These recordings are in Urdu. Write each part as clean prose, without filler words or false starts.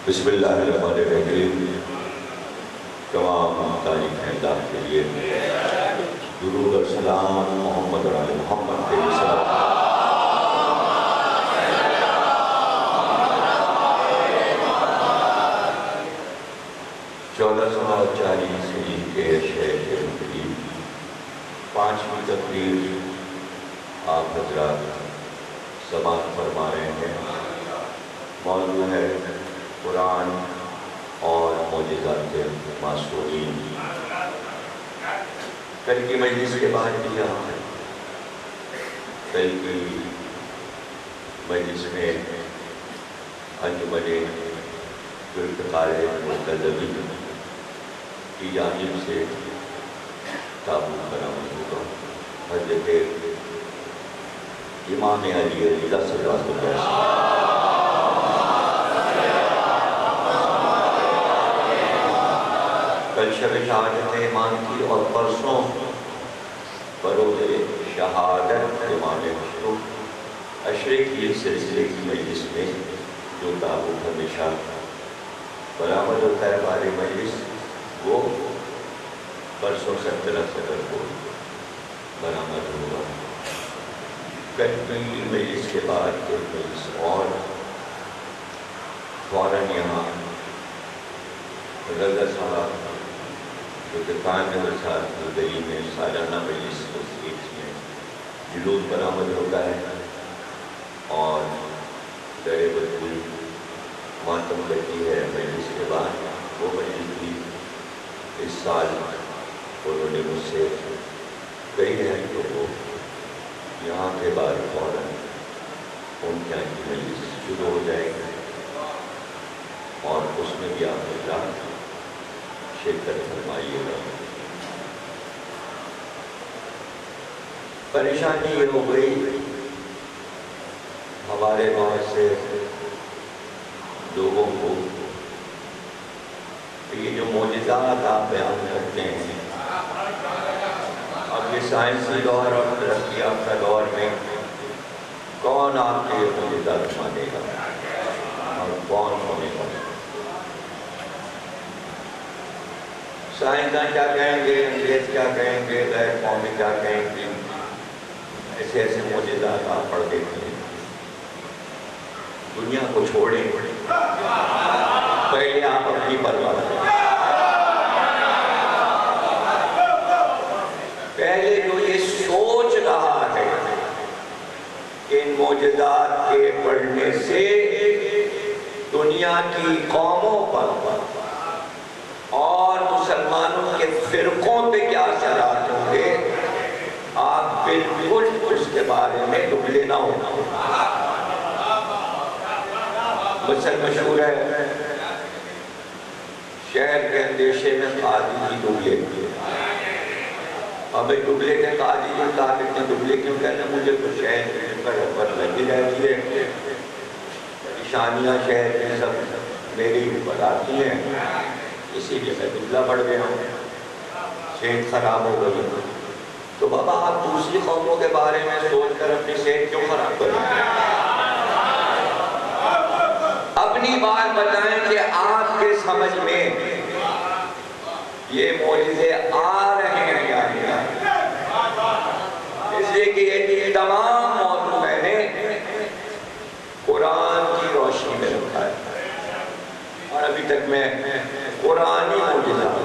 بسم اللہ الرحمن الرحیم۔ تمام تعریف اللہ کے لیے درود اور سلام محمد اور آل محمد کے سلام۔ 1440 کے شہر کے قریب 5ویں تقریر آپ حضرات سماعت فرما رہے ہیں۔ موضوع ہے قرآن اور معجزات معصومین۔ کل کی مجلس کے بعد بھی یہاں ہے، کل کی مجلس میں انجمن ذوالفقار المنتظمین کی جانب سے تابوت برآمد ہوگا۔ حضرت امام علی رضا صلی اللہ علیہ وسلم کل شب شہادت امام کی اور پرسوں بروز شہادت امام عشرے کی سلسلے کی مجلس میں جو تابوت ہمیشہ برآمد ہوتا ہے بارے مجلس، وہ پرسوں 17 صدر کو برآمد ہوگا۔ کل کی مجلس کے بعد ایک مجلس اور فوراً یہاں رضا صاحب جو کہ کانگڑ صاحب دلی میں سالانہ مجلس میں جلوس برآمد ہوتا ہے، اور در بدل ماتم کرتی ہے مجلس کے بعد۔ وہ مجلس بھی اس سال انہوں نے مجھ سے کہی ہے کہ وہ یہاں کے بعد فوراً ان کے یہاں کی مجلس شروع ہو جائے گی، اور اس میں بھی آپ حضرات شرکت فرمائیے گا۔ پریشانی یہ ہو گئی ہمارے بہت سے لوگوں کو کہ یہ جو معجزات آپ بیان کرتے ہیں، اب یہ سائنسی دور اور ترقی یافتہ دور میں کون آپ کے معجزات مانے گا اور کون سنے گا؟ سائنسداں کیا کہیں گے، انگریز کیا کہیں گے، غیر قومی کیا کہیں گے، ایسے ایسے معجزات آپ پڑھ دیتے ہیں۔ دنیا کو چھوڑیں، پہلے آپ اپنی پرواہ کریں۔ پہلے جو یہ سوچ رہا ہے کہ ان معجزات کے پڑھنے سے دنیا کی قوموں پر اور مسلمانوں کے فرقوں پہ کیا اثرات ہوں گے، آپ بالکل اس کے بارے میں دبلے نہ ہونا۔ مثل مشہور ہے، شہر کے اندیشے میں قاضی کی دبلے۔ اب دبلے کے قاضی جو ثابت نے دبلے کیوں کہنا؟ مجھے تو شہر پر لگی رہتی ہے، نشانیاں شہر میں سب میری اوپر آتی ہیں، اسی لیے میں دبلا پڑ گیا ہوں، صحت خراب ہو گئی۔ تو بابا آپ دوسری قوموں کے بارے میں سوچ کر اپنی صحت کیوں خراب کریں؟ اپنی بات بتائیں کہ آپ کے سمجھ میں یہ معجزے آ رہے ہیں یا نہیں؟ اس لیے کہ یہ تمام موضوع میں نے قرآن کی روشنی میں رکھا ہے، اور ابھی تک میں قرآنی معجزات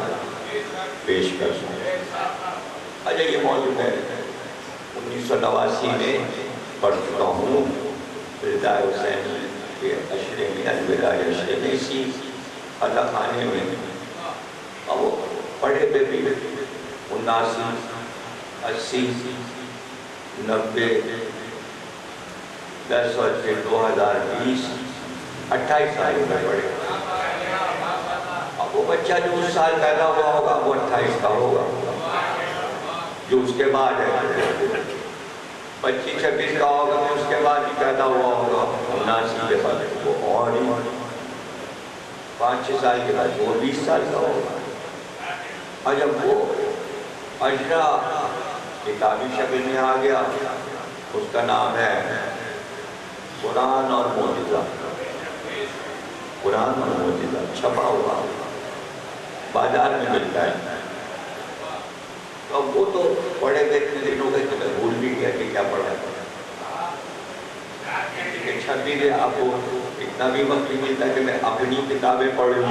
پیش کر سکتا ہوں۔ اچھا، یہ موضوع میں 1989 میں پڑھ چکا ہوں، رضائے حسین کے عشرے میں، الوداعی عشرے میں، اسی عطا خانے میں۔ اب وہ پڑھے پہ بھی 79، 80، 90، 10 اور 2020، 28 سال میں پڑھے۔ اب وہ بچہ جو اس سال پیدا ہوا ہوگا وہ 28 کا ہوگا، جو اس کے بعد ہے 25 26 کا ہوگا، اس کے بعد بھی پیدا ہوا ہوگا 79 کے بعد وہ اور 5 6 سال کے بعد وہ 20 سال کا ہوگا۔ اور جب وہ عشرہ کتابی شکل میں آ گیا، اس کا نام ہے قرآن اور معجزات۔ قرآن کا معجزہ چھپا ہوا بازار میں ملتا ہے. اب وہ تو پڑھے گئے اتنے دن ہو گئے کہ میں بھول بھی گیا کہ کیا پڑھا تھا. لیکن چھپی گئے آپ کو اتنا بھی وقت نہیں ملتا کہ میں اپنی کتابیں پڑھوں.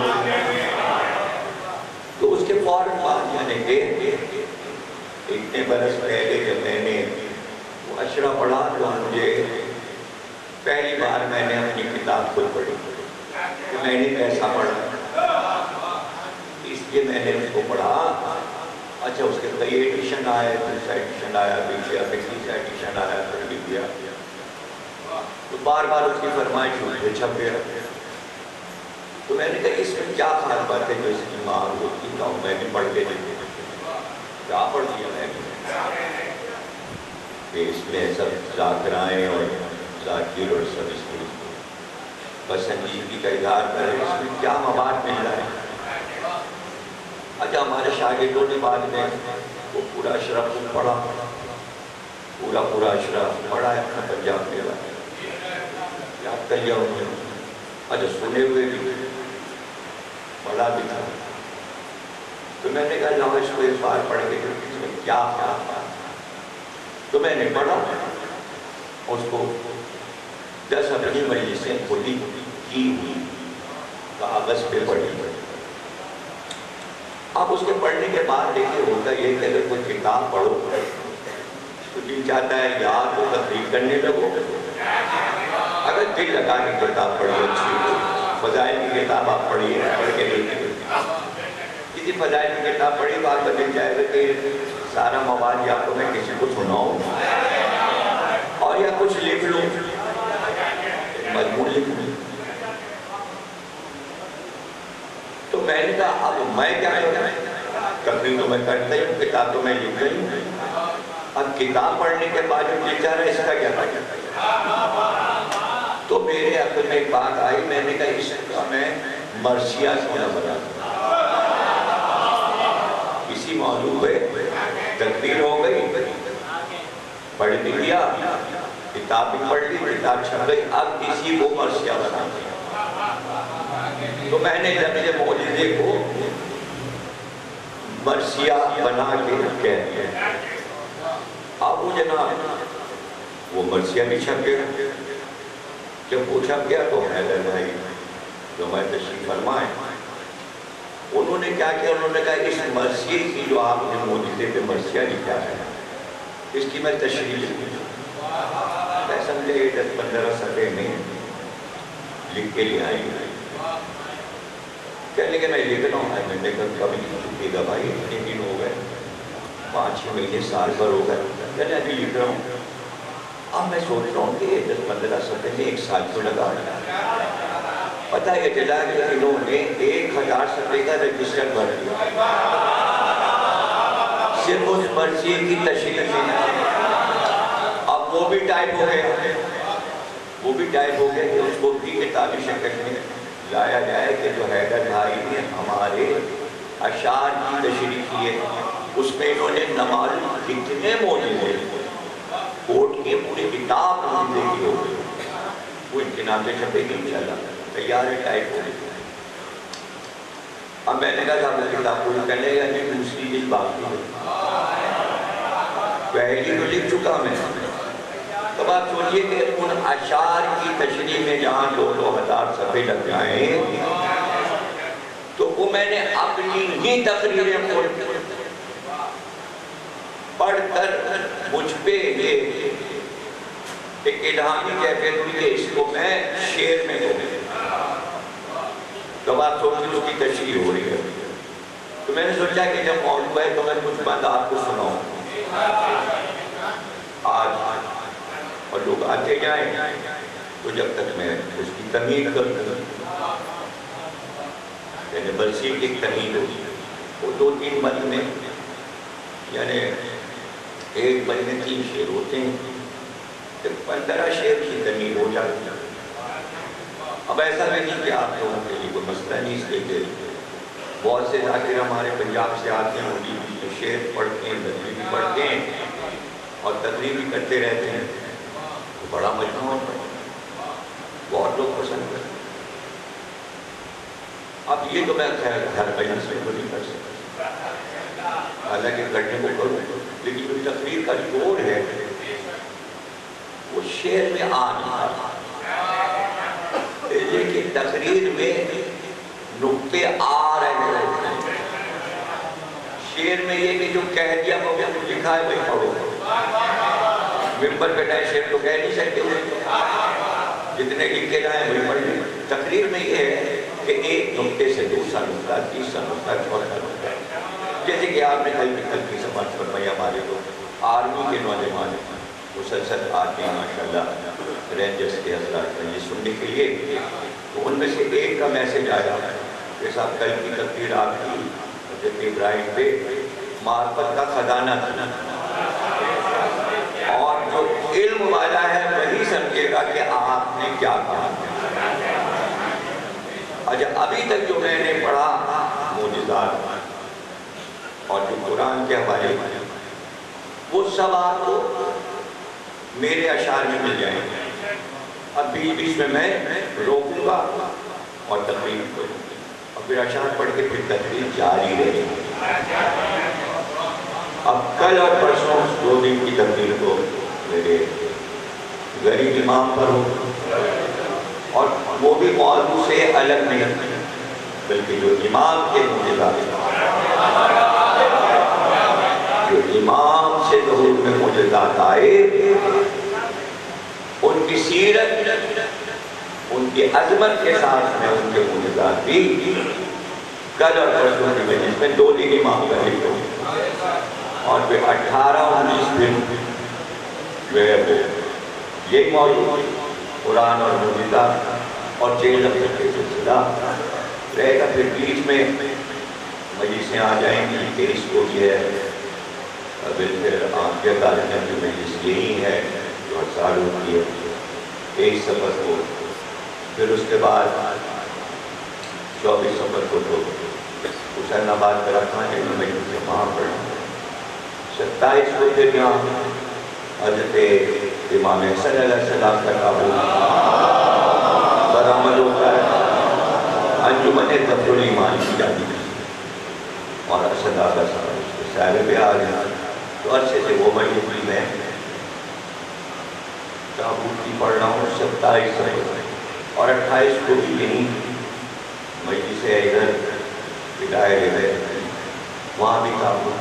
تو اس کے فوراً بعد یعنی کہ اتنے برس پہلے جب میں نے وہ اشرا پڑھا تو مجھے پہلی بار میں نے اپنی کتاب خود پڑھی. تو میں نے ایسا پڑھا اس لیے میں نے اس کو پڑھا. اچھا اس کے کئی ایڈیشن آئے, دوسرا ایڈیشن آیا, پیچھے تیسرا ایڈیشن آیا, پھر بھی دیا. تو بار بار اس کی فرمائش ہوئی چھپ گیا. تو میں نے کہا اس میں کیا خاص بات ہے جو اس کی مانگ ہوتی ہے. میں نے پڑھ کے دیکھے کیا پڑھ دیا میں نے کہ اس میں سب ذاکرائیں اور ذاکر اور سب اس کی پسندیدگی کا اظہار کرے. اس میں کیا مواد مل رہا ہے. اچھا ہمارے شاگردوں نے بعد میں وہ پورا اشرا پڑھا, پورا اشرا پڑھا ہے اپنا پنجاب میں یاد کر لیا انہوں نے. اچھا سنے ہوئے بھی پڑھا بھی تھا. تو میں نے کہا لاؤ اس کو اس بار پڑھ کے اس میں کیا تھا. تو میں نے پڑھا اس کو 10 اپنی مجلسیں کھلی کی ہوئی کاغذ پہ پڑھی. آپ اس کے پڑھنے کے بعد دیکھیں ہوتا یہ کہ اگر کوئی کتاب پڑھو تو دل چاہتا ہے یاد کو تقریر کرنے لگو. اگر دل لگا کے کتاب پڑھو اچھی فضائل کی کتاب آپ پڑھیے پڑھ کے دیکھیں. کسی فضائل کی کتاب پڑھی تو آپ کا دل چاہے گا کہ سارا مواد یا تو میں کسی کو سناؤں اور یا کچھ لکھ لوں, مضمون لکھ لوں. تو میں نے کہا اب میں کیا کروں, تقریر تو میں کرتا ہی ہوں, کتاب تو میں لکھ رہی ہوں. اب کتاب پڑھنے کے بعد جو دل چاہ رہا ہے اس کا کیا کریں. تو میرے عقل میں ایک بات آئی. میں نے کہا اس کا میں مرثیہ سونا بنا دوں. اسی موضوع پہ تقریر ہو گئی, پڑھ بھی لیا, کتاب بھی پڑھ لی, کتاب چھپ گئی. اب اسی کو مرثیہ بنا دیا. تو میں نے لفظ معجزے کو مرثیہ بنا کے کہہ دیا. اب وہ جناب وہ مرثیہ بھی چھپ گیا. جب وہ چھپ گیا تو حیدر بھائی جو میں تشریف فرمائے انہوں نے کیا کیا, انہوں نے کہا اس مرثیے کی جو آپ نے معجزے پہ مرثیہ لکھا ہے اس کی میں تشریح لکھوں. میں سمجھے 10-15 صفحے میں لکھ کے لے آئی. کہنے کہ میں لکھ رہا ہوں. میں نے کہا کبھی نہیں چکے گا بھائی, اتنے دن ہو گئے, 5-6 مہینے سال بھر ہو گئے. کہنے ابھی لکھ رہا ہوں. اب میں سوچ رہا ہوں کہ 10-15 صفحے میں 1 سال تو لگا. پتہ یہ چلا کہ انہوں نے 1000 صفحے کا رجسٹر بھر دیا صرف اس مرثیے کی تشریح میں. اب وہ بھی ٹائپ ہو گیا کہ اس کو بھی کتابی شکل میں لایا جائے کہ جو حیدر بھائی نے ہمارے اشعار کی تشریح کی ہے اس میں انہوں نے نمازوں کتنے معجزے کوٹ کے پوری کتاب معجزے کی ہو گئی. وہ امتحان سے چھپے گی انشاءاللہ, تیار ہے, ٹائپ ہو گئی. اب میں نے کہا تھا وہ کتاب پوری کرنے گا نہیں, دوسری دل باقی ہے. پہلی تو لکھ چکا میں. تب آپ سوچئے کہ ان اشعار کی تشریح میں جہاں 2,000 صفحے لگ جائیں تو وہ میں نے اپنی ہی تقریریں پڑھ کر مجھ پہ یہ ایک الہامی کیفیت ہوئی کہ اس کو میں شعر میں دوں. تب آپ سوچئے اس کی تشریح ہو رہی ہے. تو میں نے سوچا کہ جب موضوع ہے تو میں کچھ بات آپ کو سناؤں. آج اور لوگ آتے جائیں تو جب تک میں اس کی تمہید کروں, یعنی برسی کی تمہید ہوگی وہ 2-3 بند میں, یعنی ایک بند میں 3 شعر ہوتے ہیں, 15 شعر کی تمہید ہو جاتی ہے. اب ایسا نہیں کہ آپ لوگوں کے لیے کوئی مسئلہ نہیں, اس لیے بہت سے ذاکر ہمارے پنجاب سے آتے ہیں, وہ شعر پڑھتے ہیں, نظمی بھی پڑھتے ہیں اور تقریر بھی کرتے رہتے ہیں. بڑا مجموعہ ہے, بہت لوگ پسند کرتے ہیں. اب یہ تو میں خیر گھر مجلس میں تو نہیں کر سکتا، حالانکہ کرنے کو کروں، لیکن جو تقریر کا جوڑ ہے وہ شعر میں آ نہیں رہا، لیکن تقریر میں نقطے آ رہے ہیں، شعر میں یہ کہ جو کہہ دیا وہ لکھا ہے وہی پڑھو، ممبر پہ نئے شعر تو کہہ نہیں سکتے ہوئے، جتنے لکھے جائیں وہی پڑھ لیں۔ تقریر میں یہ ہے کہ ایک نقطے سے دوسرا نقطہ، تیسرا نقطہ، چوتھا نقطہ، جیسے کہ آپ نے کل کی سماعت فرمائی، ہمارے لوگ آرمی کے نوجوان مسلسل آتے ہیں ماشاءاللہ رینجرز کے حضرات ہیں یہ سننے کے لیے، تو ان میں سے ایک کا میسج آیا کہ صاحب کل کی تقریر آپ کی حضرت ابراہیم پہ معرفت کا خزانہ تھا، اور جو علم والا ہے وہی سمجھے گا کہ آپ نے کیا کہا۔ اچھا ابھی تک جو میں نے پڑھا معجزات اور جو قرآن کے حوالے وہ سب آپ کو میرے اشعار میں مل جائیں گے، اب بیچ میں روکوں گا اور تقریر کروں گا، اور پھر اشعار پڑھ کے پھر تقریر جاری رہے گی۔ اب کل اور پرسوں 2 دن کی تقریر کو میرے غریب امام پر ہو، اور وہ بھی موضوع سے الگ نہیں بلکہ جو امام کے معجزات، جو امام سے ظہور میں معجزات آئے، ان کی سیرت، ان کی عظمت کے ساتھ میں ان کے معجزات بھی کل اور پرسوں کی مجلس میں 2 دن امام کا ذکر ہو، اور پھر 18-19 دن جو ہے وہ یہ موضوع قرآن اور معجزات اور چیل افضل کے سلسلہ رہے گا۔ پھر بیچ میں مجلسیں آ جائیں گی، 23 کو بھی ہے، پھر آپ کے تعلیم کی مجلس یہی ہے جو ہر سال ہوتی ہے 23 صفر کو، پھر اس کے بعد 24 صفر کو تو حسین آباد کا رکھنا ہے مجلس سے وہاں پر، 27 کو پھر یہاں حضرت امام حسن علیہ السلام کا قابل برآمد ہوتا ہے، انجمن تفضل الایمان کی جاتی ہے، اور ارشد آقا صاحب سارے بھی آ گئے، تو عرصے سے وہ مجلس بھی میں تابوت کی پڑھ رہا ہوں 27 کو، اور 28 کو بھی یہیں مجلس ہے ادھر بدائے ہے، وہاں بھی تابوت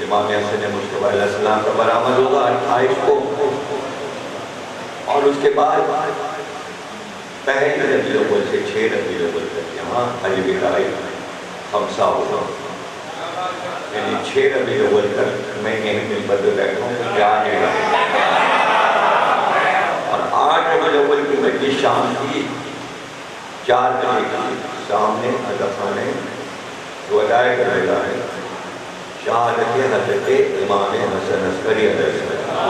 امام حسن مصطفیٰ علیہ السلام کا برآمد ہوگا 28 کو، اور اس کے بعد پہلی ربیع الاول سے 6 ربیع الاول تک یہاں علی بدائی خمسہ ہوگا، یعنی 6 ربیع الاول تک میں یہیں ممبر پہ بیٹھا ہوں جا نہیں رہا، اور 8 ربیع الاول کی مجلس شام کی 4 بجے کی سامنے ادخانے جو ادائے کر رہا ہے شہادت حضرت امام حسن عسکری علیہ السلام،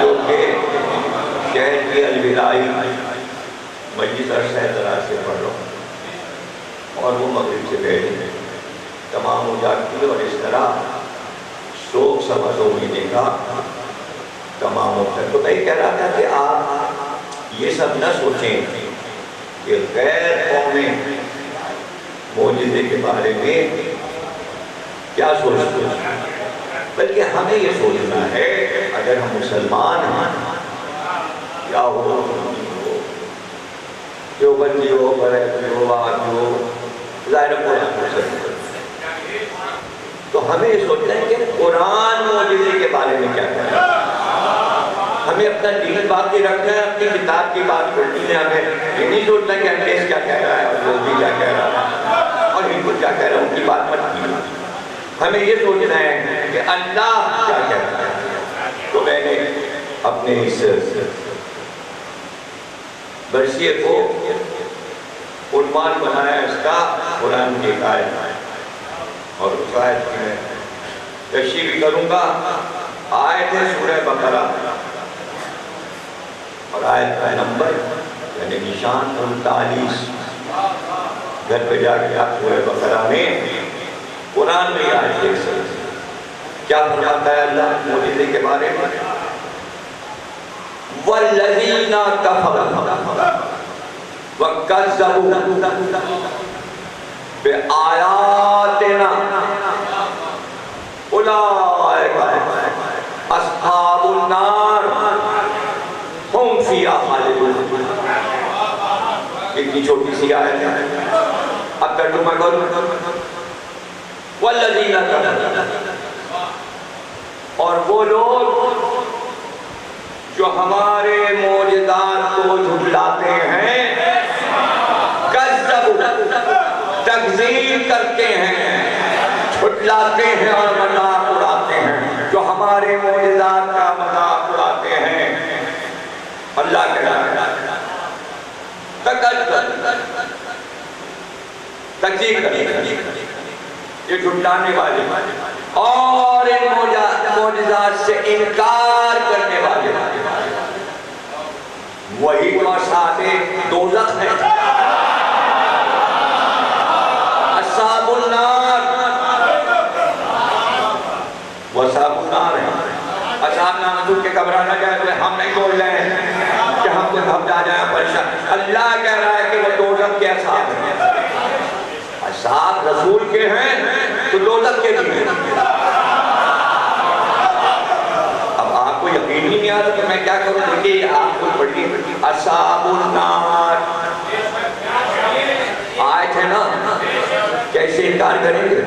جو کہ شہر کی الوداعی مجلس عرصہ دراز سے پڑھ رہا ہوں، اور وہ مغرب سے پہلے تمام ہو جاتی ہے، اور اس طرح سوگ سوا 2 مہینے کا تمام ہوتا ہے۔ تو میں کہہ رہا تھا کہ آپ یہ سب نہ سوچیں کہ غیر قومیں معجزے کے بارے میں کیا سوچتے ہیں، بلکہ ہمیں یہ سوچنا ہے اگر ہم مسلمان ہیں، کیا ہو جو بندی ہو بریلوی ہو وہابی ہو ظاہر قرآن کو سمجھے، تو ہمیں یہ سوچنا ہے کہ قرآن معجزے کے بارے میں کیا کہہ رہا ہے، ہمیں اپنا دین باقی رکھنا ہے، اپنی کتاب کی بات کرنی ہے، ہمیں یہ نہیں سوچنا کہ انگریز کیا کہہ رہا ہے اور یہودی کیا کہہ رہا ہے اور ہندو کیا کہہ رہا ہے، ان کی بات مت کیجیے، ہمیں یہ سوچنا ہے کہ اللہ کیا کہتا ہے۔ تو میں نے اپنے اس برسیے کو عنوان بنایا اس کا قرآن کی ایک آیت، اور اس آیت میں تشریح بھی کروں گا۔ آیت ہے سورہ بقرہ، اور آیت کا نمبر یعنی نشان 39، گھر پہ جا کے آپ سورہ بقرہ میں قرآن میں یہ آیت دیکھ سکتے ہیں کیا فرماتا ہے اللہ معجزے کے بارے میں۔ وَالَّذِينَ كَفَرُوا، وَكَذَّبُوا بِآيَاتِنَا أُولَٰئِكَ أَصْحَابُ النَّارِ هُمْ فِيهَا خَالِدُونَ۔ اتنی چھوٹی سی آیت ہے، اب ترجمہ کرو۔ وَالَّذِينَ كَفَرُوا، اور وہ لوگ جو ہمارے معجزات کو جھٹلاتے ہیں، تکذیب کرتے ہیں، جھٹلاتے ہیں اور مذاق اڑاتے ہیں، جو ہمارے معجزات کا مذاق اڑاتے ہیں، اللہ کے تکذیب کرتے ہیں، یہ جھٹلانے والے اور ان معجزات سے انکار کرنے والے، وہی تو اصحاب دوزخ ہیں، اصحاب النار، وہ اصحاب النار ہیں۔ اصحاب نامدود کے گھبرانا جائے تو ہم نہیں بول رہے ہیں کہ ہم کو گھبرا جائیں پریشان، اللہ کہہ رہا ہے کہ وہ دوزخ کے اصحاب ہیں۔ اصحاب رسول کے ہیں تو دوزخ کے بھی ہیں۔ اب آپ کو یقین ہی نہیں آ رہا کہ میں کیا کروں، دیکھیے آپ کو پڑھیے اصحاب النار آیت ہے نا، کیسے انکار کریں گے؟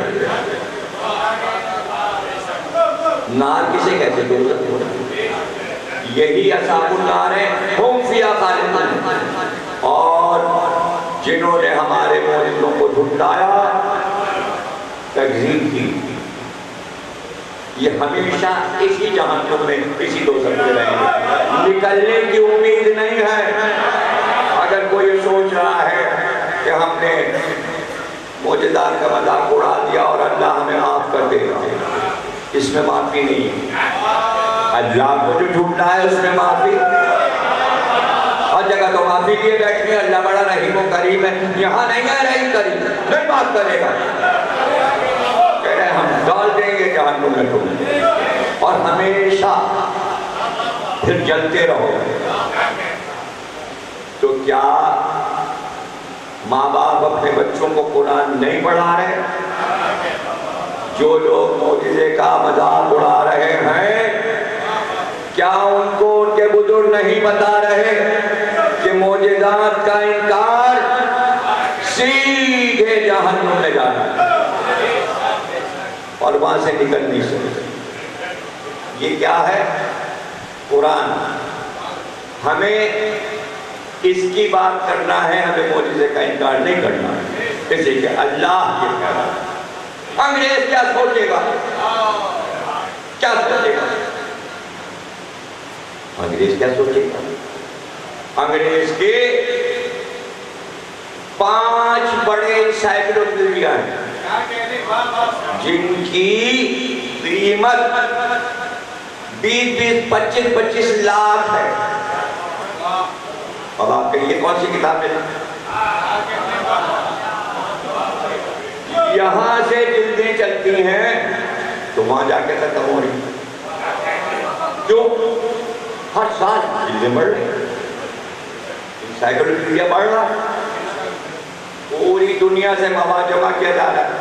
نار کسے کہتے ہیں؟ یہی اصحاب النار ہیں، ہم فیہا خالدون، اور جنہوں نے ہمارے معجزوں کو جھٹلایا، تکذیب کی، یہ ہمیشہ اسی جہنم میں، اسی دوزخ میں رہیں گے، نکلنے کی امید نہیں ہے۔ اگر کوئی سوچ رہا ہے کہ ہم نے معجزات کا مذاق اڑا دیا اور اللہ ہمیں معاف کر دے گا، اس میں معافی نہیں ہے۔ اللہ کو جو جھوٹنا ہے اس میں معافی، ہر جگہ تو معافی لیے بیٹھے ہیں، اللہ بڑا رحیم و کریم ہے، یہاں نہیں ہے رحیم کریم، نہیں معاف کرے گا، کہہ رہے ہم ڈال دیں گے جہنم میں تم، اور ہمیشہ پھر جلتے رہو۔ تو کیا ماں باپ اپنے بچوں کو قرآن نہیں پڑھا رہے؟ جو لوگ معجزے کا مذاق اڑا رہے ہیں، کیا ان کو ان کے بزرگ نہیں بتا رہے کہ معجزات کا انکار سیدھے جہنم میں جانا ہے اور وہاں سے نکل نہیں سکتے؟ یہ کیا ہے؟ قرآن۔ ہمیں اس کی بات کرنا ہے، ہمیں معجزے کا انکار نہیں کرنا ہے، اسی کہ اللہ یہ کہہ رہا ہے۔ انگریز کیا سوچے گا؟ کیا سوچے گا؟ انگریز کیا سوچے گا؟ انگریز کے 5 بڑے انسائکلوپیڈیا ہیں جن کی قیمت 20-25 لاکھ ہے۔ اب آپ کے لیے کون سی کتاب ہے؟ یہاں سے جلدیں چلتی ہیں تو وہاں جا کے ختم ہو رہی، کیوں؟ ہر سال جلدیں بڑھ رہی، انسائکلوپیڈیا بڑھ رہا، پوری دنیا سے مواد جمع کیا جا رہا ہے،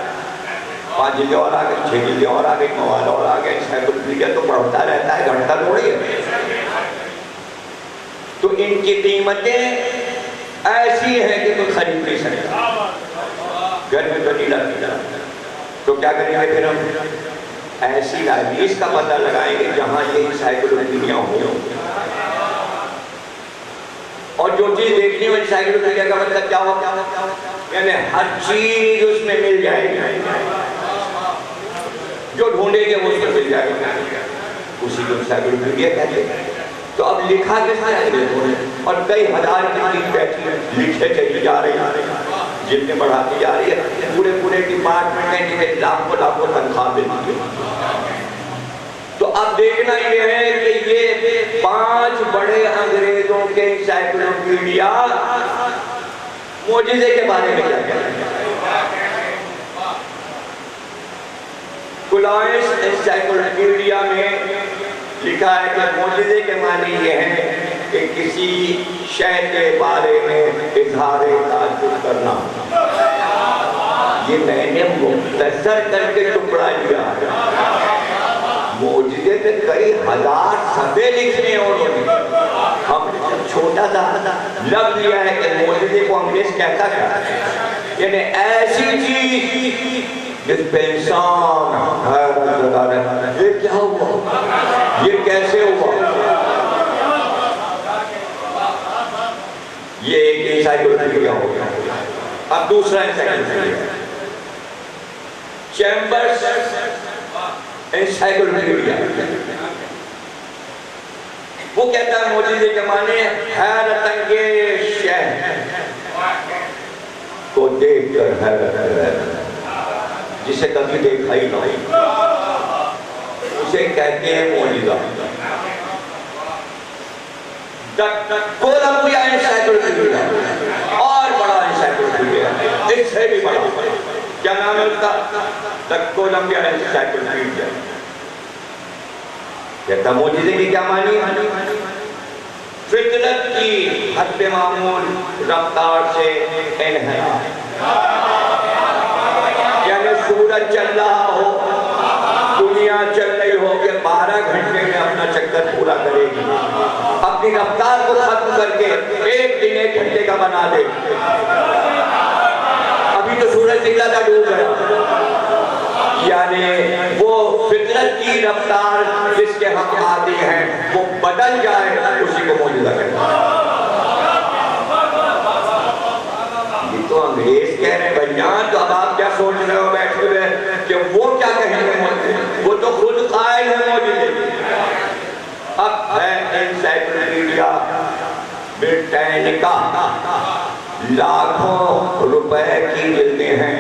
5 جلدیں اور آ گئی، 6 جلدیں اور آ گئی، مواد اور آ گئے، انسائکلوپیڈیا تو بڑھتا رہتا ہے، گھٹتا تھوڑی ہے۔ تو ان کی قیمتیں ایسی ہیں کہ کوئی خرید نہیں سکتا، گھر میں بدیلا کی جاتا ہے۔ تو کیا کریں گے پھر ہم؟ ایسی حدیث کا پتہ لگائیں گے جہاں یہ انسائکلوپیڈیا ہوں، اور جو چیز دیکھنی ہو انسائکلوپیڈیا کا مطلب کیا ہو؟ یعنی ہر چیز اس میں مل جائے گی، جو ڈھونڈیں گے وہ اس میں مل جائے گا، اسی کو انسائکلوپیڈیا کہتے ہیں۔ تو اب لکھا کس نے انگریزوں نے؟ اور کئی ہزار کی چیز بیٹھی لکھے چلی جا رہی ہیں، جتنے بڑھاتی جا رہی ہے، پورے ڈپارٹمنٹ ہیں جنہیں لاکھوں تنخواہ ملتی ہے۔ تو اب دیکھنا یہ ہے کہ یہ 5 بڑے انگریزوں کے انسائکلوپیڈیا معجزے کے بارے میں کیا کہتے ہیں؟ کولائنس انسائکلوپیڈیا میں لکھا ہے کہ معجزے کے معنی یہ ہیں کہ کسی شے کے بارے میں اظہار تعجب کرنا. یہ میں نے مختصر کر کے ٹکڑا لیا. معجزے پہ کئی ہزار صفحے لکھنے انہوں نے. ہم نے چھوٹا سا لفظ لیا ہے کہ معجزے کو انگریز کہتا ہے یعنی ایسی چیز جس پہ انسان حیرت لگا رہا ہے یہ کیا ہوا، یہ کیسے ہوا. یہ ایک انسائکلوپیڈیا ہو گیا. اب دوسرا انسائکلوپیڈیا چیمبرز انسائکلوپیڈیا. وہ کہتا ہے معجزے کے معنی حیرت انگیز شے کو دیکھ کر حیرت رہنا جسے کبھی دیکھا ہی نہیں اسے کہتے ہیں معجزہ. کولمبیا انسائکلوپیڈیا اور بڑا انسائکلوپیڈیا اس سے بھی بڑا. کیا نام ہے اس کا؟ Columbia encyclopedia. کہتا معجزے کی کیا معنی؟ فطرت کی حد معمول رفتار سے انحراف. یعنی سورج چل رہا ہو، دنیا چل رہی ہو کہ 12 گھنٹے میں اپنا چکر پورا کرے گی، اپنی رفتار کو ختم کر کے 1 دن 1 گھنٹے کا بنا دے. ابھی تو سورج نکلا تھا ڈوب گیا. یعنی وہ فطرت کی رفتار جس کے ہم آتے ہیں وہ بدل جائے اسی کو معجزہ کہتے ہیں. یہ تو انگریز کہہ رہے ہیں بھائیان، تو اب آپ کیا سوچ رہے ہو بیٹھے ہوئے کہ وہ کیا کہیں گے؟ وہ تو خود قائل ہے معجزے. اب ہے انسائکلوپیڈیا بریٹینیکا، لاکھوں روپے کی جلدیں ہیں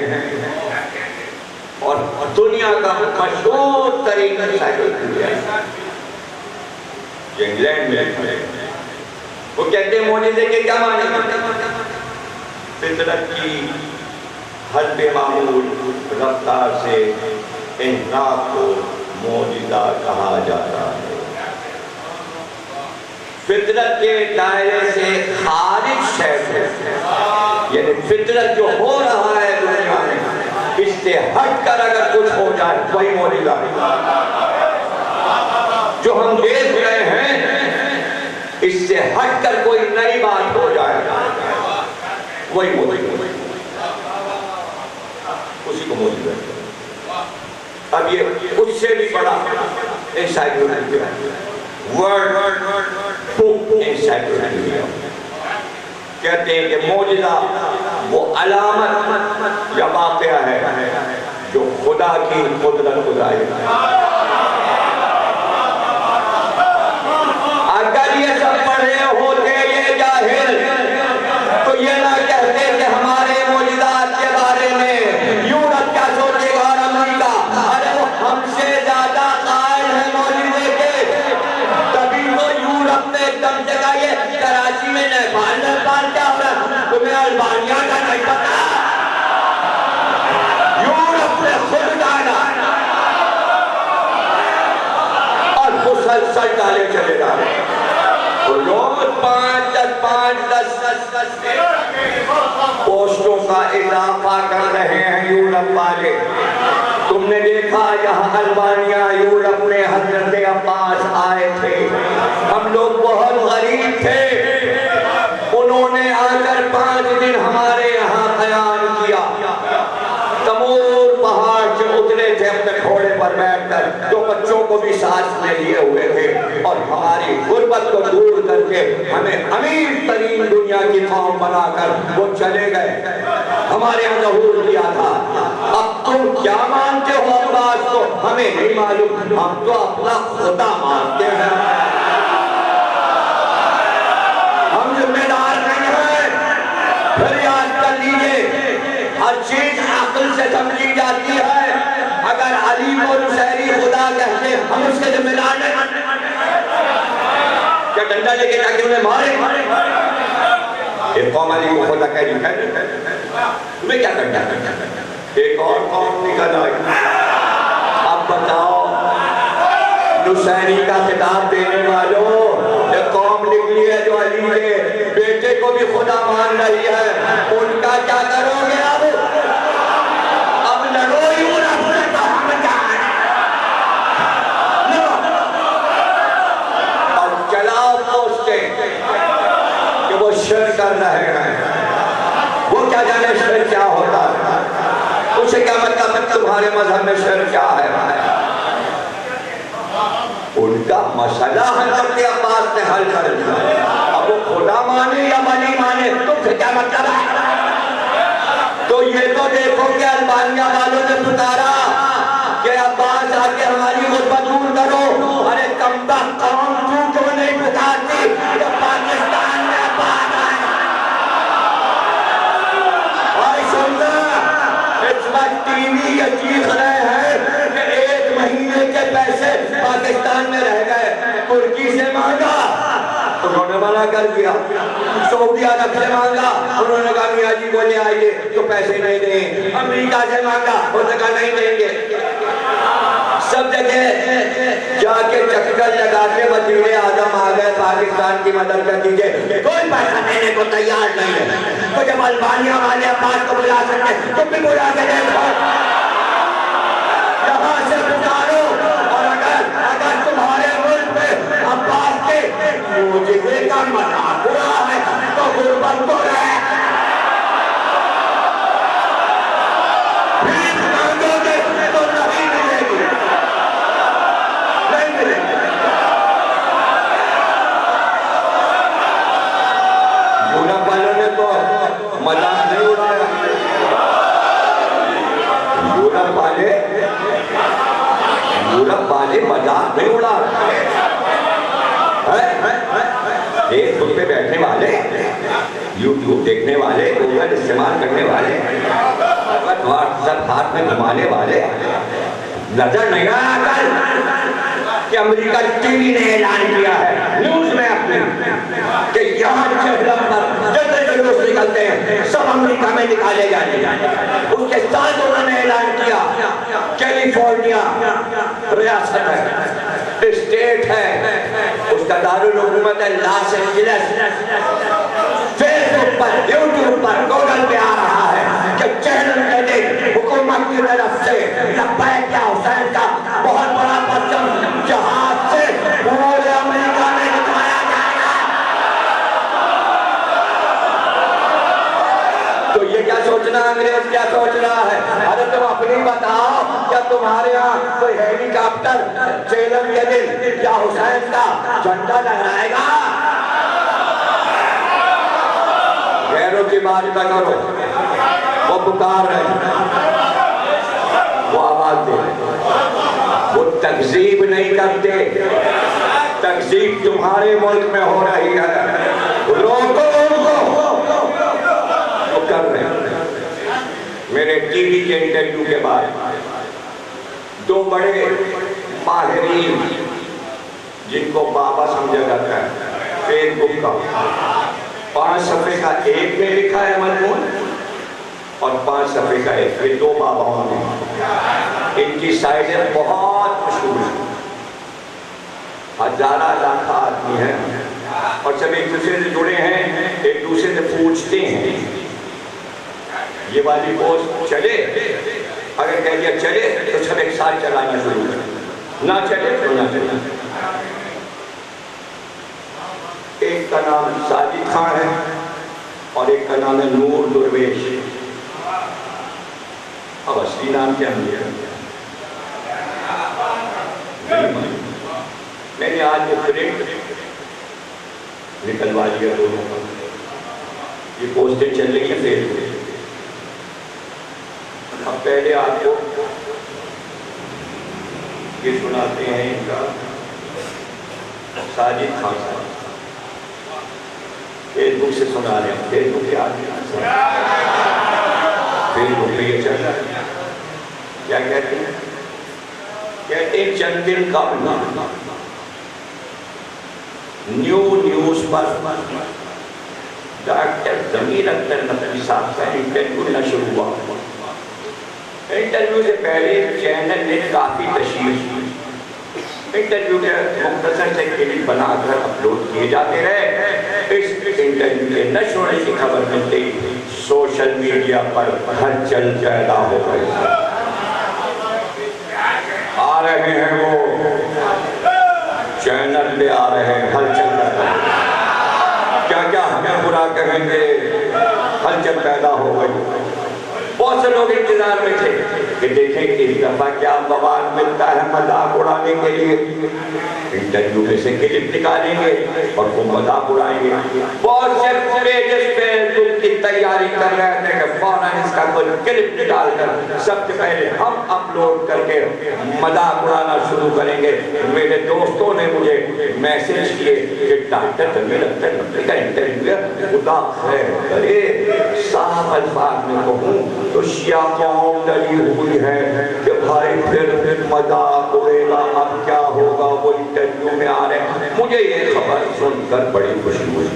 اور دنیا کا مشہور ترین انسائکلوپیڈیا یہ انگلینڈ میں. وہ کہتے ہیں معجزے کے کیا معنی؟ فطرت کی حد معمول رفتار سے انحراف کو معجزہ کہا جاتا ہے. فطرت کے دائرے سے خارج شے ہے، یعنی فطرت جو ہو رہا ہے دنیا میں اس سے ہٹ کر اگر کچھ ہو جائے وہی معجزہ ہے. جو ہم دیکھ رہے ہیں اس سے ہٹ کر کوئی نئی بات ہو جائے وہی معجزہ ہے. اسی کو معجزہ ہے. اب یہ اس سے بھی بڑا انسائکلوپیڈیا ورلڈ بک انسائکلوپیڈیا. کہتے ہیں کہ معجزہ وہ علامت یا واقعہ ہے جو خدا کی قدرت کو ظاہر کرتا ہے. اگر یہ سب پڑھے ہوتے یہ جاہل تو یہ نہ کہتے کہ ہمارے معجزات کے بارے میں یورپ کیا سوچے گا اور امریکہ. ارے وہ ہم سے زیادہ قائل ہیں معجزے کے. تبھی تو یورپ میں کم جگہ یہ کراچی میں نیپال کیا ہو رہا ہے تمہیں البانیہ کا نہیں پتا. یورپ نے خود ڈالا اور مسلسل ڈالے چلے جا رہے ہیں. روز 5-10 پوسٹوں کا اضافہ کر رہے ہیں یورپ والے. تم نے دیکھا یہاں البانیہ یورپ میں حضرت عباس آئے تھے. ہم لوگ بہت غریب تھے. انہوں نے آ کر 5 دن ہمارے یہاں قیام کیا. تمور پہاڑ سے اترے تھے اپنے گھوڑے پر بیٹھ کر، جو بچوں کو بھی ساتھ میں لیے ہوئے تھے اور ہماری غربت کو دور کر کے ہمیں امیر ترین دنیا کی قوم بنا کر وہ چلے گئے. ہمارے یہاں ظہور کیا تھا. اب تم کیا مانتے ہو عباس کو ہمیں نہیں معلوم. ہم تو اپنا خدا مانتے ہیں. ہم ذمہ دار نہیں ہیں. پھر یاد کر لیجئے ہر چیز عقل سے سمجھی جاتی ہے. اگر علی کو نصیری خدا کہتے ہم اس کے ذمہ دار نہیں. کیا ڈنڈا لے کے جا کے انہیں مارے؟ ایک قوم علی کو خدا کہہ رہی ہے تمہیں کیا کرنا ہے؟ ایک اور قوم نکل آئی. اب بتاؤ نصیری کا خطاب دینے والوں، یہ قوم نکلی ہے جو علی کے بیٹے کو بھی خدا مان رہی ہے، ان کا کیا کرو گے اب لڑو یوں رب کا ہم جان اور چلاؤ پوسٹیں کہ وہ شر کر رہے ہیں، وہ کیا جانے شر کیا ہوتا ہے، اسے کیا مطلب تمہارے مذہب میں شر کیا ہے۔ ان کا مسئلہ حضرت عباس نے حل کر دیا، اب وہ خدا مانے یا ولی مانے تم سے کیا مطلب ہے؟ تو یہ تو دیکھو کہ البانیہ والوں نے پکارا کہ عباس آ کے ہماری غربت دور کرو، ارے کمبخت قوم تو کیوں نہیں پکارتی کہ پاکستان میں عباس آئے؟ اور سننا اس وقت ٹی وی یہ چیخ رہے ہیں کہ 1 مہینے کے پیسے پاکستان میں رہ گئے، ترکی سے مانگا انہوں نے منع کر دیا، سعودی عرب سے مانگا انہوں نے کہا میاں جی کو لے آئیے تو پیسے نہیں دیں، امریکہ سے مانگا انہوں نے کہا نہیں دیں گے، سب جگہ جا کے چکر لگا کے وزیر اعظم آ گئے پاکستان کی مدد کر دیجئے، کوئی پیسہ دینے کو تیار نہیں ہے، تو جب البانیہ والے عباس کو بلا سکتے تم بھی بلا کے دیکھو، یہاں سے پکارو، اور اگر تمہارے ملک میں عباس کے معجزے کا مذاق ہوا ہے تو غربت کو رہے، بھیک مانگو گے تو نہیں ملے گی، نہیں ملے گی۔ یورپ والوں نے تو مذاق نہیں اڑایا، یورپ والے مذاق نہیں اڑا فیس بک پہ بیٹھنے والے، یوٹیوب دیکھنے والے، گوگل استعمال کرنے والے، واٹس ایپ ہاتھ میں گھمانے والے، نظر نہیں آیا کل کہ امریکہ ٹی وی نے اعلان کیا ہے نیوز میں اپنے کہ یہاں چہلم پر جتنے جلوس نکلتے ہیں سب امریکہ میں نکالے جاتے ہیں، اس کے ساتھ انہوں نے اعلان کیا کیلیفورنیا ریاست ہے، اسٹیٹ ہے، اس کا دارالحکومت ہے لاس اینجلس، فیس بک پر یوٹیوب پر گوگل پہ آ رہا ہے کہ چہلم کے دن حکومت کی طرف سے لبیک یا حسین کا بہت بڑا پرچم جہاز سے پورے امریکہ میں دکھایا جائے گا۔ تو یہ کیا سوچنا انگریز کیا سوچ رہا ہے؟ ارے تم اپنی بتاؤ کیا تمہارے ہاں کوئی ہیلی کاپٹر چہلم کے دن یا حسین کا جھنڈا لہرائے گا؟ غیروں کی بات نہ کرو، وہ پکار رہے ہیں، وہ آواز دے، وہ تکذیب نہیں کرتے، تکذیب تمہارے ملک میں ہو رہی ہے، روکو ان کو، وہ کر رہے ہیں۔ میرے ٹی وی کے انٹرویو کے بعد 2 بڑے ماہرین جن کو بابا سمجھا جاتا ہے فیس بک کا 5 صفحے کا ایک میں لکھا ہے مضمون اور 5 صفحے کا ایک، یہ 2 باباؤں نے، ان کی سائٹیں بہت مشہور ہیں، ہزارہ لاکھ آدمی ہیں اور سب ایک دوسرے سے جڑے ہیں، ایک دوسرے سے پوچھتے ہیں یہ والی پوسٹ چلے، اگر کہہ دیا چلے تو سب ایک ساتھ چلانا شروع کریں، نہ چلے تو نہ چلے۔ ایک کا نام ساجد خان ہے اور ایک کا نام ہے نور درویش، اب اصلی نام کیا ہے میں نے آج یہ پرنٹ نکلوا دیا دونوں کا، یہ پوسٹیں چل رہی ہیں فیس بک۔ اب پہلے آپ کو یہ سناتے ہیں ان کا ساجد خان صاحب، فیس بک سے سنا رہے ہیں، فیس بک کے آدمی فیس بک پہ یہ چل رہا ہے، کیا کہتے ہیں؟ کہتے ہیں چند دن قبل نیوز پر ڈاکٹر ضمیر اختر نقوی صاحب کا انٹرویو نشر ہوا۔ انٹرویو سے پہلے چینل نے کافی تشہیر کی انٹرویو کے مختصر سے کلپ بنا کر اپلوڈ کیے جاتے رہے۔ اس انٹرویو کے نشر ہونے کی خبر ملتے ہی سوشل میڈیا پر ہلچل پیدا ہو گئی۔ آ رہے ہیں وہ چینل پہ آ رہے ہیں، ہلچل پیدا ہو گئی، کیا کیا ہمیں برا کہیں گے، ہلچل پیدا ہو گئی۔ بہت سے لوگ انتظار میں تھے کہ دیکھیں اس دفعہ کیا بوال ملتا ہے مذاق اڑانے کے لیے، انٹرویو میں سے کلپ نکالیں گے اور وہ مذاق اڑائیں گے۔ بہت سے پیجز پہ کی تیاری کر رہے تھے کہ فوراً اس کا کوئی کلپ نکال کر سب سے پہلے ہم اپلوڈ کر کے مذاق اڑانا شروع کریں گے۔ میرے دوستوں نے مجھے میسج کیے کہ ڈاکٹر جمیل اختر نقوی کا انٹرویو خدا خیر کرے، صاف الفاظ میں کہوں تو شیعہ قوم ڈری ہوئی ہے کہ بھائی پھر مذاق اڑے گا، اب کیا ہوگا، وہ انٹرویو میں آ رہے ہیں۔ مجھے یہ خبر سن کر بڑی خوشی ہوئی۔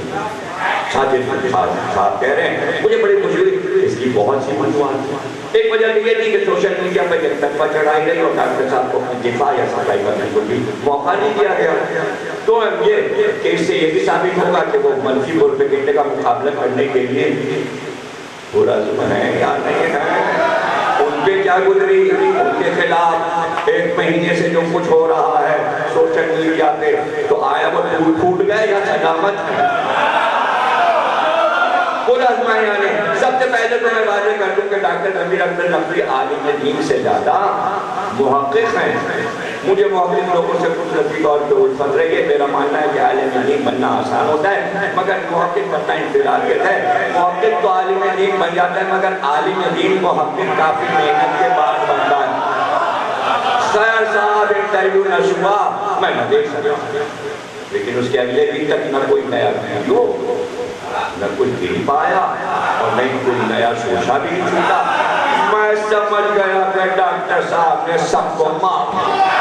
ساجد صاحب کہہ رہے ہیں مجھے بڑی خوشی ہوئی، اس کی بہت سی وجوہات۔ ایک وجہ یہ تھی کہ سوشل میڈیا پر ایک طرفہ چڑھائی گئی اور ڈاکٹر صاحب کو اپنی دفاع یا صفائی کرنے کو بھی موقع نہیں دیا گیا۔ تو یہ کہ اس سے یہ بھی ثابت ہوگا کہ وہ منفی پروپیگنڈے کا مقابلہ کرنے کے لیے پرعزم ہے یا نہیں ہے۔ ان پہ کیا گزری، ان کے خلاف ایک مہینے سے جو کچھ ہو رہا ہے سوشل میڈیا پہ، تو آیا وہ پھوٹ گئے یا سلامت ہے؟ پرعزم ہے یعنی سب سے پہلے تو میں واضح کر دوں کہ ڈاکٹر جمیل اختر نقوی عالم دین سے زیادہ محقق ہیں۔ مجھے محقق لوگوں سے قدرتی طور پہ الفت رہی ہے، میرا ماننا ہے کہ عالم دین بننا آسان ہوتا ہے مگر محقق بننا انفرادیت ہے۔ محقق تو عالم دین بن جاتا ہے مگر عالم دین محقق کافی محنت کے بعد بنتا ہے۔ خیر صاحب انٹرویو نہ ہوا، میں نہ دیکھ سکتا، لیکن اس کے اگلے دن تک نہ کوئی نیا ویڈیو، نہ کوئی کلپ آیا اور نہ کوئی نیا شوشہ بھی نہیں چھوٹا۔ میں سمجھ گیا کہ ڈاکٹر صاحب نے سب کو معاف کیا۔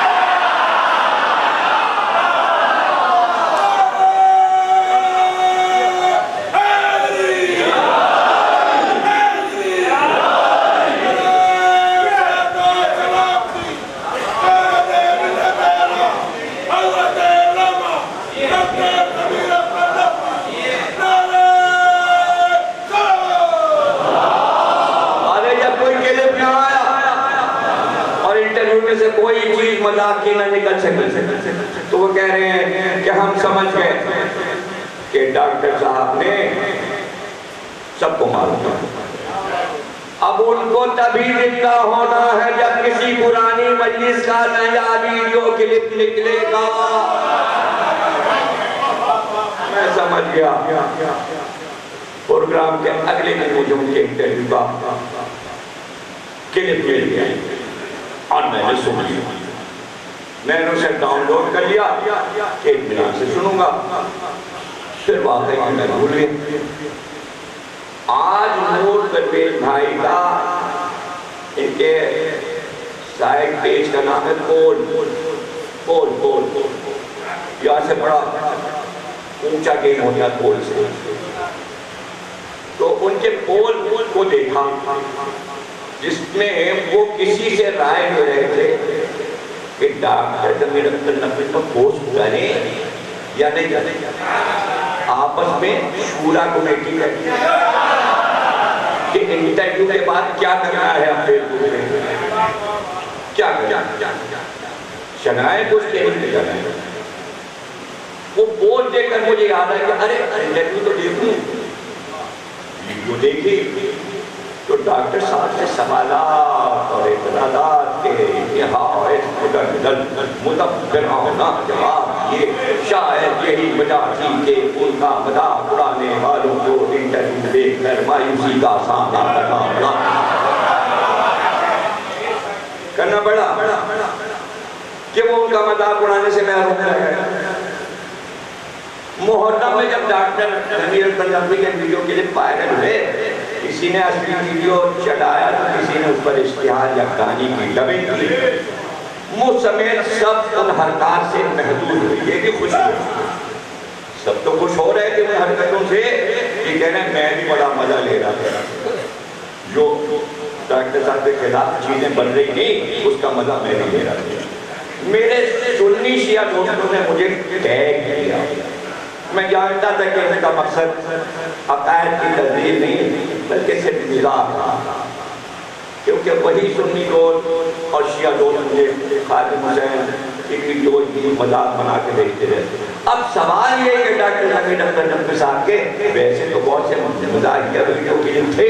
کوئی چیز مذاق کی نہ نکل سکتی تو وہ کہہ رہے ہیں کہ ہم سمجھ گئے کہ ڈاکٹر صاحب نے سب کو معلوم کیا۔ اب ان کو تبھی زندہ ہونا ہے جب کسی پرانی مجلس کا نیا ویڈیو کلپ نکلے گا۔ میں سمجھ گیا۔ پروگرام کے اگلے دن مجھے ان کے انٹرویو کا کلپ مل گیا اور میں نے سن لیا۔ میں نے اسے ڈاؤن لوڈ کر لیا کہ اطمینان سے سنوں گا، پھر واقعی میں بھول گیا۔ آج نور پرویز بھائی کا ان کے سائیڈ پیج کا نام ہے پول یہاں سے بڑا اونچا گیم ہوتا ہے پول سے، تو ان کے پول کو دیکھا جس میں وہ کسی سے رائے لے رہے تھے کہ ڈاکٹر جمیل اختر نقوی کو پوسٹ کریں یا نہیں کریں۔ آپس میں شورا کمیٹی کرتی ہے کہ انٹرویو کے بعد کیا کرنا ہے اب فیس بک پہ، کیا کرنا شنائے تو اس کے لیے کرنا ہے۔ وہ پوسٹ دیکھ کر مجھے یاد ہے کہ ارے انٹرویو تو دیکھوں، ویڈیو دیکھی تو ڈاکٹر صاحب سے سوالات اور اعتراضات کے نہایت مدبرانہ جواب یہ، شاید یہی وجہ تھی کہ ان کا مذاق اڑانے والوں کو انٹرویو دیکھ کر مایوسی کا سامنا کرنا پڑا کہ وہ ان کا مذاق اڑانے سے محروم رہ گئے۔ محرم میں جب ڈاکٹر جمیل اختر نقوی کے ویڈیو کے لیے وائرل ہوئے، کسی نے اصلی ویڈیو چڑھایا تو کسی نے اس پر اشتہار یا کہانی کی ڈبنگ کی، مجھ سمیت سب ان حرکات سے محدود ہوئی۔ یہ بھی خوش ہوئی، سب تو خوش ہو رہے تھے ان حرکتوں سے، یہ کہہ رہے ہیں میں بھی بڑا مزہ لے رہا تھا، جو ڈاکٹر صاحب کے خلاف چیزیں بن رہی تھی اس کا مزہ میں بھی لے رہا تھا۔ میرے سنی شیعہ دوستوں نے مجھے ٹیگ کیا. میں جانتا تھا کہ ان کا مقصد عقائد کی تبدیل نہیں بلکہ صرف مزاح تھا، کیونکہ وہی سنی دوست اور شیعہ دوست مجھے خادم حسین کی ویڈیو کی مذاق بنا کے بھیجتے رہتے. اب سوال یہ ہے کہ ڈاکٹر حمید اختر نقوی صاحب کے ویسے تو بہت سے مذاقیہ ویڈیو فلم تھے،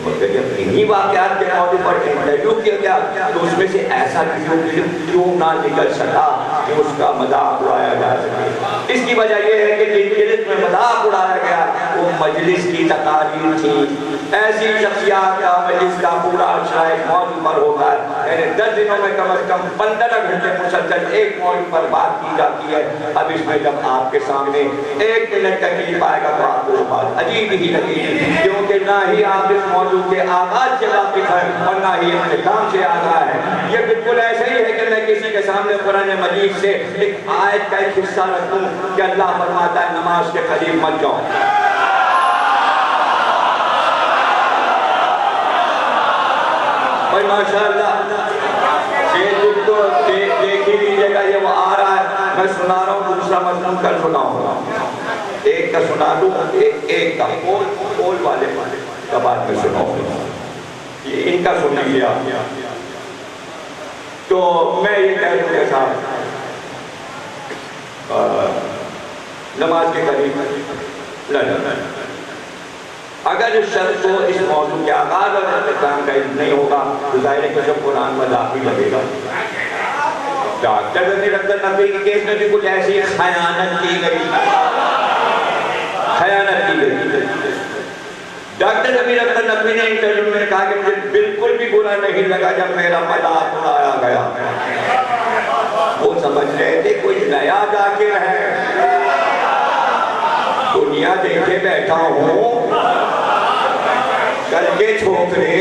مگر جب انہی واقعات کے موضوع پر انٹرویو کیا گیا تو اس میں سے ایسا ویڈیو فلم کیوں نہ نکل سکا کہ اس کا مذاق اڑایا جا سکے. اس کی وجہ یہ ہے کہ جن جلد میں مذاق اڑایا گیا وہ مجلس کی تقاریر تھی. ایسی شخصیات کا مجلس کا پورا عرصہ ایک موضوع پر ہوتا ہے، یعنی 10 دنوں میں کم از کم 15 گھنٹے مسلسل ایک موضوع پر بات کی جاتی ہے. اب اس میں جب آپ کے سامنے 1 منٹ کا کلپ آئے گا تو آپ کو بات عجیب ہی لگے گی، کیونکہ نہ ہی آپ اس موضوع کے آغاز سے واقف ہیں اور نہ ہی اختتام سے آگاہ ہے. یہ بالکل ایسا ہی ہے کہ میں کسی کے سامنے قرآن مجید سے ایک آیت کا ایک حصہ رکھوں کہ اللہ فرماتا ہے نماز کے قریب مت جاؤ. ماشاءاللہ فیس بک تو دیکھ ہی لیجیے گا، یہ وہ آ رہا ہے. میں سنا رہا ہوں، دوسرا مضمون کل سناؤں گا. ایک کا سنا دوں، ایک کا پول والے کا بعد میں سناؤں گا. یہ ان کا سن لیجیے آپ. تو میں یہ کہہ دوں کہ صاحب نماز کے قریب نہ اگر اس شخص کو اس موضوع کے آغاز اور اختتام کا علم نہیں ہوگا تو ظاہر ہے کہ جب قرآن مذاق ہی لگے گا. ڈاکٹر حمید اختر نقوی کے کیس میں بھی کچھ ایسی خیانت کی گئی. ڈاکٹر حمید اختر نقوی نے انٹرویو میں کہا کہ مجھے بالکل بھی برا نہیں لگا جب میرا مذاق اڑایا گیا. وہ سمجھ رہے تھے کوئی نیا ذاکر ہے، دنیا دیکھے بیٹھا ہوں کر کے چھوکرے.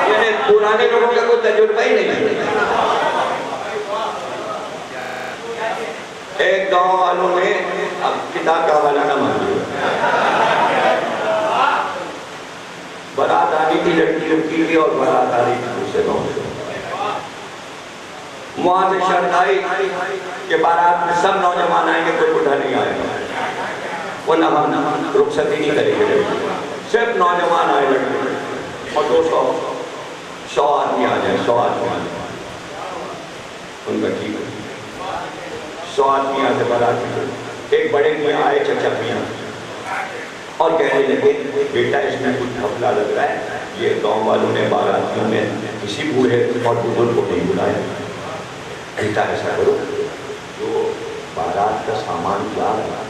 یعنی پرانے لوگوں کا کوئی تجربہ ہی نہیں. ایک گاؤں والوں نے اب کتاب کا حوالہ نہ مانگا، بارات آنی تھی، لڑکی تھی اور بارات آ رہی تھی دوسرے گاؤں سے. وہاں سے شرط آئی کہ بارات میں سب نوجوان آئیں گے، کوئی بڑھا نہیں آئے گا، وہ نہ رخصت ہی نہیں کریں گے. صرف نوجوان آئے لڑکے اور 200 آدمی آ جائیں. 100 آدمی آ جائیں ان کا ٹھیک ہے. 100 آدمی آتے بارات میں. ایک بڑے میاں آئے، چچا میاں، اور کہنے لگے بیٹا اس میں کچھ گھپلا لگ رہا ہے. یہ گاؤں والوں نے باراتیوں میں کسی بوڑھے اور بزرگ کو نہیں بلایا. بیٹا ایسا کرو، جو بارات کا سامان کیا رہا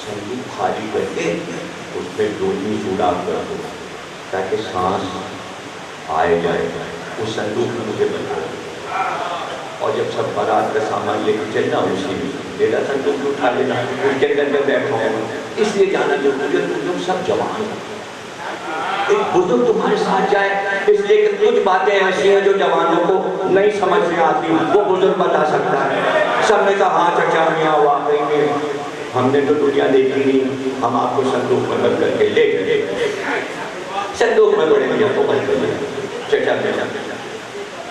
صندوق خالی کر کے اس پہ ڈولی چوڑا کر دو تاکہ سانس آئے جائے. اس صندوق میں مجھے بتا دو، اور جب سب بارات کا سامان لے کے چلنا اسی میں میرا صندوق اٹھا لینا، ان کے اندر میں بیٹھا ہوں. اس لیے جانا ضروری ہے، تم لوگ سب جوان ہو. ایک بزرگ تمہارے ساتھ جائے، اس لیے کہ کچھ باتیں ایسی ہیں جو جوانوں کو نہیں سمجھ میں آتی، وہ بزرگ بتا سکتا ہے. سب نے کہا ہاں چچا میاں واقعی میں ہم نے تو دنیا دیکھی نہیں، ہم آپ کو صندوق میں بند کر کے لے گئے. صندوق میں بڑے میاں کو بند کر لیا. چچا میاں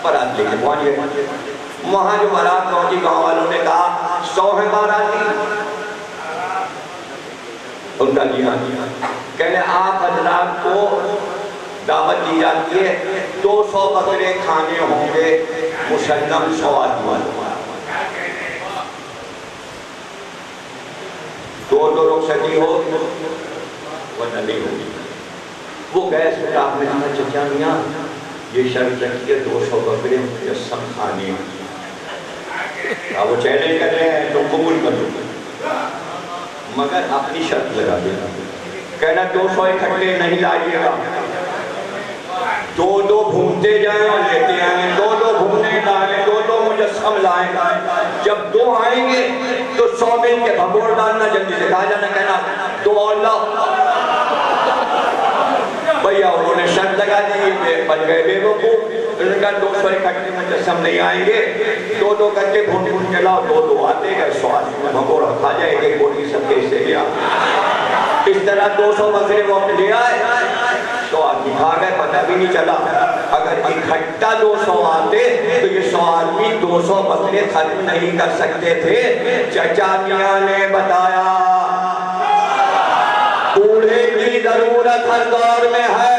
بارات لے کے پہنچ گئے. وہاں جو بارات پہنچی گاؤں والوں نے کہا 100 ہے باراتی. ان کا جی ہاں کہنے آپ حضرات کو دعوت دی جاتی ہے، 200 بکرے کھانے ہوں گے، مسلم 100 آدمی. 2 رخصتی ہو ورنہ نہیں ہوگی. وہ گئے سٹاف میں کہا چچا میاں یہ شرط رکھی ہے 200 بکرے مجسم کھانے ہیں. وہ چیلنج کر رہے ہیں تو قبول کر لو مگر اپنی شرط لگا دینا. کہنا 200 اکٹھے نہیں لائیے گا، 2 بھونتے جائیں اور لیتے آئیں، 2 بھونے لائیں، 2 مجسم لائیں. جب 2 آئیں گے تو 100 مل کے بھگوڑ ڈالنا، جلدی سے کھا جانا. کہنا 2 اور لاؤ. بھیا انہوں نے شرط لگا دی، بن گئے بے وقوف. انہوں نے کہا 200 اکٹھے مجسم نہیں آئیں گے، 2 کر کے بھون کے لاؤ. 2 آتے گئے، 100 آدمی میں بھگوڑا کھا جائے گے، بولی سب کے سے لیا. اس طرح 200 بکرے وہ لے آئے. تو آدمی کھا گئے، پتہ بھی نہیں چلا۔ اگر اکٹھا 200 آتے تو یہ 100 آدمی 200 بکرے ختم نہیں کر سکتے تھے۔ چچا میاں نے بتایا بوڑھے کی ضرورت ہر دور میں ہے،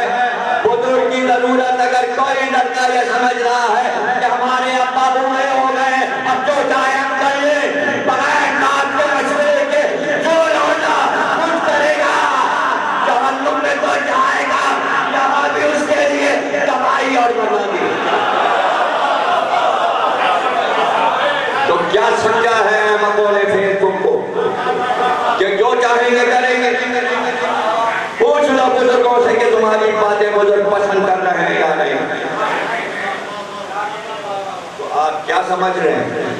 بزرگ کی ضرورت اگر کوئی لڑکا یہ سمجھ رہا ہے کہ ہمارے ابا بوڑھے ہو گئے اب جو چاہے ہم کر لیں، بغیر نام کے مشورے کے جو لوٹا کچھ کرے گا جہنم میں تو جائے گا، یہاں بھی اس کے لیے تباہی اور بربادی۔ تو کیا سمجھا ہے مقولے فیس بک کو کہ جو چاہیں گے کریں گے؟ پوچھ لو بزرگوں سے کہ تمہاری باتیں بزرگ پسند کر رہے ہیں یا نہیں۔ تو آپ کیا سمجھ رہے ہیں؟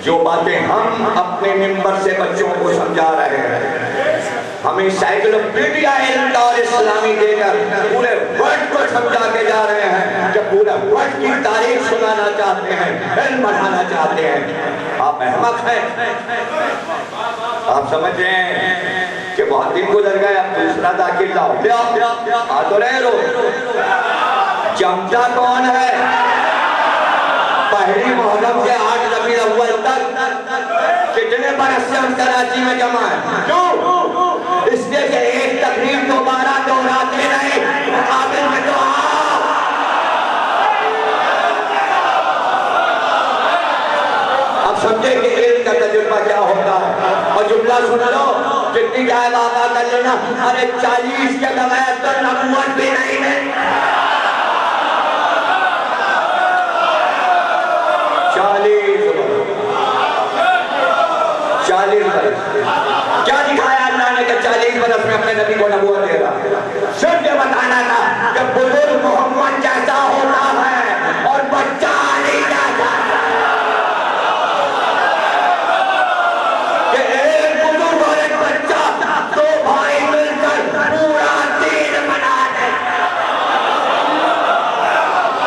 جو باتیں ہم اپنے ممبر سے بچوں کو سمجھا رہے ہیں، ہمیں سائیکلوپیڈیا علم اور اسلامی دے کر پورے ورلڈ کو سمجھا کے جا رہے ہیں کہ پورے ورلڈ کی تاریخ سنانا چاہتے ہیں، علم بڑھانا چاہتے ہیں۔ آپ احمق ہیں۔ آپ سمجھ رہے ہیں کہ بہت دن گزر گئے، اب دوسرا داخل لاؤ، آ تو رہے لو۔ چمچہ کون ہے؟ پہلی محرم سے 8 ربیع الاول تک کتنے برس سے ہم کراچی میں جمع ہیں؟ کیوں؟ اس لیے کہ ایک تقریب دوبارہ دہراتے نہیں، مقابل میں تو اب سمجھے کہ علم کا تجربہ کیا ہوتا ہے۔ اور جملہ سن لو، جتنی جائے بابا کر لینا، ارے 40 کے بغیر تو نبوت بھی نہیں ہے۔ 40 برس کیا دکھایا اللہ نے کہ 40 برس میں اپنے نبی کو نبوت دے رہا؟ صرف یہ بتانا تھا کہ بزرگ محمد جیسا ہوتا ہے اور بچہ علی جیسا، کہ ایک بزرگ اور ایک بچہ، دو بھائی مل کر پورا دین بنا دے۔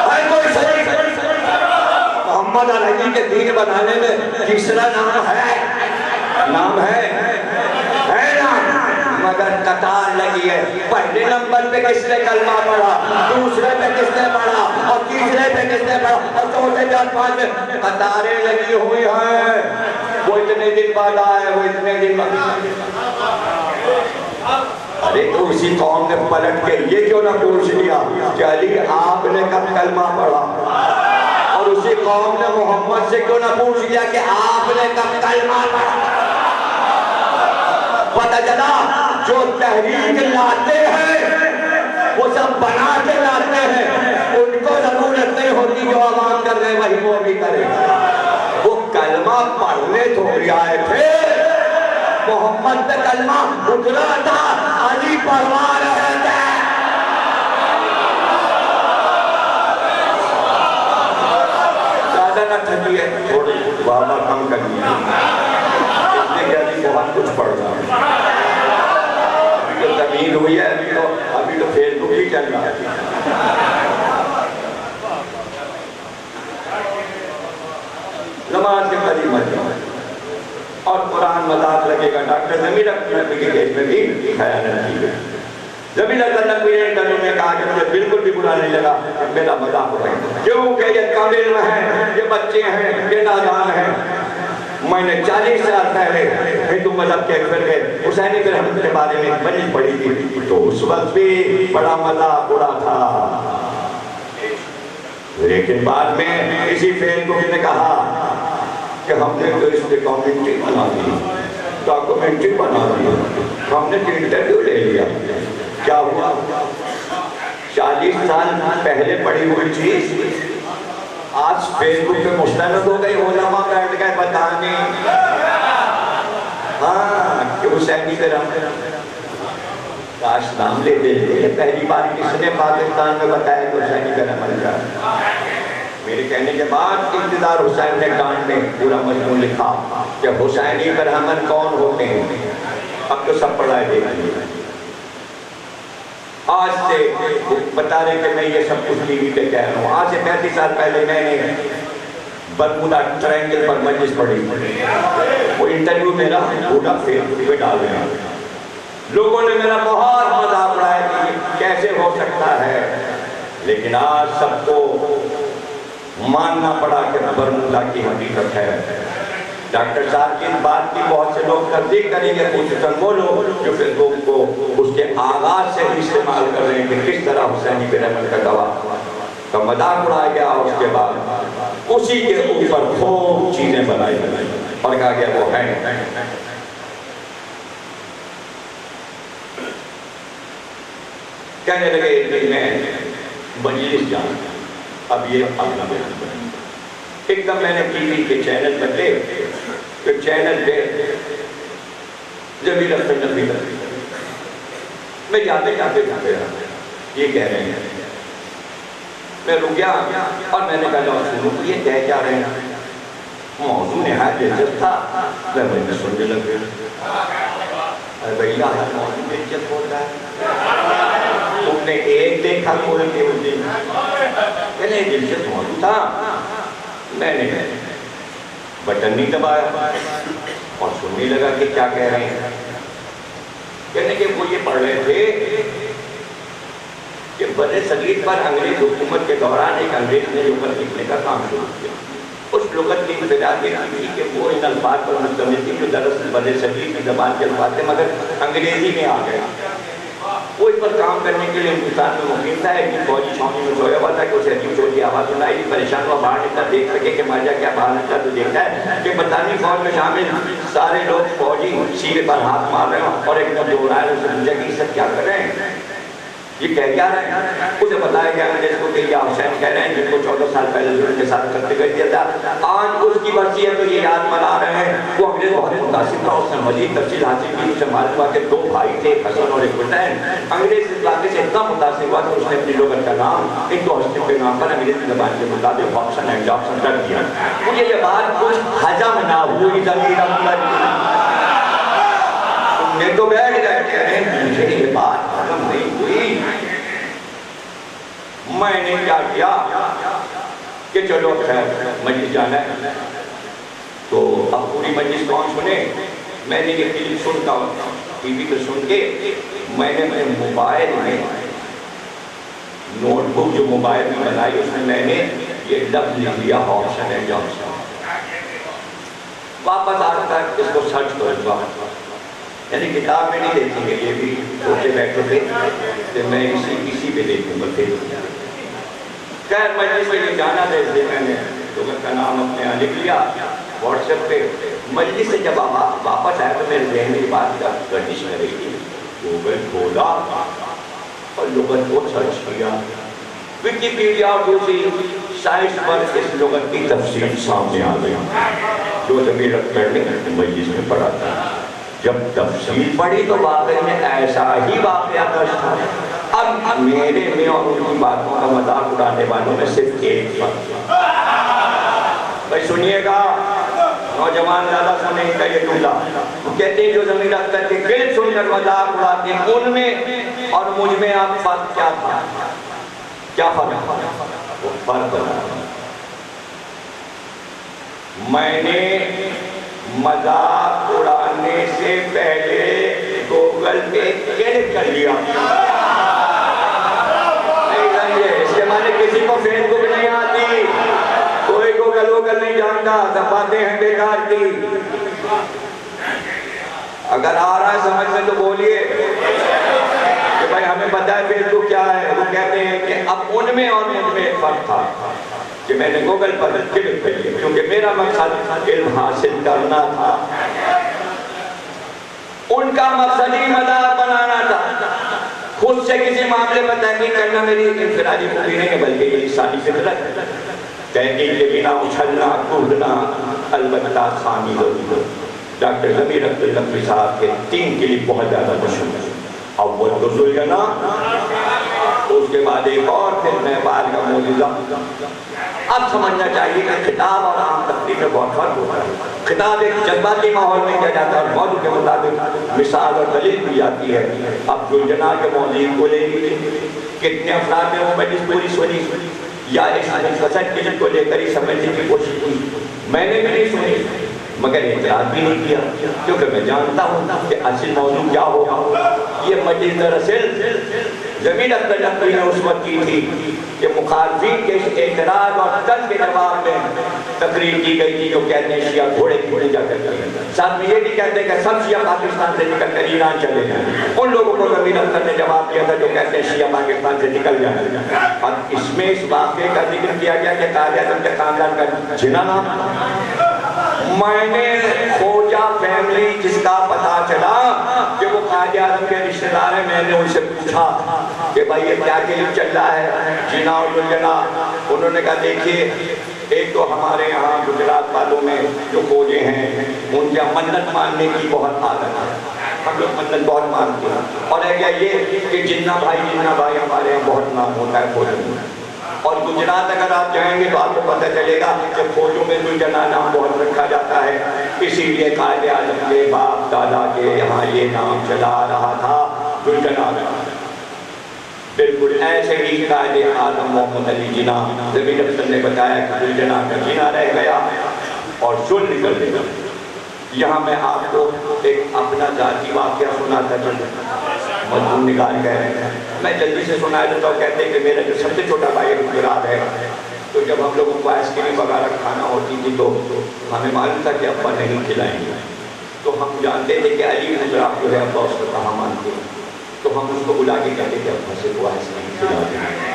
ہے کوئی شریک محمد علی کے دین بنانے میں تیسرا نام ہے؟ نام ہے نام، مگر قطار لگی ہے۔ پہلے نمبر پہ کس نے کلمہ پڑھا، دوسرے پہ کس نے پڑھا، اور تیسرے پہ کس نے پڑھا، اور چوتھے پہ 5 میں قطاریں لگی ہوئی ہیں۔ وہ اتنے دن بعد آئے، وہ اتنے دن بعد۔ ارے تو اسی قوم نے پلٹ کے یہ کیوں نہ پوچھ لیا کہ علی آپ نے کب کلمہ پڑھا؟ اور اسی قوم نے محمد سے کیوں نہ پوچھ لیا کہ آپ نے کب کلمہ پڑھا؟ پتہ چلا جو تحریک لاتے ہیں وہ سب بنا کے لاتے ہیں، ان کو ضرورت نہیں ہوتی جو عوام کر رہے وہی وہ بھی کرے۔ وہ کلمہ پڑھنے تھوڑی آئے تھے، محمد پہ کلمہ اترا تھا، علی پڑھوا رہے تھے۔ زیادہ نہ تھکیے، تھوڑی بابا کم کریے، اتنے کہ علی بہت کچھ پڑھ رہا ہے۔ ابھی تو تمیز ہوئی ہے، ابھی تو فیس بک ہی چل رہا ہے۔ نماز کے قریب مت جاؤ اور قرآن مذاق لگے گا۔ ڈاکٹر ضمیر نقوی کے کیس میں بھی خیانت کی گئی۔ ضمیر نقوی نے انٹرویو میں کہا کہ مجھے بالکل بھی برا نہیں لگا کہ میرا مذاق ہو رہا ہے، کیونکہ یہ کامل ہیں، یہ بچے ہیں، یہ نادان ہیں۔ میں نے 40 سال پہلے ہندو مذہب کے پھر گئے حسینی برہم کے بارے میں بنی پڑھی تھی، تو اس وقت بھی بڑا مذاق اڑا تھا۔ لیکن بعد میں اسی فیس بک نے کہا کہ ہم نے تو اس ڈاکومنٹری بنا دی، ہم نے انٹرویو لے لیا۔ کیا ہوا؟ 40 سال پہلے پڑھی ہوئی چیز آج فیس بک پہ مستند ہو گئی، علماء بیٹھ گئے بتانے، ہاں کہ حسینی برہم کاش نام لے دے۔ پہلی بار کس نے پاکستان میں بتایا کہ حسینی برہم بن جائے؟ میرے کہنے کے بعد انتظار حسین نے کان میں پورا مضمون لکھا کہ حسینی برہمن کون ہوتے ہیں۔ اب تو سب پڑھائے دے گئے۔ آج سے بتا رہے کہ میں یہ سب کچھ ٹی وی پہ کہہ رہا ہوں، آج سے 35 سال پہلے میں نے برمودا ٹرائنگل پر مجلس پڑھی، وہ انٹرویو میرا پورا فیس بک پہ ڈال رہے ہیں۔ لوگوں نے میرا بہت مذاق اڑایا کہ کیسے ہو سکتا ہے، لیکن آج سب کو ماننا پڑا کہ برمودا کی حقیقت ہے۔ ڈاکٹر صاحب کی اس بات کی بہت سے لوگ تصدیق کریں گے، خصوصاً وہ لوگ جو فیس بک کو اس کے آغاز سے استعمال کر رہے ہیں کہ کس طرح حسینی پہ رحمت کا گواہ کا مذاق اڑایا گیا، اور اس کے بعد اسی کے اوپر خوب چیزیں بنائی اور کہا گیا وہ ہے۔ کہنے لگے ایک دن میں مجلس جانا، اب یہ اپنا بیان، ایک دم میں نے ٹی وی کے چینل بدلے، ایک چینل پہ ضمیر اختر نقوی میں جاتے رہا، یہ کہہ رہے ہیں، میں رک گیا اور میں نے کہا سنو یہ کہہ کیا رہے ہیں، موضوع نہایت دلچسپ تھا، میں سننے لگ گیا، ارے بھیا ہر موضوع دلچسپ ہوتا ہے، تم نے ایک دیکھا کھول کے اس دن، کہنے دلچسپ موضوع تھا، میں نے بٹن نہیں دبایا اور سننے لگا کہ کیا کہہ رہے ہیں۔ کہنے کہ وہ یہ پڑھ رہے تھے کہ بر صغیر پر انگریز حکومت کے دوران ایک انگریز نے لغت لکھنے کا کام شروع کیا۔ اس لغت کی انفراد یہ تھی کہ وہ ان الفاظ پر مشتمل تھی جو دراصل بر صغیر کی زبان کے الفاظ تھے مگر انگریزی میں آ گیا۔ وہ اس پر کام کرنے کے لیے ہندوستان میں مقیم تھا، ایک دن فوجی چھاؤنی میں سویا ہوا تھا کہ اسے عجیب چوٹ کی آواز سنائی، پریشان ہوا باہر نکلا، دیکھ سکے کہ ماجرا کیا، باہر نکلا تو دیکھتا ہے کہ برطانوی فوج میں شامل سارے لوگ فوجی سینے پر ہاتھ مار رہے ہیں اور ایک دم جو رہا ہے اسے پوچھا کہ یہ سب کیا کر رہے ہیں، یہ کہہ کیا رہے ہیں؟ اسے بتایا گیا انگریز کو کہ یہ حسین کہہ رہے ہیں جن کو 14 سال پہلے ظلم کے ساتھ قتل کر دیا تھا، آج اس کی برسی ہے تو یہ یاد منا رہے ہیں۔ وہ انگریز بہت متاثر تھا، اس نے مزید تفصیل حاصل کی، اسے معلوم ہوا کہ 2 بھائی تھے، حسن اور ایک حسین۔ انگریز اس واقعے سے اتنا متاثر ہوا کہ اس نے اپنی لغت کا نام ان 2 ہستیوں کے نام پر انگریزی زبان کے مطابق ہابسن اینڈ جابسن رکھ دیا۔ مجھے یہ بات کچھ حجم نہ ہوئی ضمیر اختر یہ تو بیٹھ گئے کہہ رہے ہیں مجھے یہ بات حجم نہیں ہوئی۔ میں نے کیا کیا کہ چلو خیر مجلس جانا ہے تو اب پوری مجلس کون سنے، میں نے یہ کلپ سنتا ہوں ٹی وی پہ سن کے میں نے اپنے موبائل میں نوٹ بک جو موبائل میں بنائی اس میں نے یہ لفظ لکھ لیا ہابسن اینڈ جابسن۔ واپس آ کر اس کو سرچ کروں گا، یعنی کتاب میں نہیں دیکھیں گے، یہ بھی سوچے بیٹھے تھے کہ میں اسی پہ دیکھوں گا پھر۔ خیر مجلس میں یہ جانا تھا، اس لیے میں نے لغت کا نام اپنے یہاں لکھ لیا واٹس ایپ پہ۔ مجلس سے جب واپس آیا تو میرے ذہن میں بات کا گردش کر رہی تھی، گوگل کھولا اور لغت کو سرچ کیا، ویکیپیڈیا اور دوسری سائٹس پر اس لغت کی تفصیل سامنے آ گئی جو ضمیر اختر نے مجلس میں پڑھا تھا۔ جب تفصیل پڑھی تو واقعی میں ایسا ہی واقعہ درج تھا۔ اب میرے میں اور ان کی باتوں کا مذاق اڑانے والوں میں صرف ایک فرق، بھائی سنیے گا نوجوان زیادہ سنیں گا یہ جملہ، وہ کہتے ہیں جو ضمیر اختر کے کلپ سن کر مذاق اڑاتے ہیں ان میں اور مجھ میں اب فرق کیا تھا، کیا فرق تھا؟ وہ فرق بنا میں نے مذاق اڑانے سے پہلے گوگل پہ کلک کر لیا، نہیں سمجھے، اس کے معنی کسی کو فیس بک نہیں آتی، کوئی گوگل نہیں جانتا، سب باتیں ہیں بیکار کی۔ اگر آ رہا ہے سمجھ میں تو بولیے کہ بھائی ہمیں پتہ ہے فیس بک کیا ہے۔ وہ کہتے ہیں کہ اب ان میں اور مجھ میں ایک فرق تھا کہ میں نے گوگل پر کلک کر لیا کیونکہ میرا مقصد علم حاصل کرنا تھا، ان کا مقصد ہی مذاق بنانا تھا۔ خود سے کسی معاملے پر تحقیق کرنا میری انفرادی خوبی نہیں ہے بلکہ یہ انسانی فطرت ہے۔ تحقیق کے بنا اچھلنا کودنا البتہ خامی ضرور۔ ڈاکٹر ضمیر اختر نقوی صاحب کے 3 کلپ بہت زیادہ مشہور ہیں، اول تو زلینا، اس کے بعد ایک اور، پھر نیپال کا معجزہ۔ اب سمجھنا چاہیے کہ خطاب اور عام تقریر میں بہت فرق ہوتا ہے۔ خطاب ایک جذباتی ماحول میں کیا جاتا ہے اور موضوع کے مطابق مثال اور دلیل بھی جاتی ہے۔ اب زلینا کے موضوع کو لے لیجیے، کتنے افراد نے وہ مجلس پوری سنی یا اس مختصر کلپ کو لے کر ہی سمجھنے کی کوشش کی، میں نے بھی نہیں سنی، مگر اعتراض بھی نہیں کیا، کیونکہ میں جانتا ہوں کہ اصل موضوع کیا ہوگا۔ یہ مجلس دراصل زمین اختلاف نے اس وقت کی تھی کہ مخالفین کے اعتراض اور طنز کے جواب میں تقریر کی گئی تھی جو کہتے ہیں شیعہ گھوڑے کی پوجا کرتے ہیں۔ ساتھ میں یہ بھی کہتے ہیں کہ سب شیعہ پاکستان سے نکل کر ایران چلے جائیں۔ ان لوگوں کو زمین اختلاف نے جواب دیا تھا جو کہتے ہیں شیعہ پاکستان سے نکل جائیں۔ اب اس میں اس واقعے کا ذکر کیا گیا کہ قائد اعظم کے خاندان کا جنا نام۔ میں نے خوجہ فیملی جس کا پتہ چلا کہ وہ قائد اعظم کے رشتہ دار ہیں، میں نے ان سے پوچھا کہ بھائی یہ کیا کلپ چل رہا ہے جنا اور جنا؟ انہوں نے کہا دیکھیے ایک تو ہمارے یہاں گجرات والوں میں جو خوجے ہیں ان کے منت ماننے کی بہت عادت ہے، ہم لوگ منت بہت مانتے ہیں، اور ایک یہ کہ جنا بھائی ہمارے یہاں بہت نام ہوتا ہے خوجوں میں۔ اور گجرات اگر آپ جائیں گے تو آپ کو پتہ چلے گا کہ فوجوں میں دلجنا نام بہت رکھا جاتا ہے، اسی لیے قائد اعظم کے باپ دادا کے یہاں یہ نام چلا رہا تھا دلجنا نام۔ بالکل ایسے ہی قائد اعظم محمد علی جناح زمین اختر نے بتایا کہ دلجنا کا جنا رہ گیا اور سن نکل گیا۔ یہاں میں آپ کو ایک اپنا ذاتی واقعہ سناتا چلوں، مضمون نگار کہہ رہے ہیں، میں جلدی سے سنا دیتا ہوں۔ کہتے ہیں کہ میرا جو سب سے چھوٹا بھائی گجرات ہے، تو جب ہم لوگوں کو آئس کریم وغیرہ کھانا ہوتی تھی تو ہمیں معلوم تھا کہ ابا نہیں کھلائیں گے، تو ہم جانتے تھے کہ علی گجرات جو ہے ابا اس کو کہاں مانتے ہیں، تو ہم اس کو بلا کے کہتے کہ ابا سے وہ آئس کریم کھلا دیں،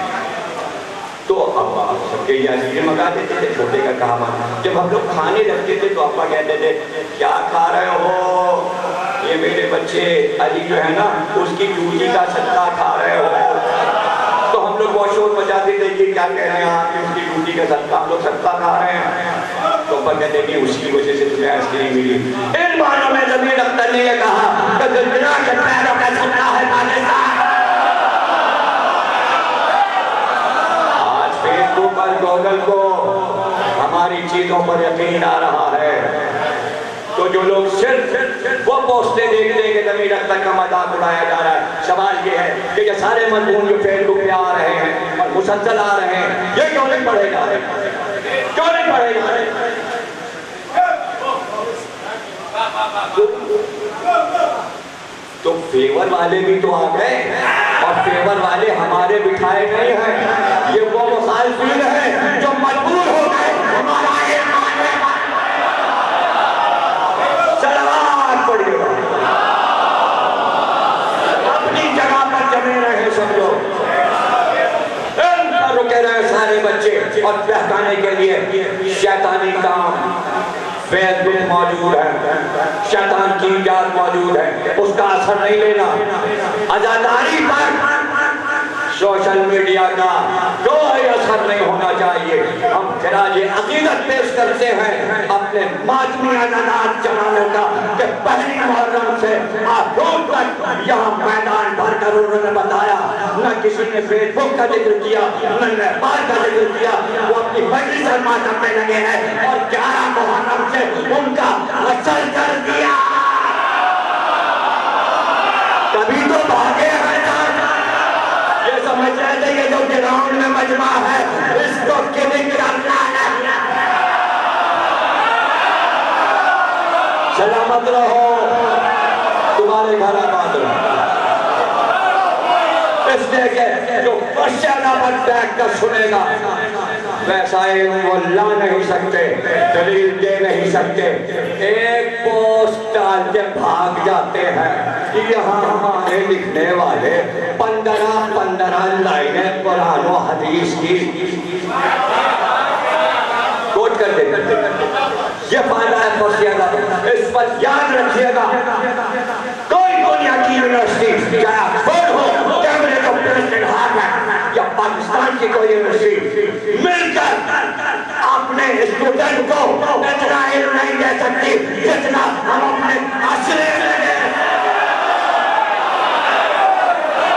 تو ابا سب کے یہ آئس کریم منگا دیتے تھے، چھوٹے کا کہاں مانتے۔ جب ہم لوگ کھانے لگتے تھے تو ابا کہتے تھے کیا کھا رہے ہو؟ یہ میرے بچے علی جو ہے نا اس کی جوتی کا صدقہ کھا رہے ہو۔ تو ہم لوگ بہت شور مچاتے تھے کہ کیا کہہ رہے ہیں آپ اس کی جوتی کا صدقہ، ہم لوگ صدقہ کھا رہے ہیں۔ تو ابا کہتے ہیں کہ اس کی وجہ سے تمہیں آئس کریم ملی۔ ان باروں میں زمین اختر نے یہ کہا کہ دلجنا کے پیروں کا صدقہ ہے پاکستان۔ آج فیس بک اور گوگل کو ہماری چیزوں پر یقین آ رہا ہے، تو جو لوگ صرف وہ پوسٹیں دیکھتے ہیں کہ زمین اختر کا مذاق اڑایا جا رہا ہے، سوال یہ ہے کہ یہ سارے مضمون جو فیس بک پہ آ رہے ہیں اور مسلسل آ رہے ہیں، یہ کیوں نہیں پڑھے جا رہے؟ کیوں نہیں پڑھے جا رہے؟ تو فیور والے بھی تو آ گئے، اور فیور والے ہمارے بٹھائے نہیں ہیں، یہ وہ مخالفین ہیں جو مجبور ہو گئے ہمارا اپنی جگہ پر جمے رہے سب لوگ، ان پر رکے رہے سارے بچے، اور بہکانے کے لیے شیطانی کام فیس بک موجود ہے، شیطان کی ایجاد موجود ہے، اس کا اثر نہیں لینا۔ عزاداری پر سوشل میڈیا کا کوئی اثر نہیں ہونا چاہیے۔ ہم خراج عقیدت پیش کرتے ہیں اپنے ماتمی عزادات جنانے کا کہ پہلی محرم سے آخر تک یہاں میدان بھر کر انہوں نے بتایا، نہ کسی نے فیس بک کا ذکر کیا، نہ نیپال کا ذکر کیا، وہ اپنی مجلس اور ماتم میں لگے ہیں، اور 11 محرم سے ان کا اثر کر دیا۔ کبھی تو بھاگے ہیں سمجھ رہے تھے یہ جو گراؤنڈ میں مجمع ہے اس کو کلنگ کرنا ہے۔ سلامت رہو، تمہارے گھر آباد رہو۔ اس لیے کہ جو پرشانہ پر بیٹھ کر سنے گا ویسا علم وہ لا نہیں سکتے، دلیل دے نہیں سکتے، ایک پوسٹ ڈال کے بھاگ جاتے ہیں۔ یہاں ہمارے لکھنے والے 15 لائنیں قرآن و حدیث کی کوٹ کر دیتے ہیں۔ یہ فائدہ ہے پرشانہ، اس پر یاد رکھیے گا، کوئی دنیا کی یونیورسٹی چاہے آکسفورڈ ہو، کیمبرج پریزیڈنٹ ہارورڈ یا پاکستان کی کوئی یونیورسٹی مل کر اپنے اسٹوڈنٹ کو اتنا علم نہیں دے سکتی جتنا ہم اپنے معاشرے میں دیں۔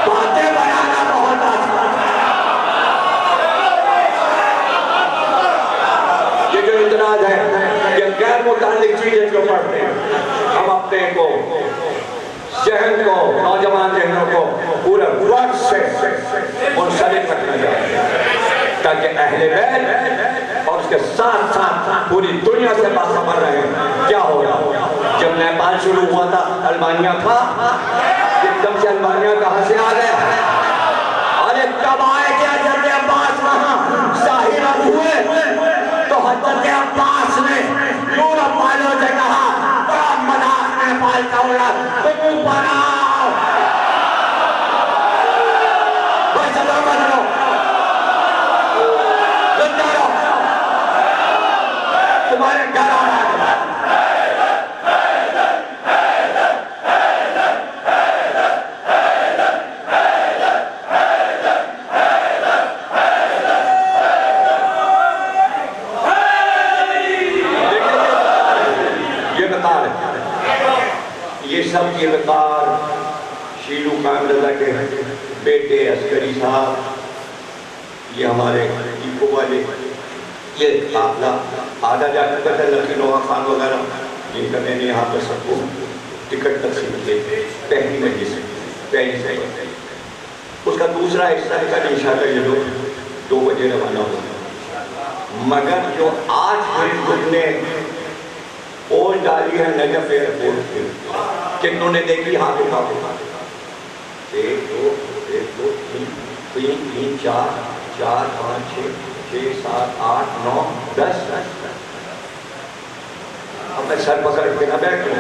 باتیں بنانا بہت آسان ہے، یہ جو اعتراض ہے یہ غیر متعلق چیزیں جو پڑھتے ہیں، ہم اپنے کو ذہن کو نوجوان ذہنوں کو پورے وقت سے منسلک رکھنا چاہیے تاکہ اہل بیت اور اس کے ساتھ ساتھ پوری دنیا سے باخبر رہے کیا ہو رہا. جب نیپال شروع ہوا تھا البانیہ تھا, ایک دم سے البانیہ کہاں سے آ گیا؟ ارے کب آئے کہ حضرت عباس وہاں ظاہر ہوئے تو حضرت عباس نے یورپ والوں سے کہا بڑا مذاق نیپال کا ہو رہا, تم اوپر آؤ, بس چلو بدلو تمہارے گھر آ رہا ہے. یہ سب یہ وقار شیلو قائم رضا کے بیٹے عسکری صاحب, یہ ہمارے ایکو والے, یہ قافلہ آدھا جا چکا تھا لکھنؤ خان وغیرہ, جن کا میں نے یہاں پر سب کو ٹکٹ تقسیم کیے پہلی مجلس پہلی سے. اس کا دوسرا حصہ کا انشاء اللہ یہ لوگ 2 بجے روانہ ہوگا, مگر جو آج ہم نے پول ڈالی ہے نجف ایئرپورٹ پہ, کتنوں نے دیکھی؟ ہاں تو کافی 1 2 3 3 4 4 5 6 7 8 9 10. اب میں سر پکڑ کے نہ بیٹھوں,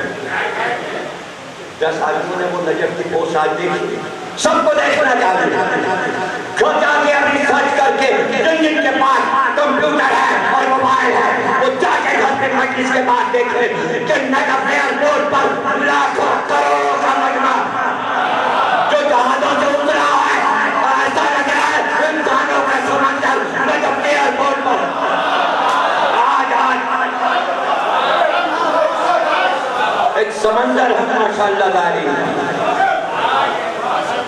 10 آدمیوں نے وہ نجف کی پوسٹ آج دیکھی, سب کو دیکھنا چاہتے جو جا کے ابھی سرچ کر کے جن کے پاس کمپیوٹر ہے اور موبائل ہے وہ جا کے گھر پہ مجلس کے بعد دیکھے کہ نجف ایئرپورٹ پر لاکھوں کروڑوں کا مجمع جو جہازوں سے اترا ہے, ایسا لگ رہا ہے انسانوں کا سمندر نجف ایئرپورٹ پر آج ایک سمندر ہے ماشاءاللہ داری,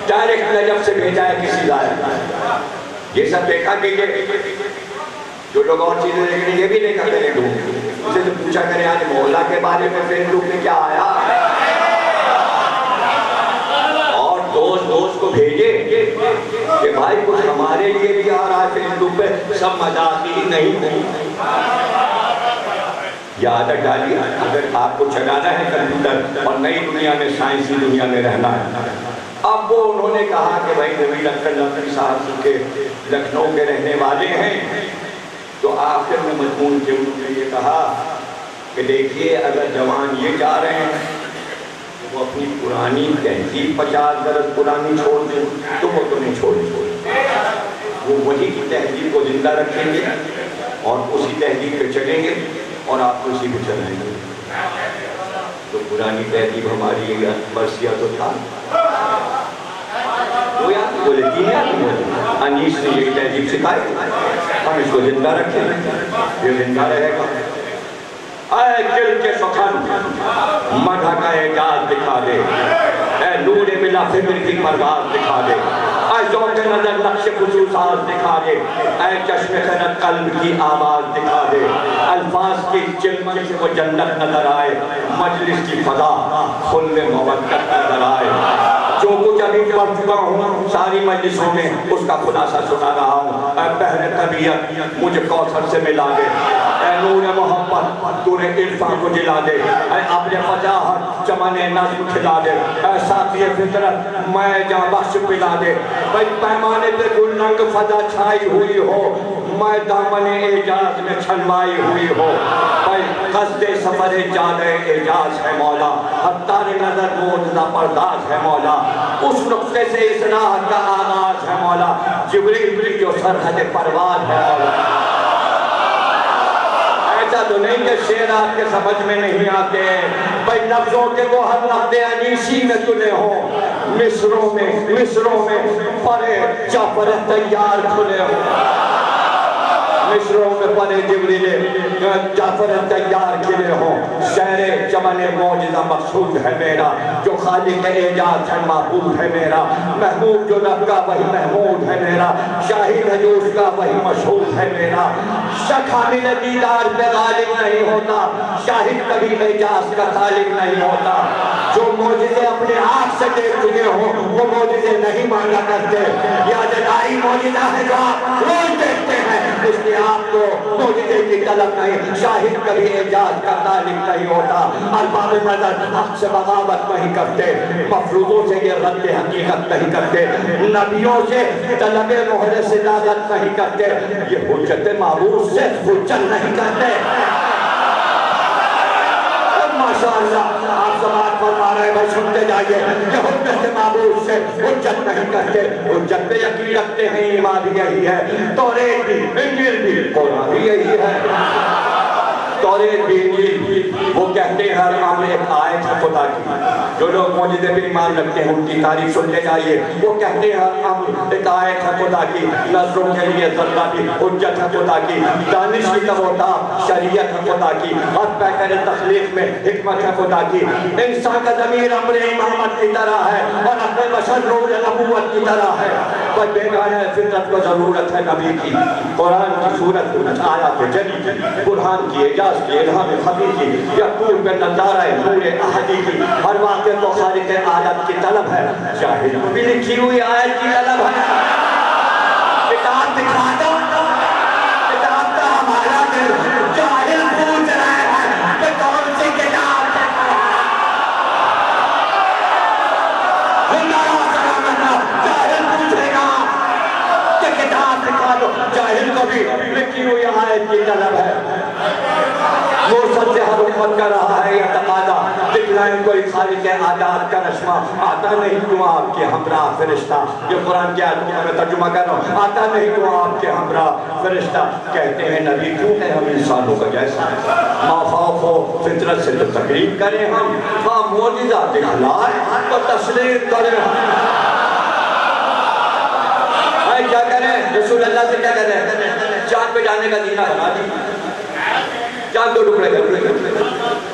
ڈائریکٹ نجف سے بھیجا ہے کسی ظاہر. یہ سب دیکھا کیجئے, جو لوگ اور چیزیں دیکھیں یہ بھی دیکھا کریں, اسے تو پوچھا کریں آج محلہ کے بارے میں فیس بک میں کیا آیا, اور دوست کو بھیجے کہ بھائی کچھ ہمارے لیے بھی آ رہا ہے فیس بک پہ, سب مذاقی نہیں ہوں. یہ عادت ڈالی اگر آپ کو چلانا ہے کمپیوٹر اور نئی دنیا میں سائنسی دنیا میں رہنا ہے. اب وہ انہوں نے کہا کہ بھائی نبی اکرم نقوی صاحب کے لکھنؤ کے رہنے والے ہیں, تو آخر میں مضمون کے انہوں نے یہ کہا کہ دیکھیے اگر جوان یہ چاہ رہے ہیں وہ اپنی پرانی تہذیب 50 برس پرانی چھوڑ دیں تو وہ تو نہیں چھوڑیں, وہ وہی کی تہذیب کو زندہ رکھیں گے اور اسی تہذیب پہ چلیں گے اور آپ کو اسی پہ چلائیں گے. تو پرانی تہذیب ہماری مرثیہ تو تھا, وہ یاد بولے تین یاد بولے انیس نے یہ تہذیب سکھائی, ہم اس کو زندہ رکھیں, یہ زندہ رہے گا. اے دل کے سخن مدح کا اعجاز دکھا دے, اے نور بلا فکر کی پرواز دکھا دے, اے ذوق نظر نقش خصوصات دکھا دے, اے چشم خرد قلب کی آواز دکھا دے, الفاظ کی چلمن سے وہ جنت نظر آئے, مجلس کی فضا خلد مودت نظر آئے. جو کچھ ابھی پڑھ چکا ہوں ساری مجلسوں میں اس کا خلاصہ سنا رہا ہوں. اے بحر طبیعت مجھے کوثر سے ملا دے, اے نور محبت تو نے عرفان کو جلا دے, اے ابر فجاحت چمن نظم کھلا دے, اے ساقی فطرت میں جاں بخش پلا دے. بھئی پیمانے پہ گل رنگ فضا چھائی ہوئی ہو, میں دامن اعجاز میں چھلوائی ہوئی ہو. بھئی قصد سفر جادہ اعجاز ہے مولا, حتار نظر موجزہ پرداز ہے مولا, اس نقطے سے اصلاح کا آغاز ہے مولا, جبریل جو سرحد پرواز ہے مولا. ایسا تو نہیں کہ شعر آپ کے سمجھ میں نہیں آتے, بھئی لفظوں کے وہ ہر لفظ انیسی میں تلے ہوں, مصروں میں پرے جعفر تیار کھلے ہوں, مصروں میں پرے جبریل جعفر تیار کھلے ہوں. شہر چمن معجزہ مقصود ہے میرا, جو خالق اعجاز ہے معبود ہے میرا, محبوب جو رب کا وہی محمود ہے میرا, شاہد ہے جو اس کا وہی مشہود ہے میرا. شک حامل دیدار پہ غالب نہیں ہوتا, شاہد کبھی اعجاز کا طالب نہیں ہوتا. جو معجزے اپنے آپ سے دیکھ چکے ہوں وہ معجزے نہیں مانگا کرتے, یہ ابتدائی معجزہ ہے جو آپ روز دیکھتے ہیں, اس نے آپ کو معجزے کی طلب نہیں. شاہد کبھی اعجاز کا طالب نہیں ہوتا. ارباب نظر حق سے بغاوت نہیں کرتے, مفروضوں سے یہ رد حقیقت نہیں کرتے, نبیوں سے طلب مہر صداقت نہیں کرتے, یہ حجت معبود سے حجت نہیں کرتے. ماشاءاللہ آپ سماعت فرما رہے ہیں, بھائی سنتے جائیے. یہ حجت معبود سے حجت نہیں کرتے, حجت پہ یقین رکھتے ہیں. ایمان بھی یہی ہے, توریت بھی, انجیل بھی, قرآن بھی یہی ہے. توریت بھی, انجیل بھی, وہ کہتے ہیں ہر عام ایک آیت ہے خدا کی. جو لوگ معجزے پہ ایمان رکھتے ہیں ان کی تعریف سنتے جائیے. وہ کہتے ہیں ہر عام ایک آیت ہے خدا کی, نظروں کے لیے ذرہ بھی حجت ہے خدا کی, دانش کی تبوتا شریعت ہے خدا کی, اور پیکر تخلیق میں حکمت ہے خدا کی. انسان کا ضمیر امر امامت کی طرح ہے اور اپنے بشر روح نبوت کی طرح ہے. پر بیگانہ فطرت کو ضرورت ہے نبی کی. قرآن کی صورت آیات جلی, قرآن کی اجازت کی, الہام خفی کی, یا طور پہ نظارہ نور احدی کی. ہر واقع کو خالق آیت کی طلب ہے, شاہد کو بھی لکھی ہوئی آیت کی طلب ہے. کتاب دکھا دو, کتاب کا ہمارا دل. جاہل پوچھ رہے ہیں کہ کون سی کتاب دکھا, جاہل پوچھے گا کہ کتاب دکھا دو. جاہل کو بھی لکھی ہوئی آیت کی طلب ہے. موسیٰ سے ہر امت کا رہا ہے یہ تقاضا, دکھلائیں کوئی خالق عادات کا نشمہ. آتا نہیں کیوں آپ کے ہمراہ فرشتہ, یہ قرآن کی آیتوں میں ترجمہ کر رہا ہوں. آتا نہیں کیوں آپ کے ہمراہ فرشتہ. کہتے ہیں نبی کیوں ہے ہم انسانوں کا جیسا, مافوق ہو فطرت سے تو تقریب کریں ہم, ہاں معجزہ دکھلائیں تو تسلیم کریں ہم. کیا کریں, رسول اللہ سے کیا کریں, چاند پہ جانے کا دینہ بنا دی, چاند دو ٹکڑے کر دیں,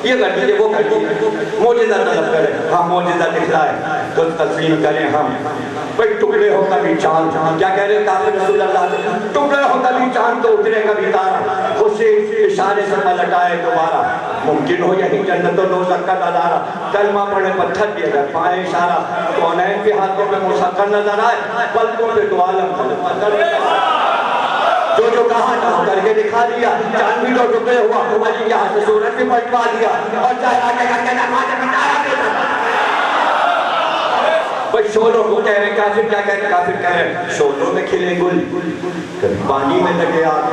یہ کر دیجئے وہ کر دیجئے. معجزہ طلب کریں, ہم معجزہ دکھلائیں تو تسلیم کریں ہم. بھئی ٹکڑے ہو کبھی چاند, کیا کہہ رہے کافر رسول اللہ سے, ٹکڑے ہو کبھی چاند تو اترے کبھی تارا, خوشی اشارے سے پلٹائے دوبارہ. ممکن ہو یہی جنت و دوزخ کا نظارہ, کلمہ پڑھے پتھر بھی اگر پائے اشارہ, کونین کے ہاتھوں میں مسخر نظر آئے, پلکوں پہ دو عالم خلق جو کہاں کہاں کر کے دکھا دیا. چاند بھی دو ٹکڑے ہوا, علی یہاں سے سورج بھی پلٹوا دیا, اور چاہے آگے کر کے نماز بتایا بھی تھا. بھئی شولوں کو کہہ رہے, کافر کیا کہہ رہے, کافر کہہ رہے شولوں میں کھلے گل, کبھی پانی میں لگے آگ.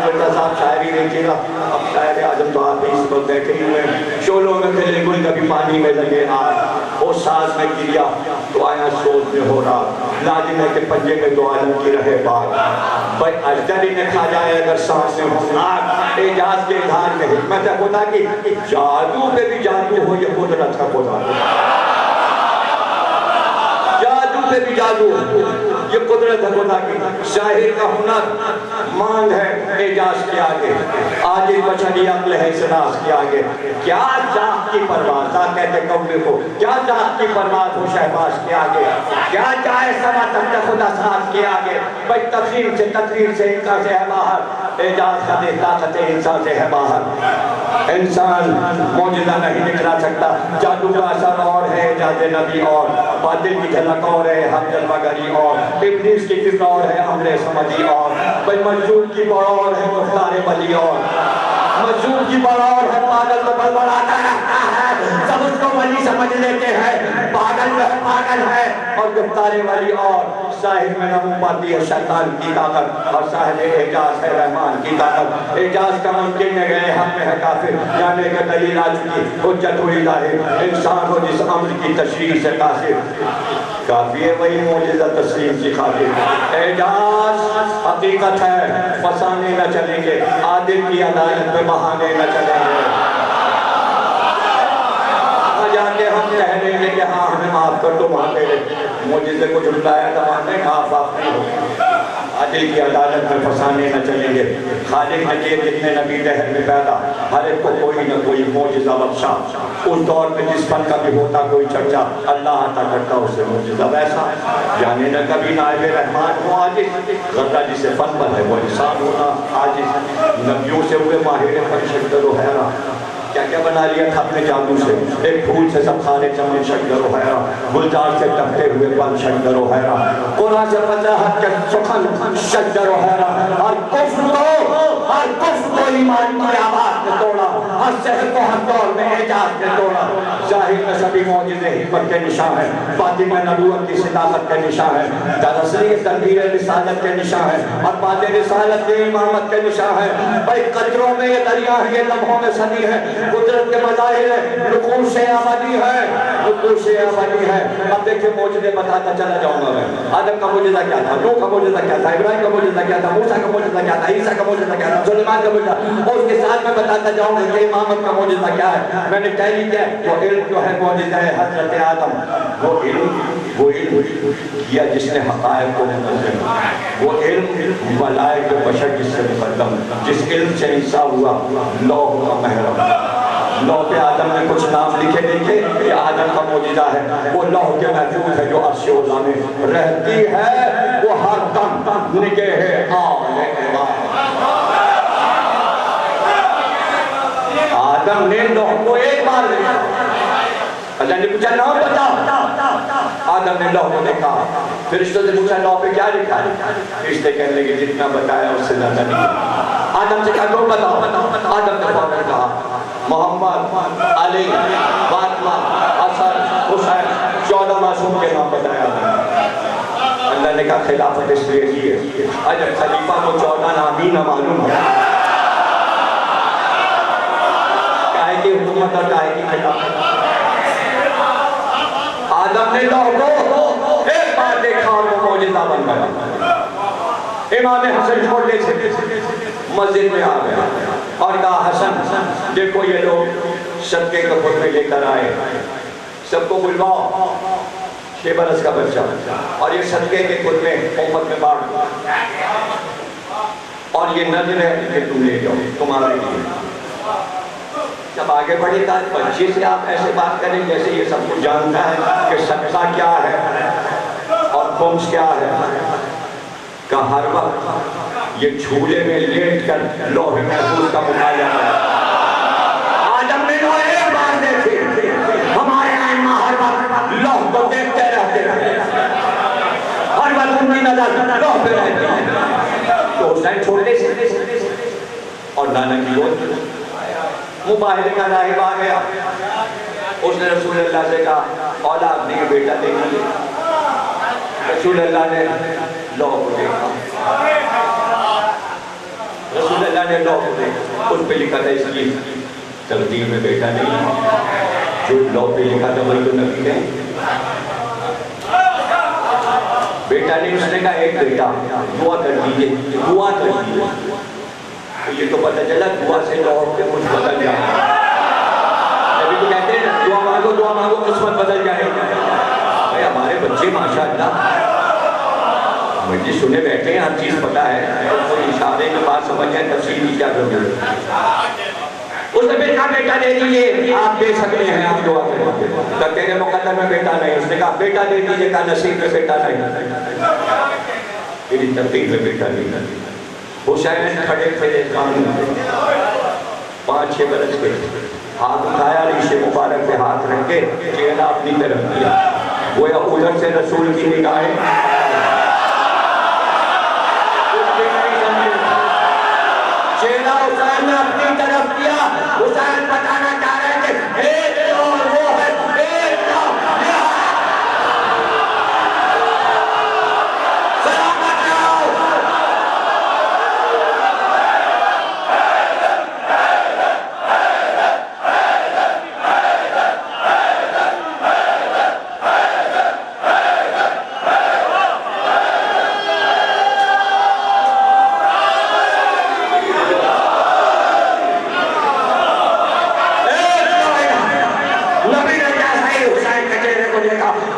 مرزا صاحب شاعری دیکھئے گا, اب شاعر اعظم تو آپ اس وقت بیٹھے ہوئے ہیں. شولوں میں کھلے گل, کبھی پانی میں لگے آگ, وہ ساز میں گریا تو آیا سوز میں ہو رہا, لازم ہے کہ پنجے میں دو عالم کی رہے باغ. بھئی اجدری نے کھا جائے اگر سانس میں ہوناک, اعجاز کے اظہار میں حکمت ہے خدا کی. جادو پہ بھی جادو ہو, یہ قدرت ہے خدا کی. جادو پہ بھی جادو ہو, یہ قدرت ہے خدا کی. شاعر کا ہنر ماند ہے اعجاز کے آگے, آج بشری عقل ہے سراس کے آگے. کیا ذات کی پرواز, ذات کہتے قومی کو, کیا ذات کی پرواز ہو شہباز کے آگے, کیا جائے سما تک خدا ساز کے آگے. بھئی تقریر سے تقریر سے انسان سے ہے باہر, اعجاز کا دے طاقت انسان سے ہے باہر. انسان معجزہ نہیں دکھلا سکتا, جادو کا اثر اور ہے, اعجاز نبی اور, باطل کی جھلک اور ہے, ہم جلوہ گری اور, ابلیس کی فکر اور ہے, امر سمجھی اور. بھئی مجذوب کی بڑھ اور ہے, مختار ولی اور, مجذوب کی بڑھ اور ہے, پاگل تو بڑبڑاتا رہتا ہے, سب اس کو ولی سمجھ لیتے ہیں, پاگل جو ہے پاگل ہے, اور مختار ولی اور. صاحب میں نمو پاتی ہے شیطان کی طاقت, اور صاحب اعجاز ہے رحمان کی طاقت. اعجاز کا ممکن میں گئے ہم میں ہے کافر, جانے کا دلیل آ چکی, حجت ہوئی ظاہر. انسان ہو جس امر کی تشریح سے قاصر, کافی ہے وہی معجزہ تسلیم کی خاطر. اعجاز حقیقت ہے, فسانے نہ چلیں گے, عادل کی عدالت میں بہانے نہ چلیں گے. جا کے ہم کہہ لیں گے کہ ہاں ہمیں معاف کر دو, مانتے رہے معجزے کو جھٹلایا تو مانتے ہیں, معاف نہیں ہو. عادل کی عدالت میں پھنسانے نہ چلیں گے. خالق نے کیے جتنے نبی دہر میں پیدا, ہر ایک کو کوئی نہ کوئی معجزہ بخشا. اس دور میں جس فن کا بھی ہوتا کوئی چرچا, اللہ عطا کرتا اسے معجزہ ویسا. یعنی نہ کبھی نائب رحمان ہو عاجز, غرہ جسے فن پر ہے وہ انسان ہونا عاجز. نبیوں سے ہوئے ماہر فرشتہ و حیران, کیا کیا بنا لیا تھا اپنے جادو سے. ایک پھول سے سب خانے چمن شجر و حیرہ, گلزار سے ٹپتے ہوئے پن شجر و حیرہ, قرآن سے 15 حد کے سخن شجر و حیرہ. ہر کفر کو ایمان کی آواز نے توڑا, ہر سحر کو ہر دور میں اعجاز نے توڑا. ظاہر میں سبھی معجزے حکمت کے نشان ہے, باطن میں نبوت کی صداقت کے نشان ہے, دراصل تدبیر رسالت کے نشان ہے, اور بعد رسالت کے امامت کے نشان ہے. بھائی قطروں میں یہ دریا ہے, یہ لمحوں میں صدی ہے, قدرت کے مظاہر ہے, رکوع سے آبادی ہے, رکوع سے آبادی ہے. اب دیکھیں معجزے بتاتا چلا جاؤں گا میں. آدم کا معجزہ کیا تھا, نوح کا معجزہ کیا تھا, ابراہیم کا معجزہ کیا تھا, موسیٰ کا معجزہ کیا تھا, عیسیٰ کا معجزہ کیا تھا, سلیمان کا معجزہ, اور اس کے ساتھ میں بتاتا جاؤں گا کہ امامت کا معجزہ کیا ہے. میں نے ٹیلی کیا ہے, وہ علم جو ہے معجزہ ہے حضرت آدم. وہ علم کیا جس نے حقائق کو منظم, وہ علم ملائک بشر جس سے مقدم, جس علم سے انصاف ہوا لوح کا محرم. لوح پہ آدم نے کچھ نام لکھے دیکھے, یہ آدم کا معجزہ ہے. وہ لوح کے محفوظ ہے جو عرش اولا میں رہتی ہے, وہ ہر دم نگہ آدم نے لوح کو ایک بار دیکھا. اللہ نے پوچھا نام بتا, آدم نے لوح کو دیکھا. فرشتوں سے پوچھا لوح پہ کیا لکھا, فرشتے کہنے لگے جتنا بتایا اس سے زیادہ نہیں. آدم سے کہا تم بتاؤ, آدم نے فوراً کہا محمد, علی, فاطمہ, حسن, حسین, 14 معصوم کے نام بتایا. اللہ نے کہا خلافت اس لیے کی ہے, اجب خلیفہ کو 14 نام ہی نہ معلوم ہے, کائے کی حکومت اور کائے کی خلافت. آدم نے لوح کو ایک بار دیکھا اور وہ معجزہ بن گیا. امام حسن چھوٹے سے مسجد میں آ گیا اور کہا حسن دیکھو یہ لوگ صدقے کا خطبے لے کر آئے, سب کو بلواؤ, 6 برس کا بچہ, اور یہ صدقے کے خطبے امت میں بانٹ دو, اور یہ نظر ہے کہ تم لے جاؤ تمہارے لیے. جب آگے بڑھے گا بچے سے آپ ایسے بات کریں جیسے یہ سب کچھ جانتا ہے کہ صدقہ کیا ہے اور خمس کیا ہے. کہ ہر وقت یہ جھولے میں لیٹ کر لوح محفوظ کا مطالعہ ہے. آدم نے لوح ایک بار دیکھے, ہمارے ائمہ ہر وقت لوح کو دیکھتے رہتے ہیں, ہر وقت ان کی نظر لوح پہ رہتی ہے. تو حسین چھوٹے سے اور نانا کی گود مباہدے کا راہب آ گیا. اس نے رسول اللہ سے کہا اولاد نہیں بیٹا دیکھیے. رسول اللہ نے لوح کو دیکھا, رسول اللہ نے لوح کو دیکھا, اس پہ لکھا تھا اس کی تقدیر میں بیٹا نہیں, جو لوح پہ لکھا تھا وہی تو نبی ہے. بیٹا نہیں, اس نے کہا ایک بیٹا, دعا کر دیجئے, دعا کر دیجئے. یہ تو پتہ چلا دعا سے لوح پہ کچھ بدل جائے. جبھی تو کہتے ہیں دعا مانگو قسمت بدل جائے. بھائی ہمارے بچے ماشاءاللہ مجھے سنے بیٹھے ہیں, ہر چیز پتہ ہے, کوئی اشارے کی بات سمجھ ہے, تفصیل کی کیا ضرورت ہے. اس نے بیٹا بیٹا دے دیجئے, آپ دے سکتے ہیں, آپ دعا کریں. کہ تیرے مقدر میں بیٹا نہیں, اس نے کہا بیٹا دے دیجئے, کہا نصیب میں بیٹا نہیں, تیری تقدیر میں بیٹا نہیں. حسین کھڑے کھڑے قانون میں 5-6 برس کے, ہاتھ اٹھایا, ریشے مبارک پہ ہاتھ رکھ کے چہرہ اپنی طرف کیا, گویا ادھر سے رسول کی نگاہیں چہرہ حسین نے اپنی طرف کیا. حسین بتانا چاہ رہے کہ ایک اور وہ ہے, ایک سلامت رہو.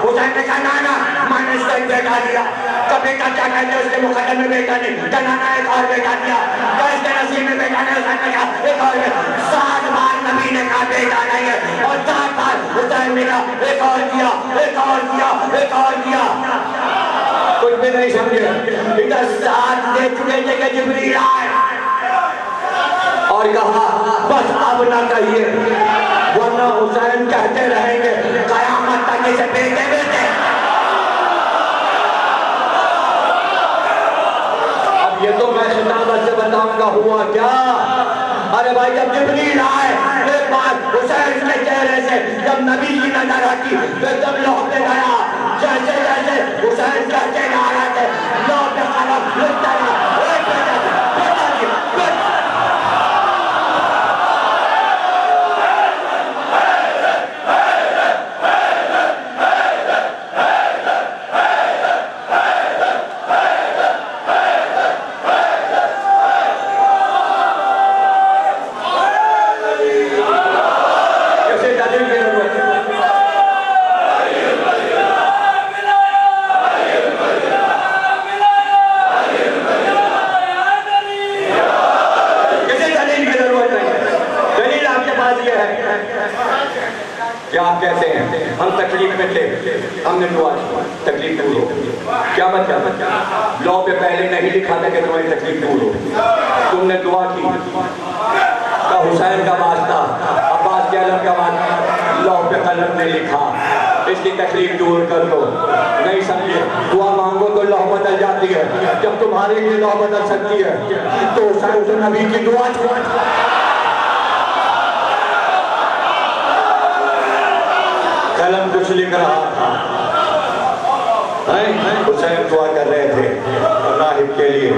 حسین نے کہا نانا میں نے اس کو ایک بیٹا دیا. تو بیٹا کیا کہتے ہیں, اس کے مقدر میں بیٹا نہیں, تو نانا ایک اور بیٹا دیا. تو اس کے نصیب میں بیٹا نہیں, حسین نے کہا ایک اور بیٹا. 7 بار نبی نے کہا بیٹا نہیں ہے, اور 7 بار حسین نے کہا ایک اور دیا, ایک اور دیا, ایک اور دیا. کچھ بھی نہیں سمجھے. ادھر 7 دے چکے تھے کہ جبریل آئے اور کہا بس اب نہ کہیے ورنہ حسین کہتے رہیں گے قیامت تک اسے بیٹے بیٹے. اب یہ تو میں خطابت سے بتاؤں گا ہوا کیا. ارے بھائی جب جبریل آئے ایک بار حسین کے چہرے سے جب نبی کی نظر ہٹی پھر جب لوح پہ گیا جیسے جیسے حسین کہتے جا رہے تھے لوح پہ قلم لکھتا رہا ایک بیٹا کیا آپ کہتے ہیں ہم تکلیف میں تھے ہم نے دعا کی تکلیف دور ہو. کیا مطلب لو پہ پہلے نہیں لکھا تھا کہ تمہاری تکلیف دور ہو. تم نے دعا کی کا حسین کا واسطہ عباس کے علم کا واسطہ لو پہ قلم نے لکھا اس کی تکلیف دور کر دو. نہیں سمجھے دعا مانگو تو لو بدل جاتی ہے. جب تمہارے لیے لو بدل سکتی ہے تو حسین تو نبی کی دعا قلم کچھ لکھ رہا تھا. حسین دعا کر رہے تھے راہب کے لیے.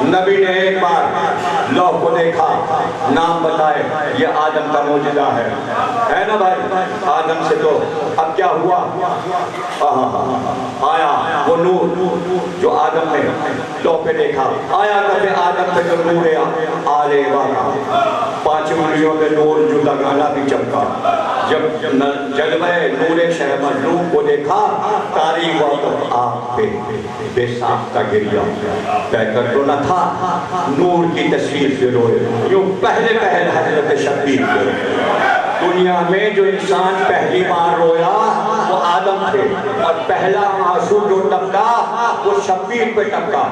نبی نے ایک بار لوح کو دیکھا نام بتائے یہ آدم کا معجزہ ہے نا بھائی. آدم سے تو اب کیا ہوا آیا وہ نور جو آدم نے لوح پہ دیکھا آیا کبھی آدم پہ جو نور آلے والا 5 انگلیوں کے نور جو لگانا بھی چمکا. جب جلوہ نور شہمر نور کو دیکھا تاریخ وقت آپ پہ بے ساختہ گریا کہہ کر تو نہ تھا نور کی تصویر سے روئے. یوں پہلے حضرت شبیر کے دنیا میں جو انسان پہلی بار رویا وہ آدم تھے اور پہلا آنسو جو ٹپکا وہ شبیر پہ ٹپکا.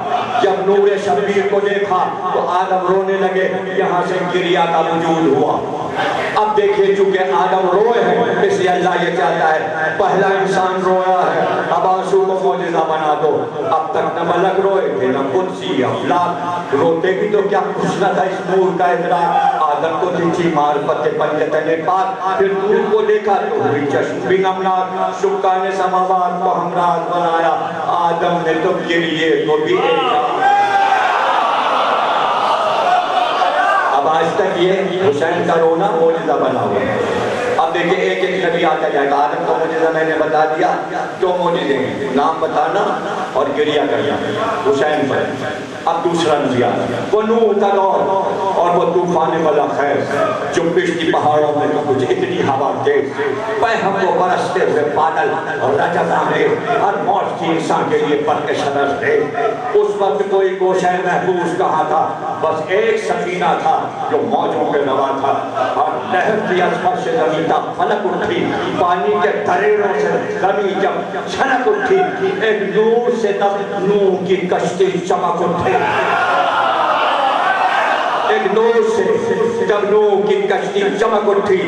جب نور شبیر کو دیکھا تو آدم رونے لگے یہاں سے گریا کا وجود ہوا. اب دیکھیں چونکہ آدم روئے ہیں اس لیے اللہ یہ چاہتا ہے پہلا انسان رویا ہے اب آنسو کو معجزہ بنا دو. اب تک نہ ملک روئے تھے نہ قدسی افلاک روتے بھی تو کیا کچھ نہ تھا اس نور کا ادراک. آدم کو دیکھی معرفت پنجتن پاک پھر نور کو دیکھا تو ہوئی چشم بھی نمناک. سکان سماوات کو ہمراز بنایا آدم نے تو گریے تو بھی ایک. اب آج تک یہ حسین کا رونا معجزہ بنا ہوا ہے. اب دیکھیں ایک ایک نبی آتا جائے گا. آدم کا معجزہ میں نے بتا دیا. 2 معجزے ہیں نام بتانا اور گریہ کرنا حسین پر. اب دوسرا نبی آتا ہے وہ نوح کا دور اور وہ طوفان بلا خیر جو پشتی پہاڑوں میں کچھ اتنی ہوا تیز پہم کو برستے ہوئے بادل اور رجب آنے ہر موت کی انسان کے لیے پر کے شرر تھے. اس وقت کوئی گوشہ محفوظ کہاں تھا بس ایک سفینہ تھا جو موجوں پہ روا تھا اور لہر کی اسفر سے زمین تک فلک اٹھی. پانی کے دریروں سے زمین جب چھلک اٹھی ایک نور سے تب نوح کی کشتی چمک اٹھی. ایک نور سے جب نوح کی کشتی چمک اٹھی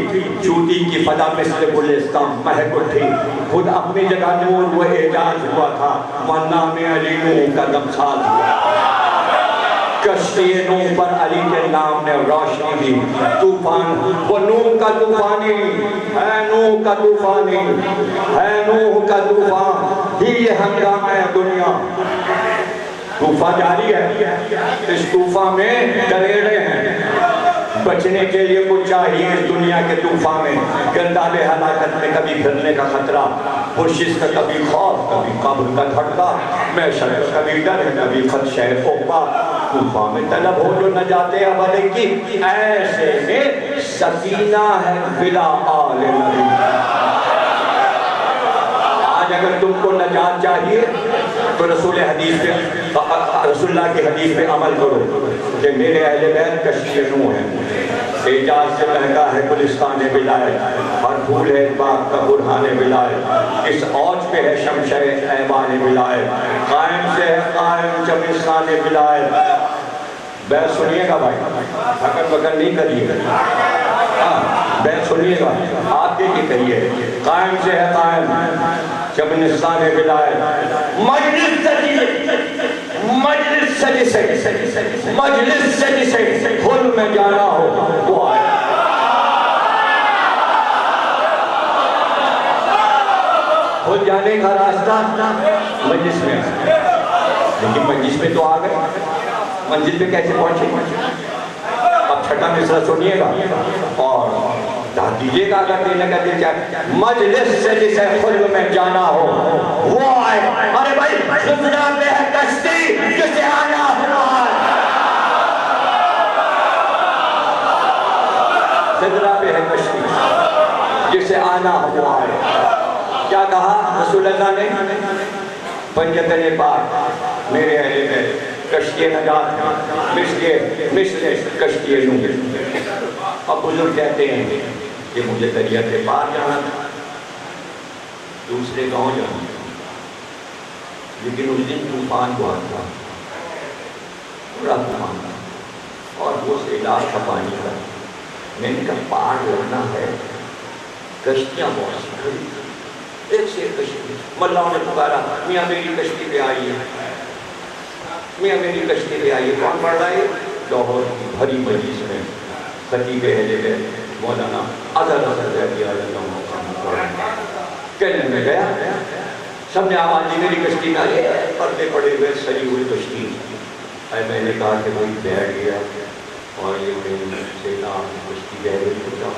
چوٹی کی فضا مثل گلستان مہک اٹھی. خود اپنی جگہ نور وہ اعجاز ہوا تھا ورنہ میں علی نوح کا دمساز ہوا. کشتی نوح پر علی کے نام نے روشنی دی. طوفان وہ نوح کا طوفانی ہے نوح کا طوفانی ہے نوح کا طوفان ہی یہ ہنگامہ ہے دنیا. طوفان جاری ہے. اس طوفان میں دریڑے ہیں. بچنے کے لیے کچھ چاہیے اس دنیا کے طوفان میں. گرداب ہلاکت میں کبھی پھرنے کا خطرہ پرشش کا کبھی خوف کبھی قبر کا دھڑکا محشر کا کبھی ڈر کبھی خدشہ عقبہ. طوفان میں طلب ہو جو نجات ابد کی ایسے میں سفینہ ہے بلا آل نبی. آج اگر تم کو نجات چاہیے تو رسول اللہ کی حدیث پہ عمل کرو کہ میرے اہل بیت کشتی نوح ہے. اعجاز سے مہنگا ہے گلستان ولایت اور پھول ہے باغ کا برہان ولایت. اس اوج پہ ہے شمشیر ایوان ولایت. قائم سے ہے قائم چمستان ولایت. بحث سنیے گا بھائی، تھکن بکن نہیں کریے گا، ہاں بحث سنیے گا، آپ کے کہیے قائم سے ہے قائم جب نسان بلائے مجلس سے جسے خل میں جانا ہو وہ آئے۔ خود جانے کا راستہ مجلس میں، لیکن مجلس میں تو آ گئے، منزل پہ کیسے پہنچے؟ اب چھٹا مصرع سنیے گا اور داد دیجیے گا اگر دینے کا دل چاہے۔ مجلس سے جسے خلو میں جانا ہو وہ آئے۔ ارے بھائی سدرا پہ ہے کشتی جسے آنا ہوا ہے، سدرا پہ ہے کشتی جسے آنا ہوا ہے۔ کیا کہا رسول اللہ نے؟ پنجتن پاک میرے اہل بیت کشتی نجات مثل کشتی نوح۔ اب بزرگ کہتے ہیں کہ مجھے دریا کے پار جانا تھا، دوسرے گاؤں جانا تھا، لیکن اس دن طوفان ہوا تھا، بڑا طوفان تھا اور وہ سیلاب کا پانی تھا۔ میں نے کہا پار لگنا ہے، کشتیاں بہت سی کھڑی، ایک سے ایک کشتی، ملاؤں نے پکارا میاں میری کشتی پہ آئیے، میاں میری کشتی پہ آئیے۔ کون پڑھ رہا ہے؟ لاہور کی بھری مجلس میں خطیب اہل بیت مولانا اظہر کہنے میں گیا، سب نے آواز دی میری کشتی میں آئیے، پردے پڑے ہوئے سجی ہوئی کشتی۔ میں نے کہا کہ وہی بیٹھ گیا اور یہ سیلاب کشتی بہ گئی ہو جاؤں،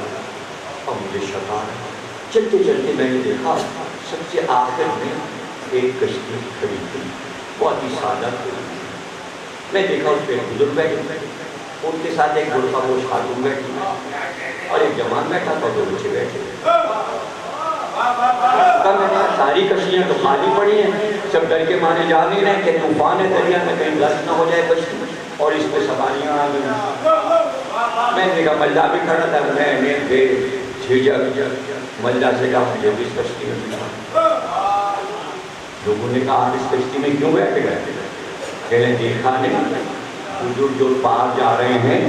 اب مجھے شکا ہے۔ چلتے چلتے میں نے دیکھا سب سے آخر میں ایک کشتی کھڑی تھی، بہت ہی سادہ تھی۔ میں دیکھا اس پہ ایک بزرگ بیٹھے، ان کے ساتھ ایک برقع پوش خاتون بیٹھی اور ایک جوان بیٹھا تھا، دو بچے بیٹھے۔ میں نے ساری کشتیاں تو خالی پڑی ہیں، سب ڈر کے مارے جا نہیں رہے کہ طوفان ہے دریا میں، کہیں غرق نہ ہو جائے کشتی، اور اس پہ سواریاں آ گئی۔ میں نے کہا ملا بھی کھڑا تھا، میں نے بے جھجک ملا سے کہا مجھے بھی اس کشتی میں ملا۔ لوگوں نے کہا آپ اس کشتی میں کیوں بیٹھ گئے؟ کہنے دیکھا نہیں بزرگ جو پار جا رہے ہیں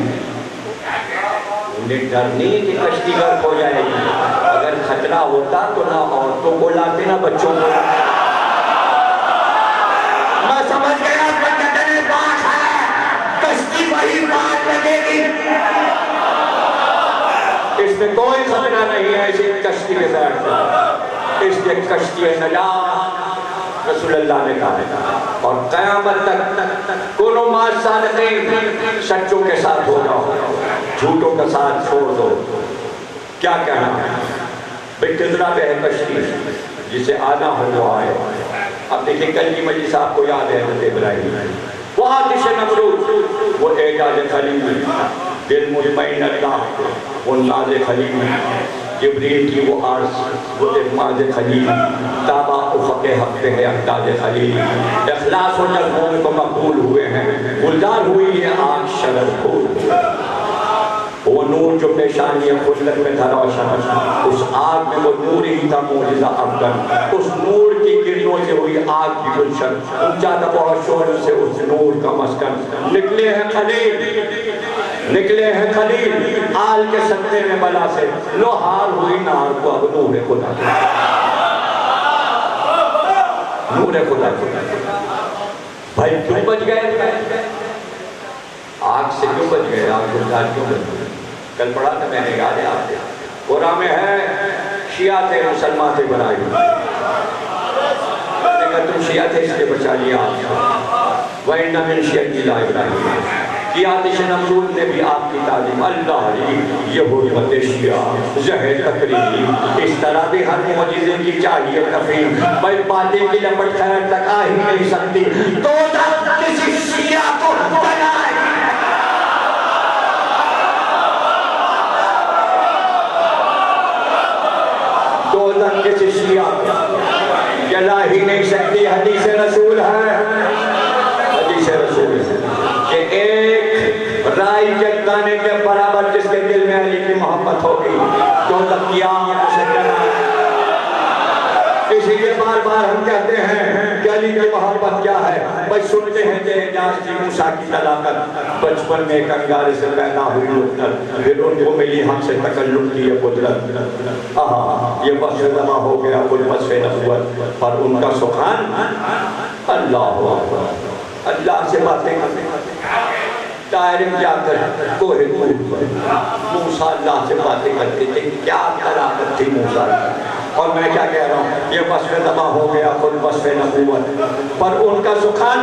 انہیں ڈر نہیں کہ کشتی غرق ہو جائے گی، اگر خطرہ ہوتا تو نہ عورتوں کو لاتے نہ بچوں کو لاتے۔ میں سمجھ گیا پنجتن پاک ہے، کشتی وہی پار لگے گی، اس میں کوئی خطرہ نہیں ہے اسی کشتی کے ساتھ، اس لیے کشتی نجات رسول اللہ نے کہا ہے۔ اور قیامت تک کونو مع صادقین، سچوں کے ساتھ ہو جاؤ، جھوٹوں کا ساتھ چھوڑ دو۔ کیا کہنا ہے؟ بھئی کتنا پہ ہے کشتی جسے آنا ہو وہ آئے۔ اب دیکھیں کل کی مجلس آپ کو یاد ہے حضرت ابراہیم، وہ آتش نمرود، وہ اعجاز خلیل، دل مطمئن اللہ، وہ ناز خلیل، جبریل کی وہ عرض، وہ احماد خلیل، تابع افق حق پہ ہے اقداز خلیل، اخلاص و جذبوں میں تو مقبول ہوئے ہیں، گلزار ہوئی یہ آگ شرر پھول۔ وہ نور جو پیشانی خلت میں تھا روشن، اس آگ میں وہ نور ہی تھا معجزہ افغان، اس نور کی کرنوں سے ہوئی آگ کی گلشن، اونچا تھا بہت شور سے اس نور کا مسکن۔ نکلے ہیں خلیل، نکلے ہیں خلیل آل کے سکتے میں بلا سے، لو ہار ہوئی نار کو اب نور خدا، نور خدا۔ بھائی کیوں بچ گئے؟ آگ سے کیوں بچ گئے؟ آگ گلزار کیوں بچ گئے؟ کل پڑھا تھا میں نے، یاد ہے آپ سے، قرآن میں ہے شیعہ تھے مسلمان تھے بنائی، میں نے کہا تم شیعہ تھے اس لیے بچا لیا آپ سے۔ وَإِنَّ مِن شِيَعْتِهِ لَإِبْرَاهِيمَ، کہ آتش نمرود نے بھی آپ کی تعلیم، اللہ علی یہ حرمت شیعہ زہر تقریب، اس طرح بھی ہر معجزے کی چاہیے تفہیم، بھائی باتیں کی لپٹ خیر تک آ ہی نہیں سکتی، تو کسی شیعہ کو بنائے، تو کسی شیعہ جلا ہی نہیں سکتی۔ حدیث رسول ہے، حدیث رسول ہے کہ ایک رائی جگانے کے برابر جس کے دل میں علی کی محبت ہوگی تو قیامت سے جلا۔ اسی لیے بار بار ہم کہتے ہیں کہ علی علی کی محبت کیا ہے؟ بھائی سنتے ہیں کہ اعجاز تھی موسیٰ کی طلاقت، بچپن میں ایک انگارے سے پیدا ہوئی لطفت، پھر ان کو ملی ہم سے تکلم کی یہ قدرت، یہ وقت زمہ ہو گیا وصف نبوت، اور ان کا سبحان اللہ اللہ سے باتیں کرتے دائرے میں جا کر کوہ طور پر موسیٰ اللہ سے باتیں کرتے تھے، کیا طلاقت تھی موسیٰ، اور میں کیا کہہ رہا ہوں، یہ وصف زمہ ہو گیا خود وصف نبوت، پر ان کا سخن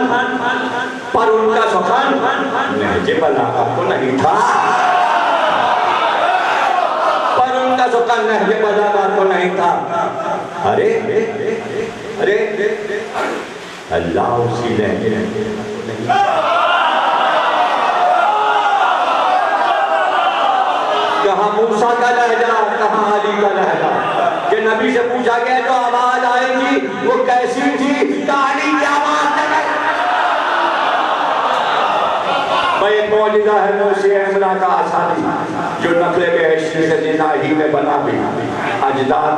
نہج بلاغت تو نہیں تھا، پر ان کا سخن نہج بلاغت تو نہیں تھا. ارے اللہ اسی لہجے نہیں، کہاں موسیٰ کا لہجہ کہاں علی کا لہجہ، کہ نبی سے پوچھا گیا جو آواز آئے گی وہ کیسی تھی، کہانی کی آواز ہے. بھائی ایک معجزہ ہے موسیٰ عمرہ کا آسانی، جو نقل بہشتی سے زندگی میں بنا بھی اجداد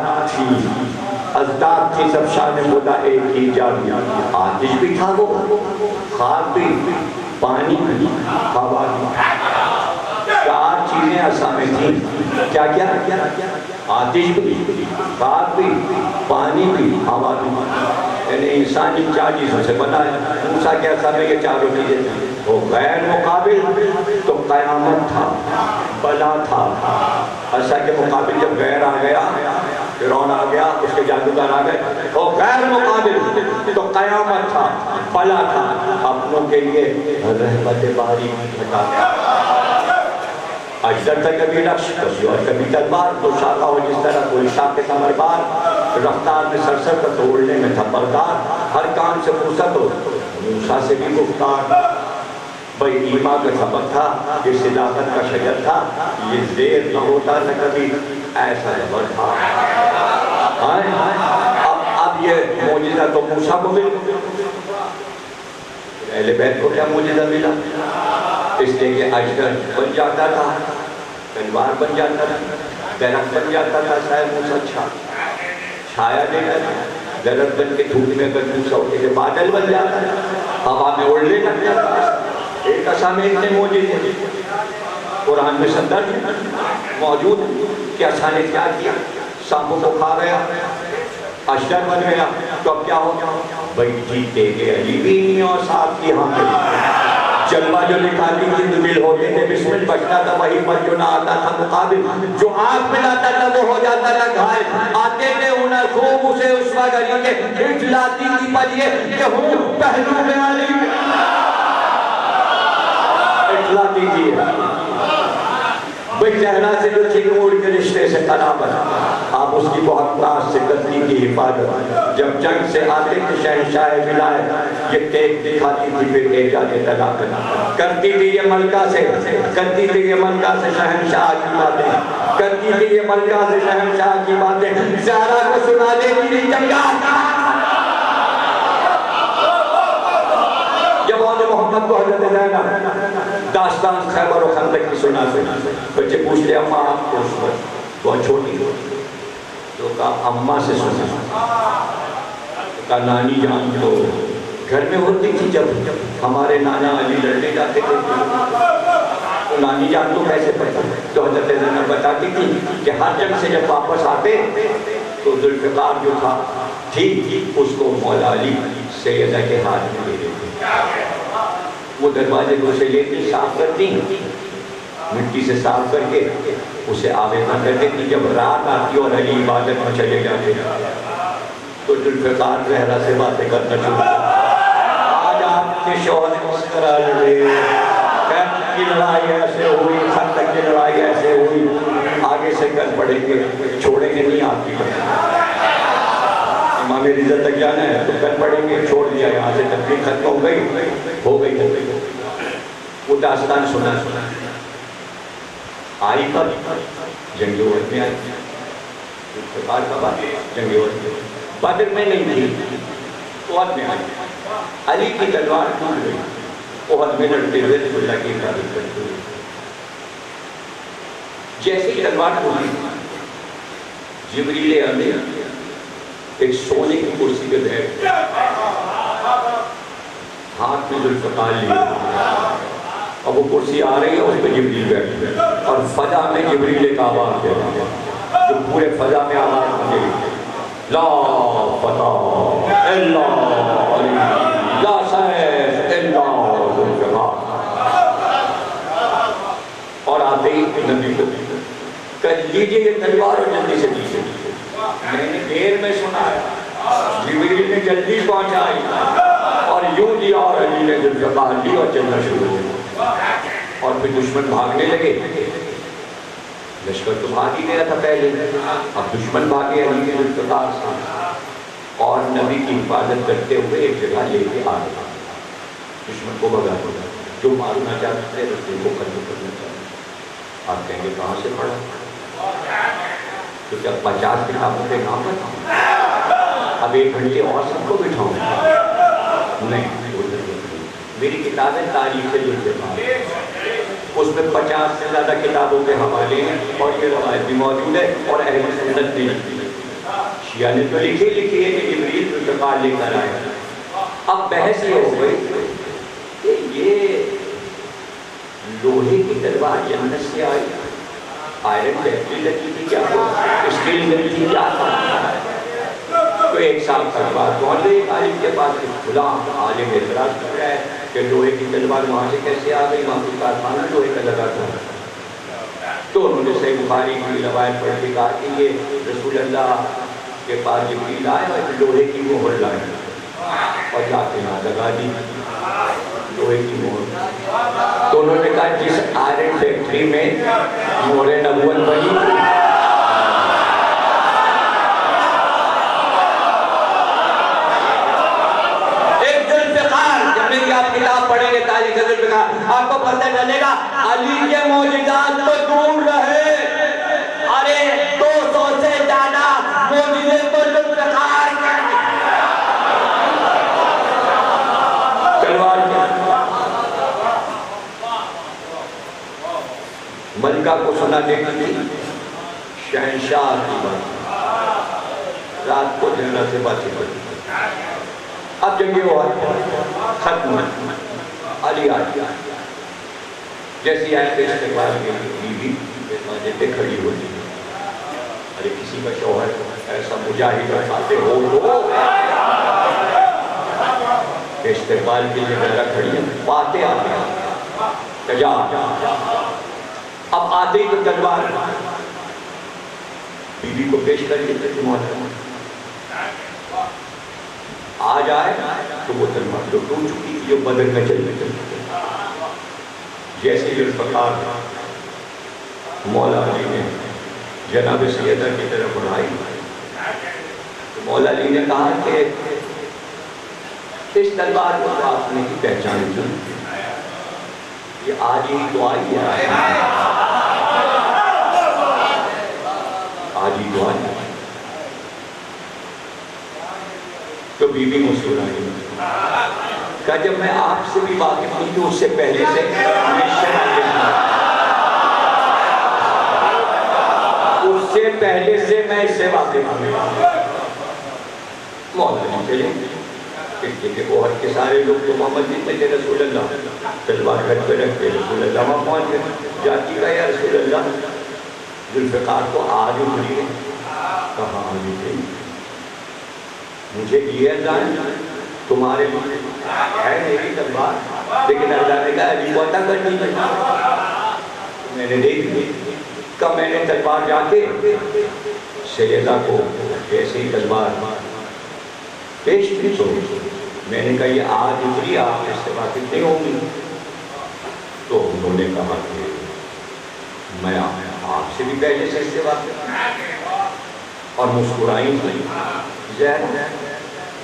تھی سب شان خدا ایک ہی جانی، آتش بھی تھا وہ، خاک بھی، پانی بھی، ہوا بھی، چار چیزیں اسامے تھیں. کیا آتش بھی، خاک بھی، پانی بھی، ہوا بھی، یعنی انسان جن چار چیزوں سے بنا ہے. موسیٰ کے اسامے یہ چاروں چیزیں تھیں، وہ غیر مقابل تو قیامت تھا، بلا تھا. عیسیٰ کے مقابل جب غیر آ گیا، فرعون آ گیا، اس کے جادوگر آ گئے، وہ غیر مقابل تو قیامت تھا، بلا تھا. اپنوں کے لیے رحمت باری گھٹا گیا. اجدر تک کبھی نقش کبھی اور کبھی تلوار، تو شاخہ ہو جس طرح کوئی شاخ کمربار، رفتار میں سرسر کا توڑنے میں تھا بردار، ہر کام سے فرصت ہو موسیٰ سے بھی گفتار. بھئی ایمان کا سبق تھا، یہ صداقت کا شجر تھا، یہ زیر نہ ہوتا نہ کبھی ایسا زبر تھا. اب یہ معجزہ تو موسیٰ کو مل، اہل بیت کو کیا معجزہ ملا؟ اس لیے کہ اجدر بن جاتا تھا، تلوار بن جاتا تھا، درخت بن جاتا تھا، سایہ موسیٰ چھایا دیتا تھا، درخت بن کے دھوپ میں اگر موسیٰ ہوتے تھے بادل بن جاتا تھا، ہوا میں اڑنے لگ جاتا تھا. ایک اسامے اتنے معجزے قرآن میں سندر موجود کہ عیسیٰ نے کیا کیا، سانپوں کو کھا گیا، اجدر بن گیا. تو اب کیا ہوگا؟ بھئی جیتے گئے علی بھی نہیں اور ساتھ کی ہم جلوہ جو نکالی جن دل ہوتے تھے، بسمل بچتا تھا وہی پر جو نہ آتا تھا مقابل، جو آنکھ میں لاتا تھا وہ ہو جاتا تھا گھائل. آتے تھے ہنر خوب اسے اس وقت علی کے اٹھلاتی تھی پر یہ کہ ہوں پہلو میں علی اٹھلاتی تھی. بھئی چہرہ سے جو چنوڑ کے رشتے سے قرابت، آپ اس کی بہت ناز سے کرتی تھی حفاظت. جب جنگ سے آتے تھے شہنشاہ ولایت، یہ ٹیک دکھاتی تھی پھر اعجاز طلاقت. کرتی تھی یہ ملکہ سے شہنشاہ کی باتیں، کرتی تھی یہ ملکہ سے شہنشاہ کی باتیں. زہرا کو سنا دیتی تھی جنگات، جب محمد کو حضرت زینب داستان خیبر و خندق کی سنا سے بچے پوچھتے اماں آپ کو اس وقت بہت چھوٹی ہو، تو کہا اماں سے سنا، کہا نانی جان تو گھر میں ہوتی تھی جب ہمارے نانا علی لڑنے جاتے تھے، تو نانی جان تو کیسے پتا؟ تو حضرت زینب بتاتی تھی کہ ہر جنگ سے جب واپس آتے تو ذوالفقار جو تھی اس کو مولا علی سیدہ کے ہاتھ میں دے دیتے، وہ دروازے کو سے لیتی صاف کرتی، مٹی سے صاف کر کے اسے آویزہ کر دیتی. جب رات آتی اور علی عبادت میں چلے جاتے تو ذوالفقار زہرا سے باتیں کرنا شروع. آج آپ کے شوہر مسکرا لڑے، خیبر کی لڑائی ایسے ہوئی، خندق کی لڑائی ایسے ہوئی، آگے سے کل پڑیں گے، چھوڑیں گے نہیں آپ کی بات. امام رضا تک جانا ہے تو کل پڑیں گے، چھوڑ دیا یہاں سے تقریر ختم ہو گئی. وہ داستان سنا آئی کب؟ جنگ احد میں آئی. جنگ احد بدر میں نہیں تھی، احد میں آئی. علی کی تلوار ٹوٹ گئی، احد میں لڑتے ہوئے اللہ کی عبادت کرتے ہوئے. جیسے ہی تلوار ٹوٹی، جبریل امین ایک سونے کی کرسی پہ بیٹھ ہاتھ میں ذوالفقار لیے اور وہ کرسی آ رہی ہے، اس پہ جبریل بیٹھے اور فضا میں جبریل ایک آواز دے رہا ہے جو پورے فضا میں آواز دے رہی ہے، لا فتح الا علی لا سیف الا ذوالفقار. اور آتے ہی نبی کو کہہ لیجیے یہ تلوار اور جلدی سے دیجیے. میں نے دیر میں سنا ہے، جبریل نے جلدی پہنچائی اور یوں دیا اور علی نے ذوالفقار لی اور چلنا شروع ہوا. اور پھر دشمن بھاگنے لگے. لشکر تو بھاگ ہی گیا تھا پہلے، اب دشمن بھاگے علی کے ذوالفقار سے اور نبی کی حفاظت کرتے ہوئے ایک جگہ لے کے آ گئے. دشمن کو بھگا دیا، جو مارنا چاہتے تھے رسول کو ختم کرنا چاہتے. آپ کہیں گے کہاں سے پڑھا؟ تو کیا 50 کتابوں کے نام بتاؤں؟ اب 1 گھنٹے اور سب کو بٹھاؤں؟ نہیں، میری کتابیں تاریخ سے جڑتے ہیں، اس میں 50 سے زیادہ کتابوں کے حوالے ہیں اور یہ روایت بھی موجود ہے اور اہل سنت نے لکھی ہے. شیعہ نے تو لکھی ہے کہ جبریل ذوالفقار لے کر آئے. اب بحث یہ ہو گئی کہ یہ لوہے کی تلوار جنت سے آئی، آئرن فیکٹری لگی تھی کیا، اسٹیل مل تھی کیا تھا؟ تو ایک سال تلوار پہنچ گئی عالم کے پاس، کھلا عالم اعتراض کر رہا ہے کہ لوہے کی تلوار وہاں سے کیسے آ گئی، وہاں کوئی کارخانہ لوہے کا لگا تھا. تو انہوں نے صحیح بخاری کی روایت پڑھ کے کہا کہ یہ رسول اللہ کے پاس جبریل آئے اور لوہے کی مہر لائے اور جا کے یہاں لگا دی لوہے کی مہر. تو انہوں نے کہا جس آئرن فیکٹری میں مہر نبوت بنی آپ کتاب پڑھیں گے تاریخ ذوالفقار آپ کو پتہ چلے گا علی کے معجزات تو دور رہے، ارے 200 سے زیادہ معجزے تو ذوالفقار کے تلوار ملکہ کو سنا دیکھتی شہنشاہ کی بات، رات کو جنرل سے باتیں کرتی. اب جنگی ہوا ختم، علی آ گیا. جیسی آئے تھے استقبال کے بیوی دروازے پہ کھڑی ہوتی ہے. ارے کسی کا شوہر ایسا مجاہد رکھاتے ہو استقبال کے لیے میرا کھڑی ہے، پاتے آ گیا. اب آتے ہی تو تلوار بیوی کو پیش کر کے محترم آ جائے تو وہ تلوار تو ٹوٹ چکی تھی جو بدر میں چل رہی تھی. جیسے ذوالفقار مولا علی نے جناب سیدہ کی طرف بڑھائی تو مولا علی نے کہا کہ اس تلوار کو تو آپ نے ہی پہچان کی، یہ آج ہی تو آئی ہے، آج ہی تو آئی. تو بیوی مسکرائی، کہا جب میں آپ سے بھی واقف نہیں ہوں اس سے پہلے سے میں اس سے واقف ہوں. مولا علی چلے کہ بہت کے سارے لوگ تو محمد جیتے تھے رسول اللہ تلوار گھر پہ رکھتے رسول اللہ وہاں پہنچ گئے. جاتی کا یا رسول اللہ ذوالفقار کو آج اٹھلی ہے، کہاں آگے تھے مجھے یہ جان تمہارے ہے میری تلوار، لیکن اللہ نے کہا علی کو عطا کر دی. میں نے دیکھ لی کہ میں نے تلوار جا کے سیدہ کو کیسے ہی تلوار پیش کی تو میں نے کہا یہ آج اتری آپ اس سے واقف نہیں ہوں گی. تو انہوں نے کہا کہ میں آپ سے بھی پہلے سے اس سے واقف اور مسکرائی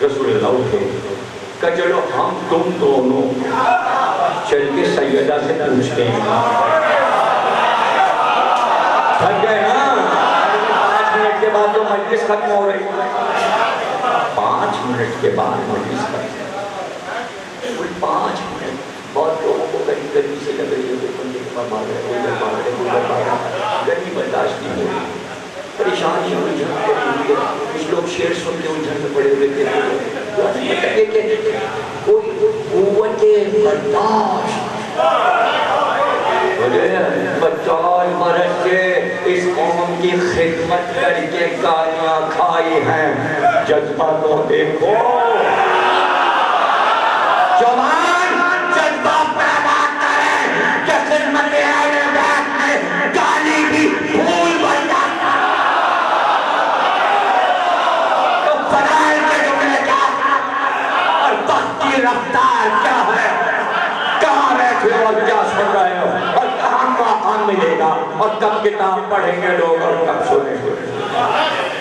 رسول اللہ اٹھے کہ چلو ہم تم دونوں چل کے سیدہ سے پوچھتے ہیں. تھک گئے نا، 5 منٹ کے بعد تو مجلس ختم ہو رہی ہے. 5 منٹ کے بعد مجلس ختم، کوئی 5 منٹ. بہت لوگوں کو گرمی سے لگ رہی ہے، گرمی برداشت نہیں ہو رہی، پریشانی ہوئی ہے. کچھ لوگ شعر سن کے الجھن میں پڑے ہوئے تھے. کوئی قوت برداشت 50 برس سے اس قوم کی خدمت کر کے گالیاں کھائی ہیں. جذبہ تو دیکھو. جوان جذبہ پیدا کریں کہ خدمت اہل بیت میں گالی بھی پھول بن جاتا. تو فضائل کے جملے کیا اور وقت کی رفتار کیا ہے؟ کہاں بیٹھے ہو اور کیا سن رہے ہو اور کہاں موقع ملے گا اور کب کتاب پڑھیں گے لوگ اور کب سنیں گے؟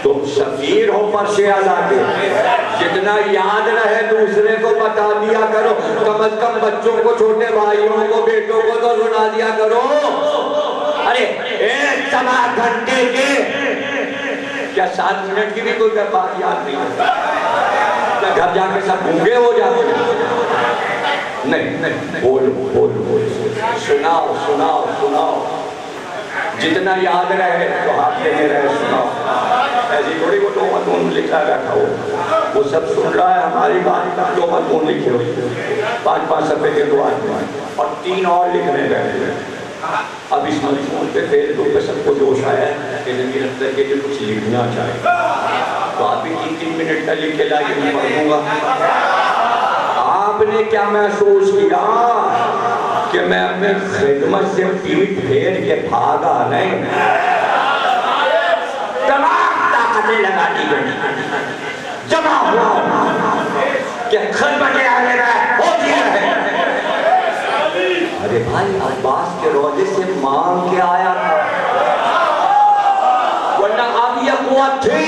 تم سفیر ہو فرش اعلیٰ کے. جتنا یاد رہے دوسرے کو بتا دیا کرو. کم از کم بچوں کو, چھوٹے بھائیوں کو, بیٹوں کو تو سنا دیا کرو. ارے 1 گھنٹے کے کیا 7 منٹ کی بھی کوئی بات یاد نہیں ہوتا؟ کیا گھر جا کے سب گونگے ہو جاتے ہیں؟ نہیں, بولو, سناؤ. جتنا یاد رہے تو ہاتھے میں رہے سناؤ. ایسی تھوڑی وہ تو مضمون لکھا بیٹھا ہو, وہ سب سن رہا ہے ہماری بات. جو مضمون لکھے ہوئے 5 صفحے کے 2 آدمی اور 3 اور لکھنے بیٹھے. اب اس مضمون پہ فیس بک پہ سب کو جوش آیا ہے کہ نہیں لگتا ہے کہ کچھ لکھنا چاہے تو آپ بھی 3 منٹ کا لکھ کے لائیے, میں پڑھ دوں گا. آپ نے کیا محسوس کیا کہ میں اپنے خدمت سے پیٹ پھیر کے بھاگا نہیں؟ تمام طاقتیں لگا دی گئی, جمع ہوا کہ خدمت اہل بیت ہوتی ہے. ارے بھائی عباس کے روضے سے مانگ کے آیا تھا, ورنہ اب یہ قوت تھی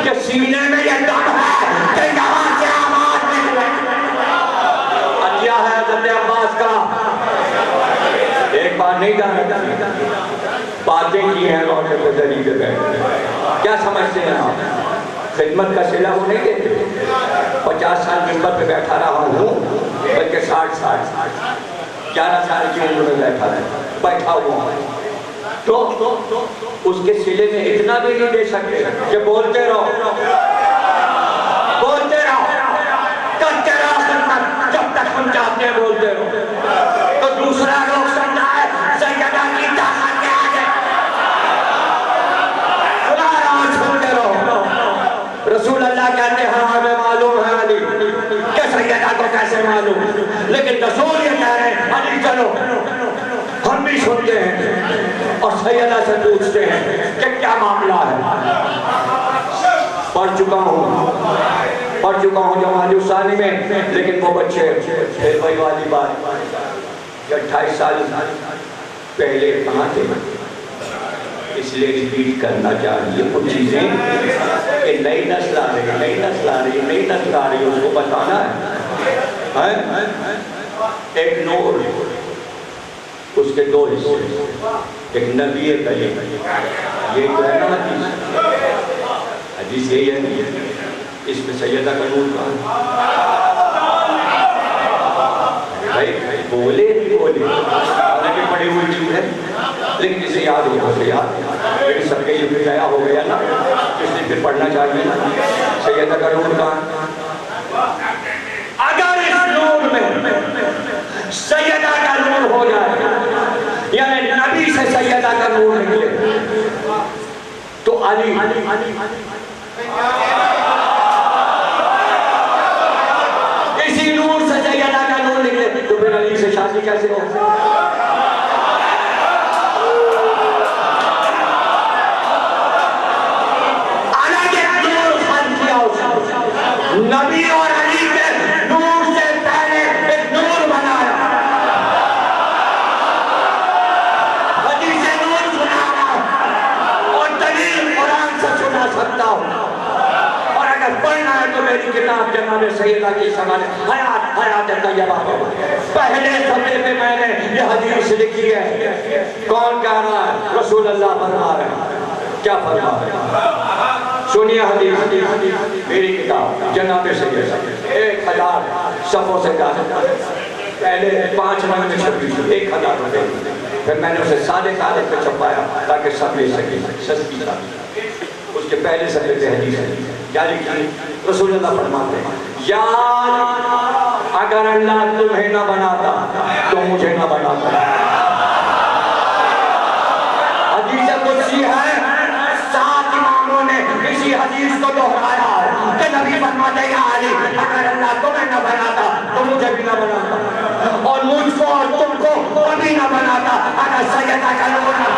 کہ سینے میں یہ دم ہے کہ یہاں سے آواز نکلے. عطیہ ہے حضرت عباس کا. ایک بار نہیں جانا, باتیں کی ہیں روضے کو دری کے بیٹھے. کیا سمجھتے ہیں آپ؟ خدمت کا صلہ وہ نہیں دیتے. 50 سال ممبر پہ بیٹھا رہا ہوں, بلکہ 60 سال 11 سال کی عمر میں بیٹھا ہوا تو اس کے صلے میں اتنا بھی نہیں دے سکتے کہ بولتے رہو, کرتے رہو خدمت جب تک ہم چاہتے ہیں, بولتے رہو. تو دوسرا لوگ سمجھا ہے سیدہ کی طاقت کے آگے خدا رہا سنتے رہو. رسول اللہ کہتے ہیں ہمیں معلوم ہے علی کہ سیدہ کو کیسے معلوم, لیکن رسول یہ کہہ رہے ہیں علی چلو. ہم بھی سنتے ہیں اور سیدہ سے پوچھتے ہیں کہ کیا معاملہ ہے. پڑھ چکا ہوں جمالی ثانی میں, لیکن وہ بچے پھر وہی والی بات کہ 28 سال پہلے کہاں تھے. اس لیے ریپیٹ کرنا چاہیے کچھ چیزیں کہ نئی نسل آ رہی ہے, اس کو بتانا ہے. ایک نور, اس کے 2 حصے, ایک نبی کریم. یہ جو ہے نا حدیث یہی ہے, اس میں سیدہ کا نور کہاں بھائی بولے حالانکہ پڑھی ہوئی چیز ہے, لیکن اسے یاد ہو اسے یاد لیکن سب کے یہ بھی نیا ہو گیا نا, اس لیے پھر پڑھنا چاہیے نا. سیدہ کا نور کہاں؟ اگر اس نور میں سیدہ کا نور ہو جائے, یعنی نبی سے سیدہ کا نور نکلے, تو علی اسی نور سے سیدہ کا نور نکلے, تو پھر علی سے شادی کیسے ہو؟ نبی اور علی کے نور سے پہلے ایک نور بنایا, حدیث نور سنانا اور دلیل قرآن سے سنا سکتا ہوں. اور اگر پڑھنا ہے تو میری کتاب جناب سیدہ کی سمجھ حیات طیبہ پہلے صفحے پہ میں نے یہ حدیث لکھی ہے. کون کہہ رہا ہے؟ رسول اللہ فرما رہے ہیں. کیا فرما رہے ہیں؟ سنیے حدیث, میری کتاب جناب سیدہ 1000 صفحوں سے کہا, پہلے 5 رنگ میں چھپی, 1000 روپے. پھر میں نے اسے سادے کاغذ پہ چھپایا تاکہ سب لے سکیں, سستی تھا. اس کے پہلے صفحے پہ حدیث ہے, کیا لکھی؟ رسول اللہ فرماتے ہیں یار اگر اللہ تمہیں نہ بناتا تو مجھے نہ بناتا. حدیث قدسی ہے، 7 اماموں نے اسی حدیث کو دہرایا ہے کہ نبی فرماتے ہیں یا علی اگر اللہ تمہیں نہ بناتا تو مجھے بھی نہ بناتا، اور مجھ کو اور تم کو کبھی نہ بناتا اگر سیدہ کا نور نہ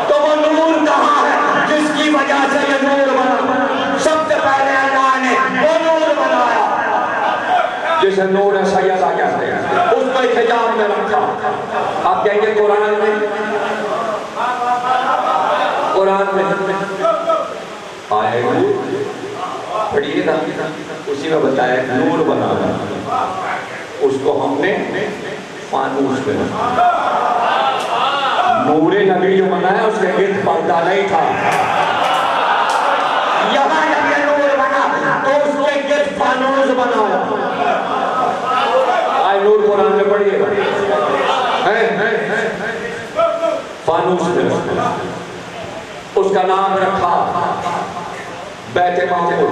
تو وہ نور کہاں ہے جس کی وجہ سے یہ نور بنا؟ سب سے پہلے اللہ نے وہ نور بنایا جسے نور سیدہ کہتے ہیں، اس کو ایک حجاب میں رکھا. آپ کہیں گے قرآن میں آئے نور پڑھیے نا، اسی میں بتایا نور بنانا، اس کو ہم نے فانوس میں رکھا. نور نبی جو بنایا اس کے گرد پردہ نہیں تھا، یہاں جب یہ نور بنا تو اس کے گرد فانوس بنایا. آئے نور قرآن میں پڑھیے فانوس میں رکھا، اس کا نام رکھا بیت معمور.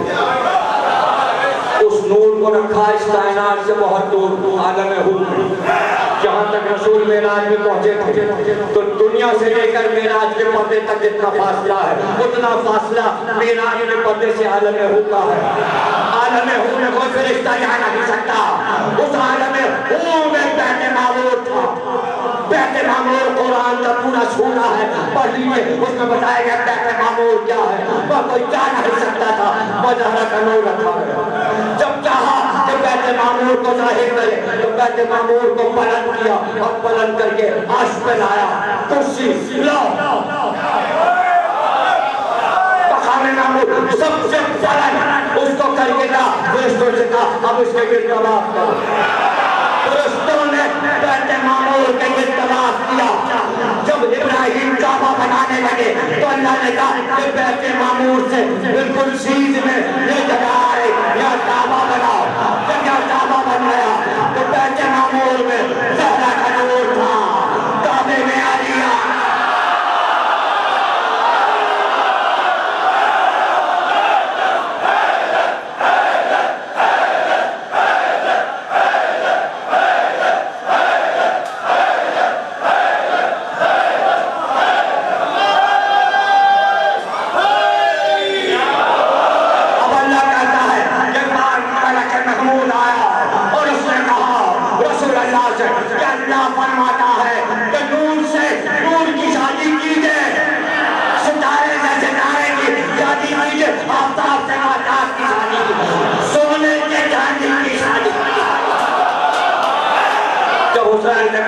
اس نور کو رکھا اس کائنات سے بہت دور عالم حکم. جہاں تک رسول معراج میں پہنچے تھے تو دنیا سے لے کر معراج کے پردے تک جتنا فاصلہ ہے اتنا فاصلہ معراج کے پردے سے عالم حکم کا ہے. عالم حکم میں کوئی فرشتہ جا نہیں سکتا. اس عالم حکم میں بیت معمور تھا. بیت معمور قرآن کا پورا سورہ ہے، پڑھ لیجئے. اس میں بتایا گیا بیت معمور کیا ہے. وہ کوئی جا نہیں سکتا تھا، مظہر کا نور رکھا گیا. جب چاہا کہ بیت معمور کو ظاہر کرے تو بیت معمور کو بلند کیا اور بلند کر کے عرش پہ لایا. کرسی لاؤ مقام معمور سب سے بلند اس کو کر کے لا. فرشتوں سے کہا اب اس کے گرد طواف کرو. فرشتوں نے بیت معمور کے گرد طواف کیا. جب ابراہیم کعبہ بنانے لگے تو اللہ نے کہا کہ بیت معمور سے بالکل سیدھ میں یہ جگہ آئے یا کعبہ بناؤ. جب یہ کعبہ بن گیا تو بیت معمور میں زہرا کا نور تھا، کعبے میں عالیہ.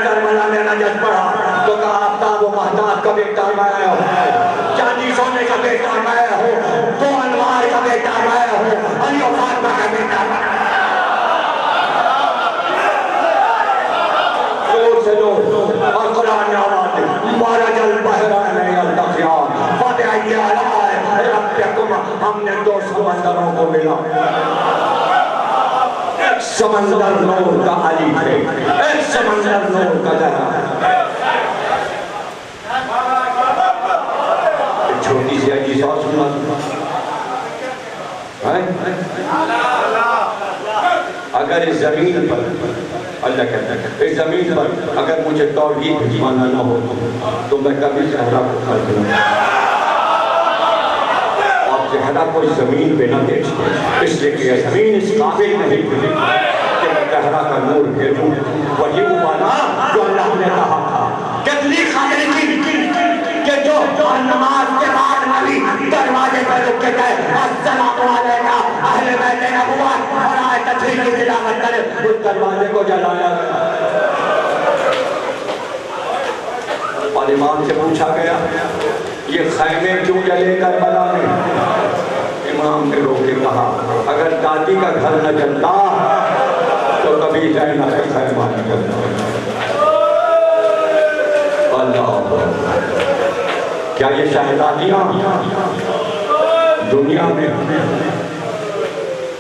کربلا میں نجف پڑھا تو کہا آفتاب و مہتاب کا بیٹا میں ہوں، چاندی سونے کا بیٹا میں ہوں، دو انوار کا بیٹا میں ہوں، علی و فاطمہ کا بیٹا میں ہوں. زور سے نور اور قرآن آواز مارج البحرین یلتقیان فبأی آلاء ربکم. ہم نے 2 سمندروں کو ملا. ایک سمندر نور کا علی ہے، ایک سمندر نور کا زہرا. چھوٹی سی حدیث اور سنا اگر اس زمین پر اللہ کہتا ہے اس زمین پر اگر مجھے توحید بھجوانا نہ ہو تو میں کبھی زہرا کو خلق نہ. آپ زہرا کو زمین پہ نہ دیکھتے اس لیے کہ زمین اس قابل نہیں کہ میں زہرا کا نور پھیروں. وہی وہ بنا جو اللہ نے کہا تھا کتنی خاطر کی کہ جو نماز کے بعد نبی دروازے پر رک کے گئے السلام علیکہ اہل بیت نبوت اور آئے تطہیر کی تلاوت کرے اس دروازے کو جلایا گیا. اور امام سے پوچھا گیا یہ خیمے کیوں جلے کربلا میں؟ امام نے رو کے کہا اگر دادی کا گھر نہ جلتا تو کبھی زینب کا خیمہ نہ جلتا. اللہ کیا یہ شہزادیاں دنیا میں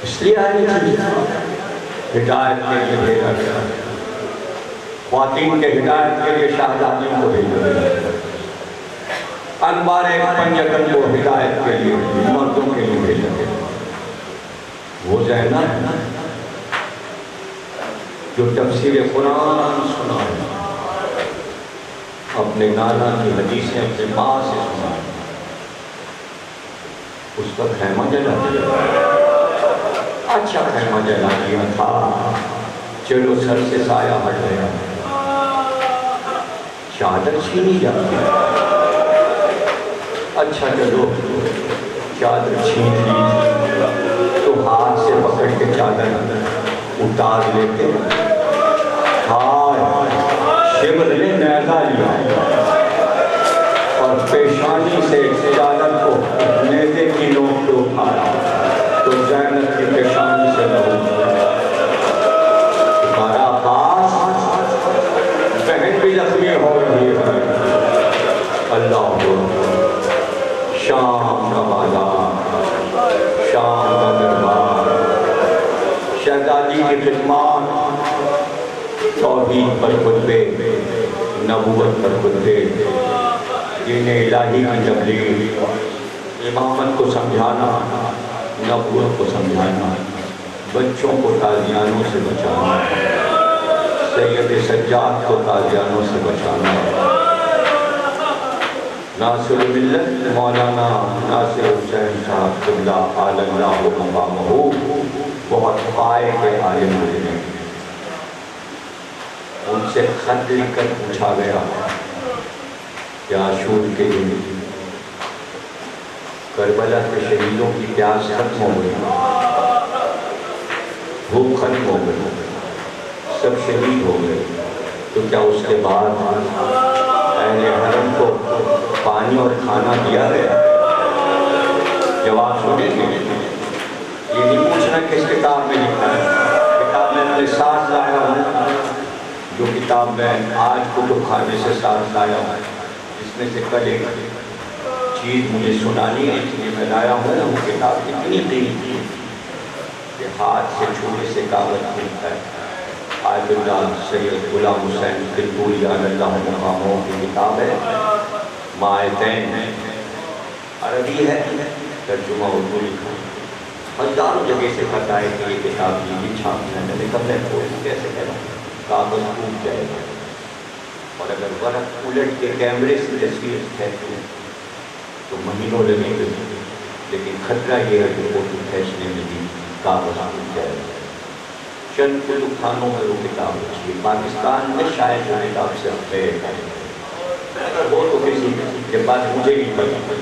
اس لیے آئی تھی ہدایت کے لیے بھیجا گیا. خواتین کے ہدایت کے لیے شہزادیوں کو بھیجا، انبار پنجگن کو ہدایت کے لیے مردوں کے لیے بھیجا گیا۔ وہ زینب جو تفسیر قرآن سنا اپنے نانا کی حدیثیں اپنے ماں سے سنا، اس کا خیمہ جلا دیا، اچھا خیمہ جلا دیا تھا، چلو سر سے سایہ ہٹ گیا، چادر چھینی جاتی ہے، اچھا چلو چادر چھین لی تو ہاتھ سے پکڑ کے چادر اتار لیتے، شمر نے نیزہ لیا اور پیشانی سے چادر کو نیزے کی نوک پہ اٹھایا تو زینب کی پیشانی سے لہو تمہارا خاص بہن بھی زخمی ہو رہی ہے۔ اللہ شام کا بازار، شام کا دربار، شہزادی کی خدمات، توحید پر خطبے، نبوت پر خطبے، دین الہی کی تبلیغ، امامت کو سمجھانا، نبوت کو سمجھانا، بچوں کو تازیانوں سے بچانا، سید سجاد کو تازیانوں سے بچانا۔ ناصر ملت مولانا ناصر حسین صاحب قبلہ عالم اللہ مقامہ بہت پائے کے عالم ہوئے، ان سے خط لکھ کر پوچھا گیا کہ عاشور کے دن کربلا کے شہیدوں کی پیاس ختم ہو گئی، بھوک ختم ہو گئی، سب شہید ہو گئے، تو کیا اس کے بعد اہل حرم کو پانی اور کھانا دیا گیا؟ جواب سنیں گے، یہ نہیں پوچھنا کس کتاب میں لکھا ہے، کتاب میں اپنے ساتھ لایا ہوں، جو کتاب میں آج کتب خانے سے ساتھ لایا ہوں، جس میں سے کل ایک چیز مجھے سنانی ہے اس لیے میں لایا ہوں۔ وہ کتاب اتنی قیمتی ہے کہ ہاتھ سے چھونے سے کاغذ ٹوٹتا ہے۔ آیت اللہ سید غلام حسین قلپوری اللہ مقامہ کی کتاب ہے، مائتین عربی ہے، ترجمہ اردو لکھا، ہزاروں جگہ سے خط آئے کہ یہ کتاب یہ چھاپنا ہے، میں نے کہا میں کیسے کروں، کاغذ ٹوٹ جائے گا، اور اگر ورق الٹ کے کیمرے سے تصویر کھینچوں تو مہینوں لگیں گے، لیکن خطرہ یہ ہے کہ فوٹو کھینچنے میں بھی کاغذ ٹوٹ جائے گا۔ چند کتب خانوں میں وہ کتاب رکھی ہے، پاکستان میں شاید وہ کتاب صرف میرے پاس ہے، اگر وہ تو کسی کے پاس مجھے نہیں پتا،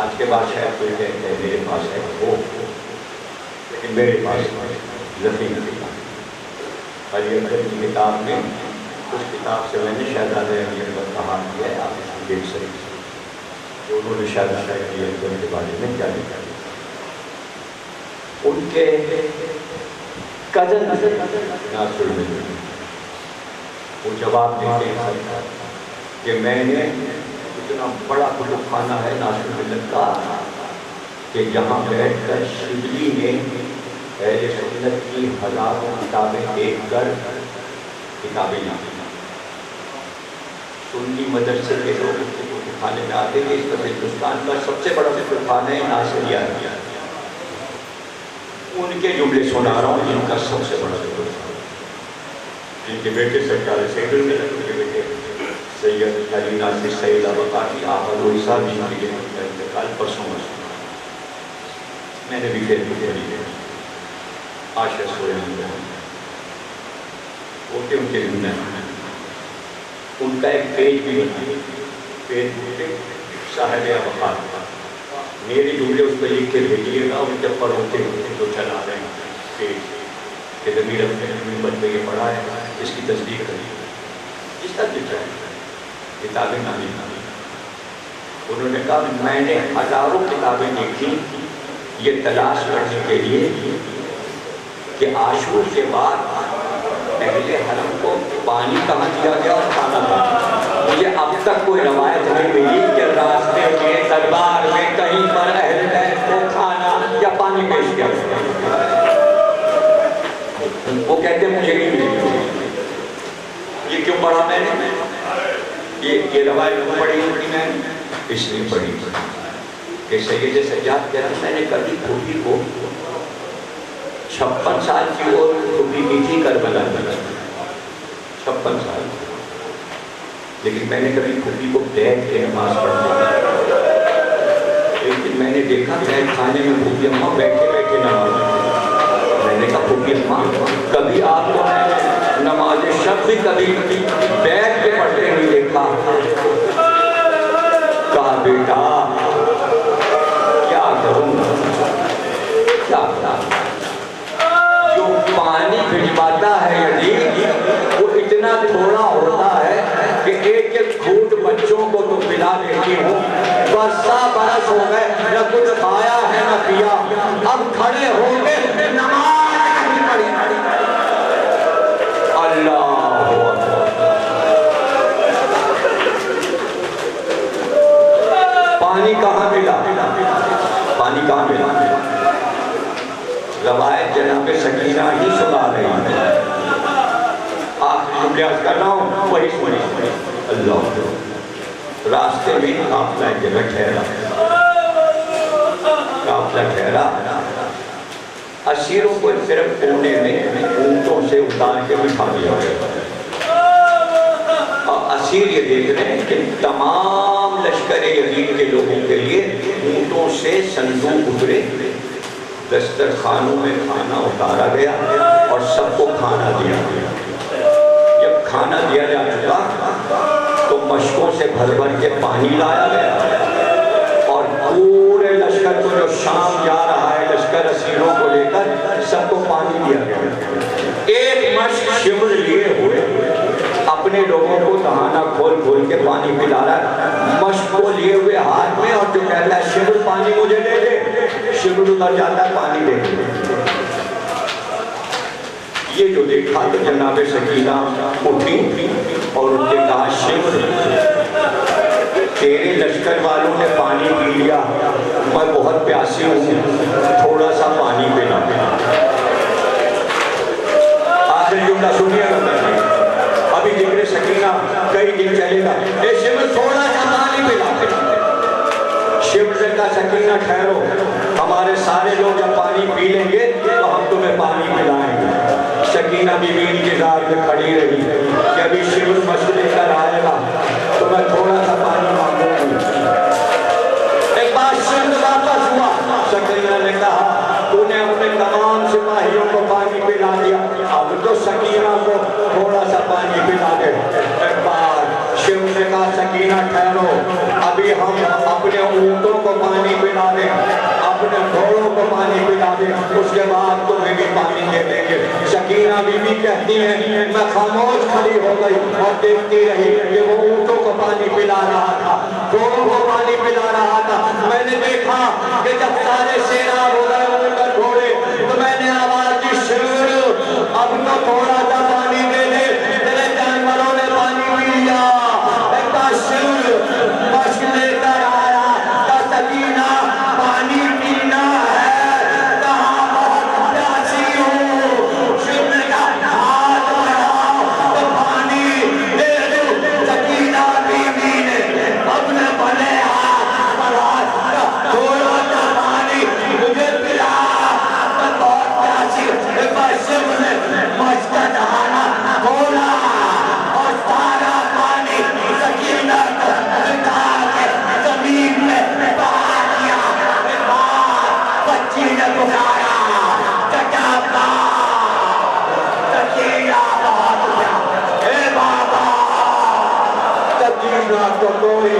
آج کے بعد شاید کوئی کہتے ہیں میرے پاس ہے وہ، لیکن میرے پاس ذخیرہ کتاب علی اکبر کی کتاب میں، اس کتاب سے میں نے شہزادہ علی اکبر کا حال کیا ہے، آپ اس کو دیکھ سکتے ہیں کہ انہوں نے شہزادہ علی اکبر کے بارے میں کیا لکھا ہے۔ ان کے کزن ناصر ملت وہ جواب دیتے ہیں کہ میں نے اتنا بڑا کتب خانہ ہے ناصر ملت کا کہ جہاں بیٹھ کر شبلی نے اہل سنت کی ہزاروں کتابیں دیکھ کر کتابیں لکھی، سنی مدرسے کے لوگ کتب خانے میں آتے تھے، اس پر ہندوستان کا سب سے بڑا کتب خانہ ہے ناصریہ، ان کے جملے سنا رہا ہوں، جن کا سب سے بڑا کتب خانہ، جن کے بیٹے سرکار سید الملت، ان کے بیٹے سید علی ناصر سید اباقی آمد و عیسیٰ بھی کے انتقال پرسوں میں نے بھی پھر پڑھی ہے، آشا سوئے ہوتے ان کے دن ان کا ایک پیج بھی بنا، پیج بولتے صاحب اباقی، میری جملے اس پہ لکھ کے بھیجیے گا، ان جب پڑھوتے ہوتے تو چلا رہے ہیں پیج کہ ضمیر اپنے بن پہ یہ پڑھا ہے، اس کی تصدیق کریے، اس طرح لکھا ہے کتابیں نامی نامی۔ انہوں نے کہا میں نے ہزاروں کتابیں دیکھی یہ تلاش کرنے کے لیے کہ عاشور کے بعد اہل حرم کو پانی کہاں دیا گیا اور کھانا کہاں۔ مجھے اب تک کوئی روایت نہیں ملی کہ راستے کے دربار میں کہیں پر اہل بیت کو کھانا یا پانی پیش کیا گیا، وہ کہتے ہیں مجھے نہیں ملی۔ پڑھا میں نے، یہ روایت پڑھی ہوئی میں اس لیے پڑھی کہ سید سجاد کہتے میں نے کبھی پھوپھی کو 56 سال کی اور پھوپھی کی تھی کربلا میں 56 سال، لیکن میں نے کبھی پھوپھی کو بیٹھ کے نماز پڑھی۔ ایک دن میں نے دیکھا بیٹھ کھانے میں پھوپھی اماں بیٹھے بیٹھے نماز پڑھی۔ میں نے کہا پھوپھی اماں کبھی آپ کو میں نے نماز شب بھی کبھی بیٹھ کے پڑھتے نہیں دیکھا۔ کہا بیٹا کیا کروں کیا کروں، جو پانی بھجواتا ہے یزید وہ اتنا تھوڑا ہوتا ہے کہ ایک ایک گھونٹ بچوں کو تو پلا دیتی ہوں، برسا برس ہو گئے نہ کچھ کھایا ہے نہ پیا، اب کھڑے ہو کے نماز نہیں پڑھی۔ اللہ پانی کہاں ملا، پانی کہاں ملا؟ روایت جناب سکینہ ہی سنا رہی ہے، آخری جملے عرض کر رہا ہوں وہی سنی۔ اللہ راستے میں قافلہ ایک جگہ ٹھہرا، قافلہ ٹھہرا، اسیروں کو صرف کونے میں اونٹوں سے اتار کے بٹھا دیا گیا۔ اسیر یہ دیکھ رہے ہیں کہ تمام لشکر یزید کے لوگوں کے لیے اونٹوں سے صندوق اترے، دسترخوانوں میں کھانا اتارا گیا اور سب کو کھانا دیا گیا۔ جب کھانا دیا جا چکا تو مشکوں سے بھر بھر کے پانی لایا گیا اور پورے لشکر کو جو شام جا رہا ہے لشکر اسیروں کو لے کر سب کو پانی دیا گیا۔ ایک مشک شمر لیے ہوئے اپنے لوگوں کو دہانہ کھول کھول کے پانی پلا رہا ہے، مشک کو لیے ہوئے ہاتھ میں، اور جو کہتا ہے شمر پانی مجھے دے دے، شمر ادھر جاتا ہے پانی دے دے۔ یہ جو دیکھا تو جناب سکینہ اٹھی اور ان کے کہا شمر تیرے لشکر والوں نے پانی پی لیا، میں بہت پیاسی ہوں، تھوڑا سا پانی پلا۔ آخر جملہ سنیے گا، ابھی ذکر سکینہ کئی دن چلے گا۔ اے شمر تھوڑا سا پانی پلا۔ شمر نے کہا سکینہ ٹھہرو، ہمارے سارے لوگ جب پانی پی لیں گے تو ہم تمہیں پانی پلائیں گے۔ سکینہ بی بی انتظار میں کھڑی رہی کہ ابھی شمر مشک لے کر آئے گا تو میں تھوڑا سا پانی مانگوں گی۔ ایک بار شمر واپس ہوا، سکینہ نے کہا تو نے اپنے تمام سپاہیوں کو پانی پلا دیا، اب تو سکینہ کو تھوڑا سا پانی پلا دے۔ ایک بار شمر نے کہا سکینہ ٹھہرو، ابھی ہم اپنے اونٹوں کو پانی پلا دیں، اپنے گھوڑوں کو پانی پلا دیں، اس کے بعد تمہیں بھی پانی دے دیں گے۔ سکینہ بی بی کہتی ہیں میں خاموش کھڑی ہو گئی اور دیکھتی رہی کہ وہ اونٹوں کو پانی پلا رہا تھا، گھوڑوں کو پانی پلا رہا تھا۔ میں نے دیکھا کہ جب سارے سیراب ہو گئے اونٹ اور گھوڑے تو میں نے آواز دی شمر اب تو تھوڑا سا پانی دے دے، تیرے جانوروں نے پانی پی لیا۔ ایک بار شمر مشک لے کر آیا، کہا سکینہ پانی پینا ہے، کہاں بہت پیاسی ہوں۔ شمر نے کہا ہاتھ بڑھاؤ تو پانی دے دوں۔ سکینہ بی بی نے اپنے بھلے ہاتھ بڑھا تھوڑا سا پانی مجھے پلا، میں بہت پیاسی ہوں۔ ایک بار شمر نے مشک کا دہانہ کھولا اور سارا پانی سکینہ کو بٹھا کے زمین میں بہا دیا۔ ایک بار بچی نے پکارا چچا ابا، سکینہ بہت پیار، اے بابا سکینہ کو کوئی